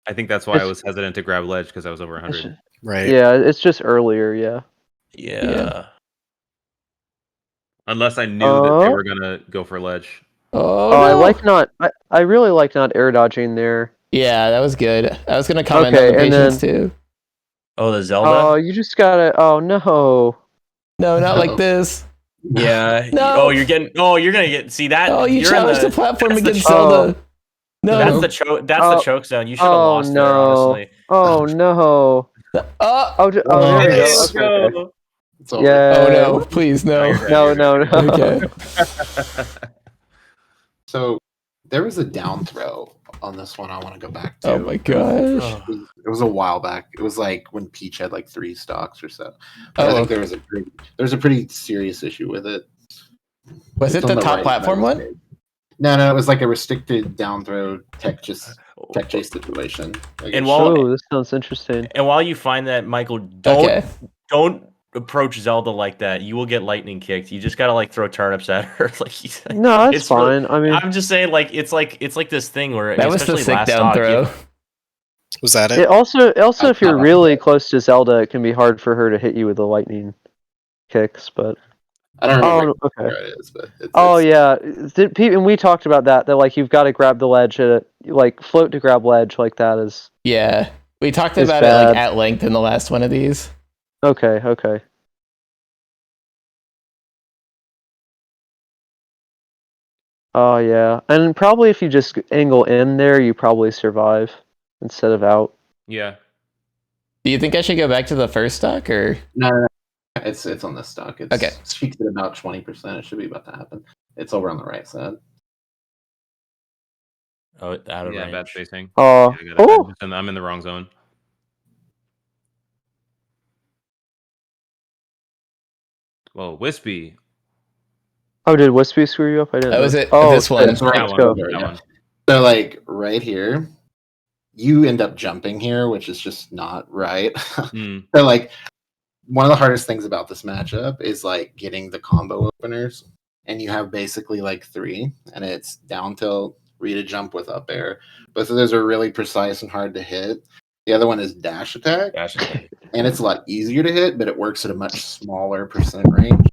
I think that's why I was hesitant to grab ledge because I was over 100. Right. Yeah, it's just earlier. Yeah. Unless I knew that they were gonna go for ledge. Oh, no. I really like not air dodging there. Yeah, that was good. I was gonna comment on the patience too. Oh, the Zelda. Oh, you just gotta. Oh no. No, not like this. Yeah. No. Oh, you're gonna get. See that? Oh, you challenged the platform against Zelda. No. That's the choke. That's the choke zone. You should have lost there, honestly. Oh no. There we go. Okay. Yeah. Oh no! Please no. No. Okay. So there was a down throw on this one. I want to go back to. Oh my gosh! It was a while back. It was like when Peach had like 3 stocks or so. But I think there was a pretty serious issue with it. Was it the top platform one? No, it was like a restricted down throw tech chase situation. Like And Oh, this sounds interesting. And while you find that, Michael, don't approach Zelda like that. You will get lightning kicked. You just gotta like throw turnips at her. No, that's fine. I mean, I'm just saying, like it's like this thing where That was the especially sick last down stock, throw. Was that it? it also if you're really close to Zelda, it can be hard for her to hit you with the lightning kicks. But I don't remember okay. where it is, but yeah, and we talked about that. That like you've got to grab the ledge like float to grab ledge like that is. Yeah, we talked is about it bad. like at length in the last one of these. Okay. Oh yeah, and probably if you just angle in there, you probably survive instead of out. Yeah. Do you think I should go back to the first stock or? No. It's on this stock. It's okay. Sheik's at about 20%. It should be about to happen. It's over on the right side. Oh, out of range. Bad spacing. Oh. I'm in the wrong zone. Whoa, Wispy. Oh, did Wispy screw you up? I didn't. Was it this one? Let's go. That one. So like right here, you end up jumping here, which is just not right. So like one of the hardest things about this matchup is like getting the combo openers, and you have basically like 3, and it's down tilt, Rita jump with up air. Both of those are really precise and hard to hit. The other one is dash attack. And it's a lot easier to hit, but it works at a much smaller percent range.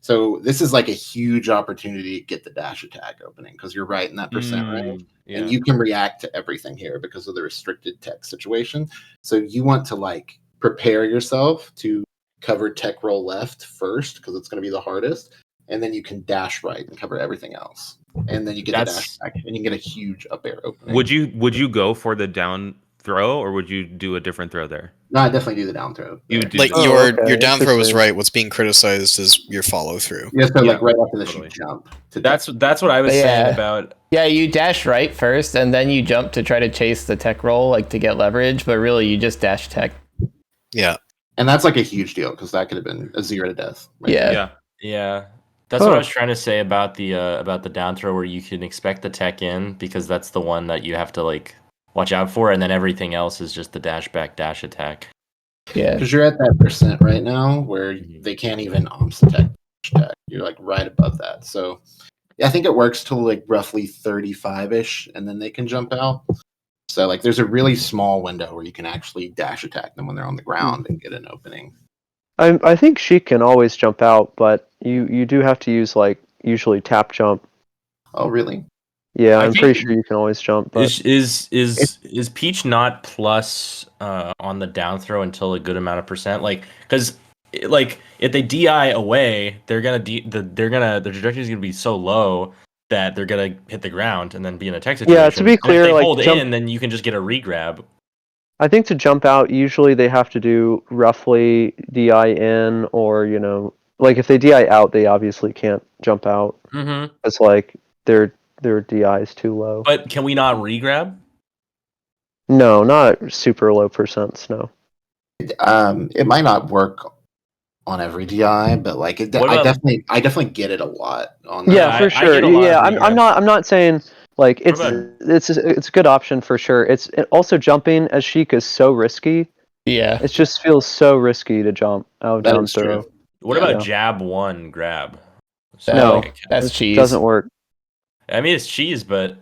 So this is like a huge opportunity to get the dash attack opening because you're right in that percent range. Yeah. And you can react to everything here because of the restricted tech situation. So you want to like prepare yourself to cover tech roll left first because it's going to be the hardest. And then you can dash right and cover everything else. And then you get the dash back and you can get a huge up air opening. Would you go for the down throw or would you do a different throw there? No, I definitely do the down throw. You do like your down throw is right. What's being criticized is your follow through. Yeah, so like right after this you jump. That's what I was saying about. Yeah, you dash right first and then you jump to try to chase the tech roll like to get leverage, but really you just dash tech. Yeah. And that's like a huge deal because that could have been a 0 to death. Right? Yeah. That's what I was trying to say about the down throw where you can expect the tech in because that's the one that you have to like watch out for, and then everything else is just the dash back dash attack. Yeah, because you're at that percent right now where they can't even omps attack. You're like right above that. So yeah, I think it works till like roughly 35-ish, and then they can jump out. So like there's a really small window where you can actually dash attack them when they're on the ground and get an opening. I think she can always jump out, but you do have to use like usually tap jump. Oh really? Yeah, I'm pretty sure you can always jump. But is Peach not plus on the down throw until a good amount of percent? Like, because like if they DI away, their trajectory is gonna be so low that they're gonna hit the ground and then be in a tech situation. Yeah, to be clear, if they like hold in, then you can just get a regrab. I think to jump out, usually they have to do roughly DI in, or like if they DI out, they obviously can't jump out. Mm-hmm. It's like their DI is too low. But can we not regrab? No, not super low percents. No. It might not work on every DI, but like I definitely get it a lot. On that. Yeah, for sure. I'm not saying like it's a good option for sure. Also jumping as Sheik is so risky. Yeah, it just feels so risky to jump out down throw. What about jab 1 grab? So no, that's cheese. Doesn't work. I mean, it's cheese, but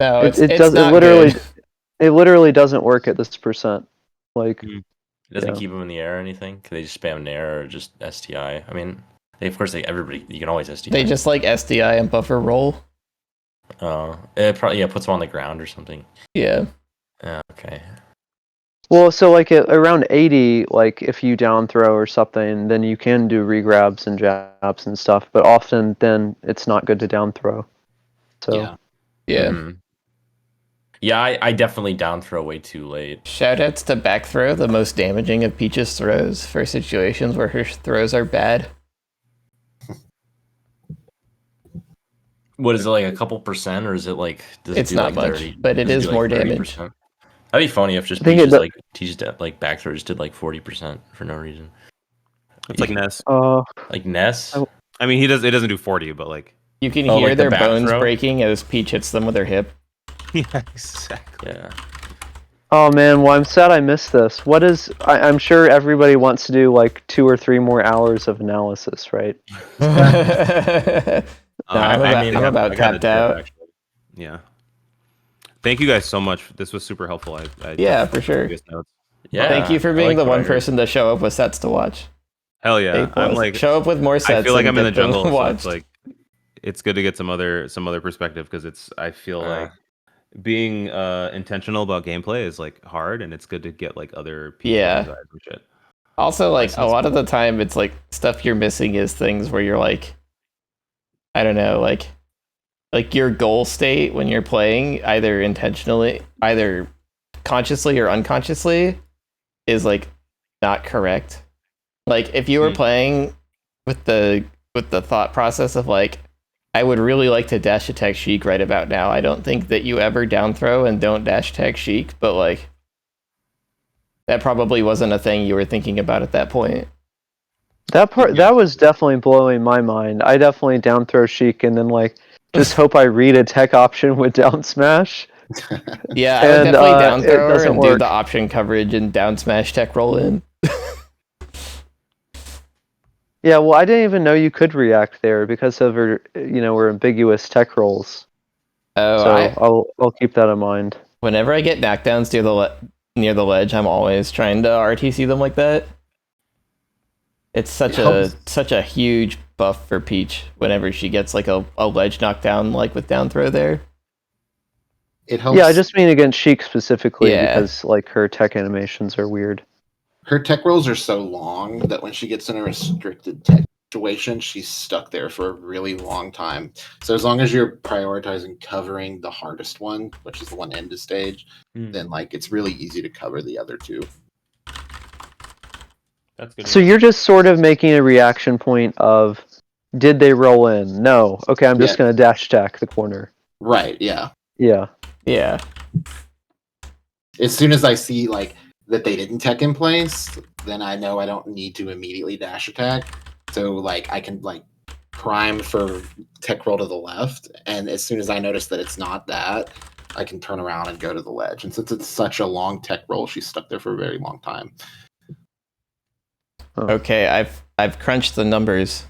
no, it literally doesn't work at this percent. Like, it doesn't keep them in the air or anything. Can they just spam nair or just STI? I mean, everybody you can always STI. They just like STI and buffer roll. Oh, it probably puts them on the ground or something. Yeah. Okay. Well, so like at around 80, like if you down throw or something, then you can do regrabs and jabs and stuff. But often, then it's not good to down throw. So. Yeah. Mm-hmm. Yeah, I definitely down throw way too late. Shoutouts to back throw, the most damaging of Peach's throws for situations where her throws are bad. What is it, like a couple percent, or is it like? It's not much, 30, but it is more damage. That'd be funny if just Peach's like teased like back throws did like 40% for no reason. It's like Ness. Like Ness. I mean, it doesn't do 40, but like. You can Oh, hear like the their back bones throw? breaking as Peach hits them with her hip. Yeah, exactly. Yeah. Oh man, well I'm sad I missed this. What is? I'm sure everybody wants to do like 2 or 3 more hours of analysis, right? No, I'm about I got a tapped dip, out. actually. Yeah. Thank you guys so much. This was super helpful. I Yeah, for sure. Yeah. Thank you for I being liked the what I one heard. person to show up with sets to watch. Hell yeah. A+. I'm like, show up with more sets. I feel like I'm in the and get them jungle, so watched. it's like it's good to get some other perspective because I feel like being intentional about gameplay is like hard, and it's good to get like other people's insights and shit. Also, like a lot of the time, it's like stuff you're missing is things where you're like, I don't know, like your goal state when you're playing, either consciously or unconsciously, is like not correct. Like if you were playing with the thought process of like, I would really like to dash attack Sheik right about now. I don't think that you ever down throw and don't dash attack Sheik, but like that probably wasn't a thing you were thinking about at that point. That was definitely blowing my mind. I definitely down throw Sheik and then like just hope I read a tech option with down smash. Yeah, I would definitely down throw her and do the option coverage and down smash tech roll in. Yeah, well, I didn't even know you could react there because of her, her ambiguous tech rolls. Oh, so I'll keep that in mind. Whenever I get knockdowns near the ledge, I'm always trying to RTC them like that. It's such a huge buff for Peach whenever she gets like a ledge knockdown like with down throw there. It helps. Yeah, I just mean against Sheik specifically because like her tech animations are weird. Her tech rolls are so long that when she gets in a restricted tech situation, she's stuck there for a really long time. So as long as you're prioritizing covering the hardest one, which is the one end of stage, then like it's really easy to cover the other two. That's good. So you're just sort of making a reaction point of, did they roll in? No. Okay, I'm just going to dash attack the corner. Right, yeah. Yeah. Yeah. As soon as I see like that they didn't tech in place, then I know I don't need to immediately dash attack. So like I can like prime for tech roll to the left, and as soon as I notice that it's not that, I can turn around and go to the ledge. And since it's such a long tech roll, she's stuck there for a very long time. Okay, I've crunched the numbers.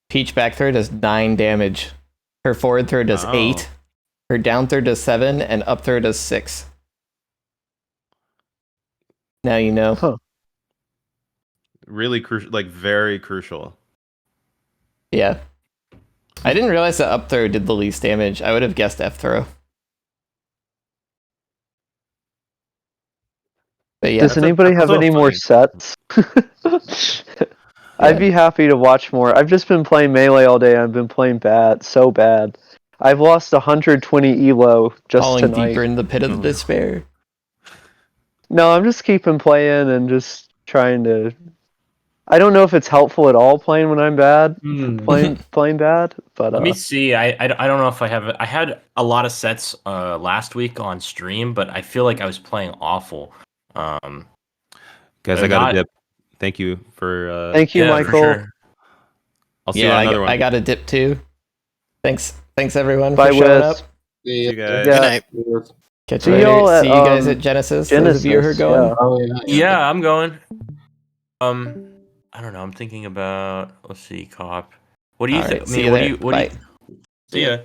Peach back throw does 9 damage. Her forward throw does 8. Her down throw does 7, and up throw does 6. Now you know. Huh. Really crucial, like very crucial. Yeah. I didn't realize that up throw did the least damage. I would have guessed F throw. But yeah, does anybody have any more sets? I'd be happy to watch more. I've just been playing Melee all day. I've been playing so bad. I've lost 120 elo just falling tonight. deeper in the pit of despair. No, I'm just keeping playing and just trying to. I don't know if it's helpful at all playing when I'm bad, playing bad. But let me see. I don't know if I have. I had a lot of sets last week on stream, but I feel like I was playing awful. Guys, I got a dip. Thank you for. Thank you, Michael. Sure. I'll see you on another one. I got a dip too. Thanks everyone Bye, for showing up. See you guys. Good night. Catch you later. See you guys at Genesis. Those of you who are going. Yeah. Oh Yeah, I'm going. I don't know. I'm thinking about. Let's see, cop. What do you think? See you there. Bye. See ya.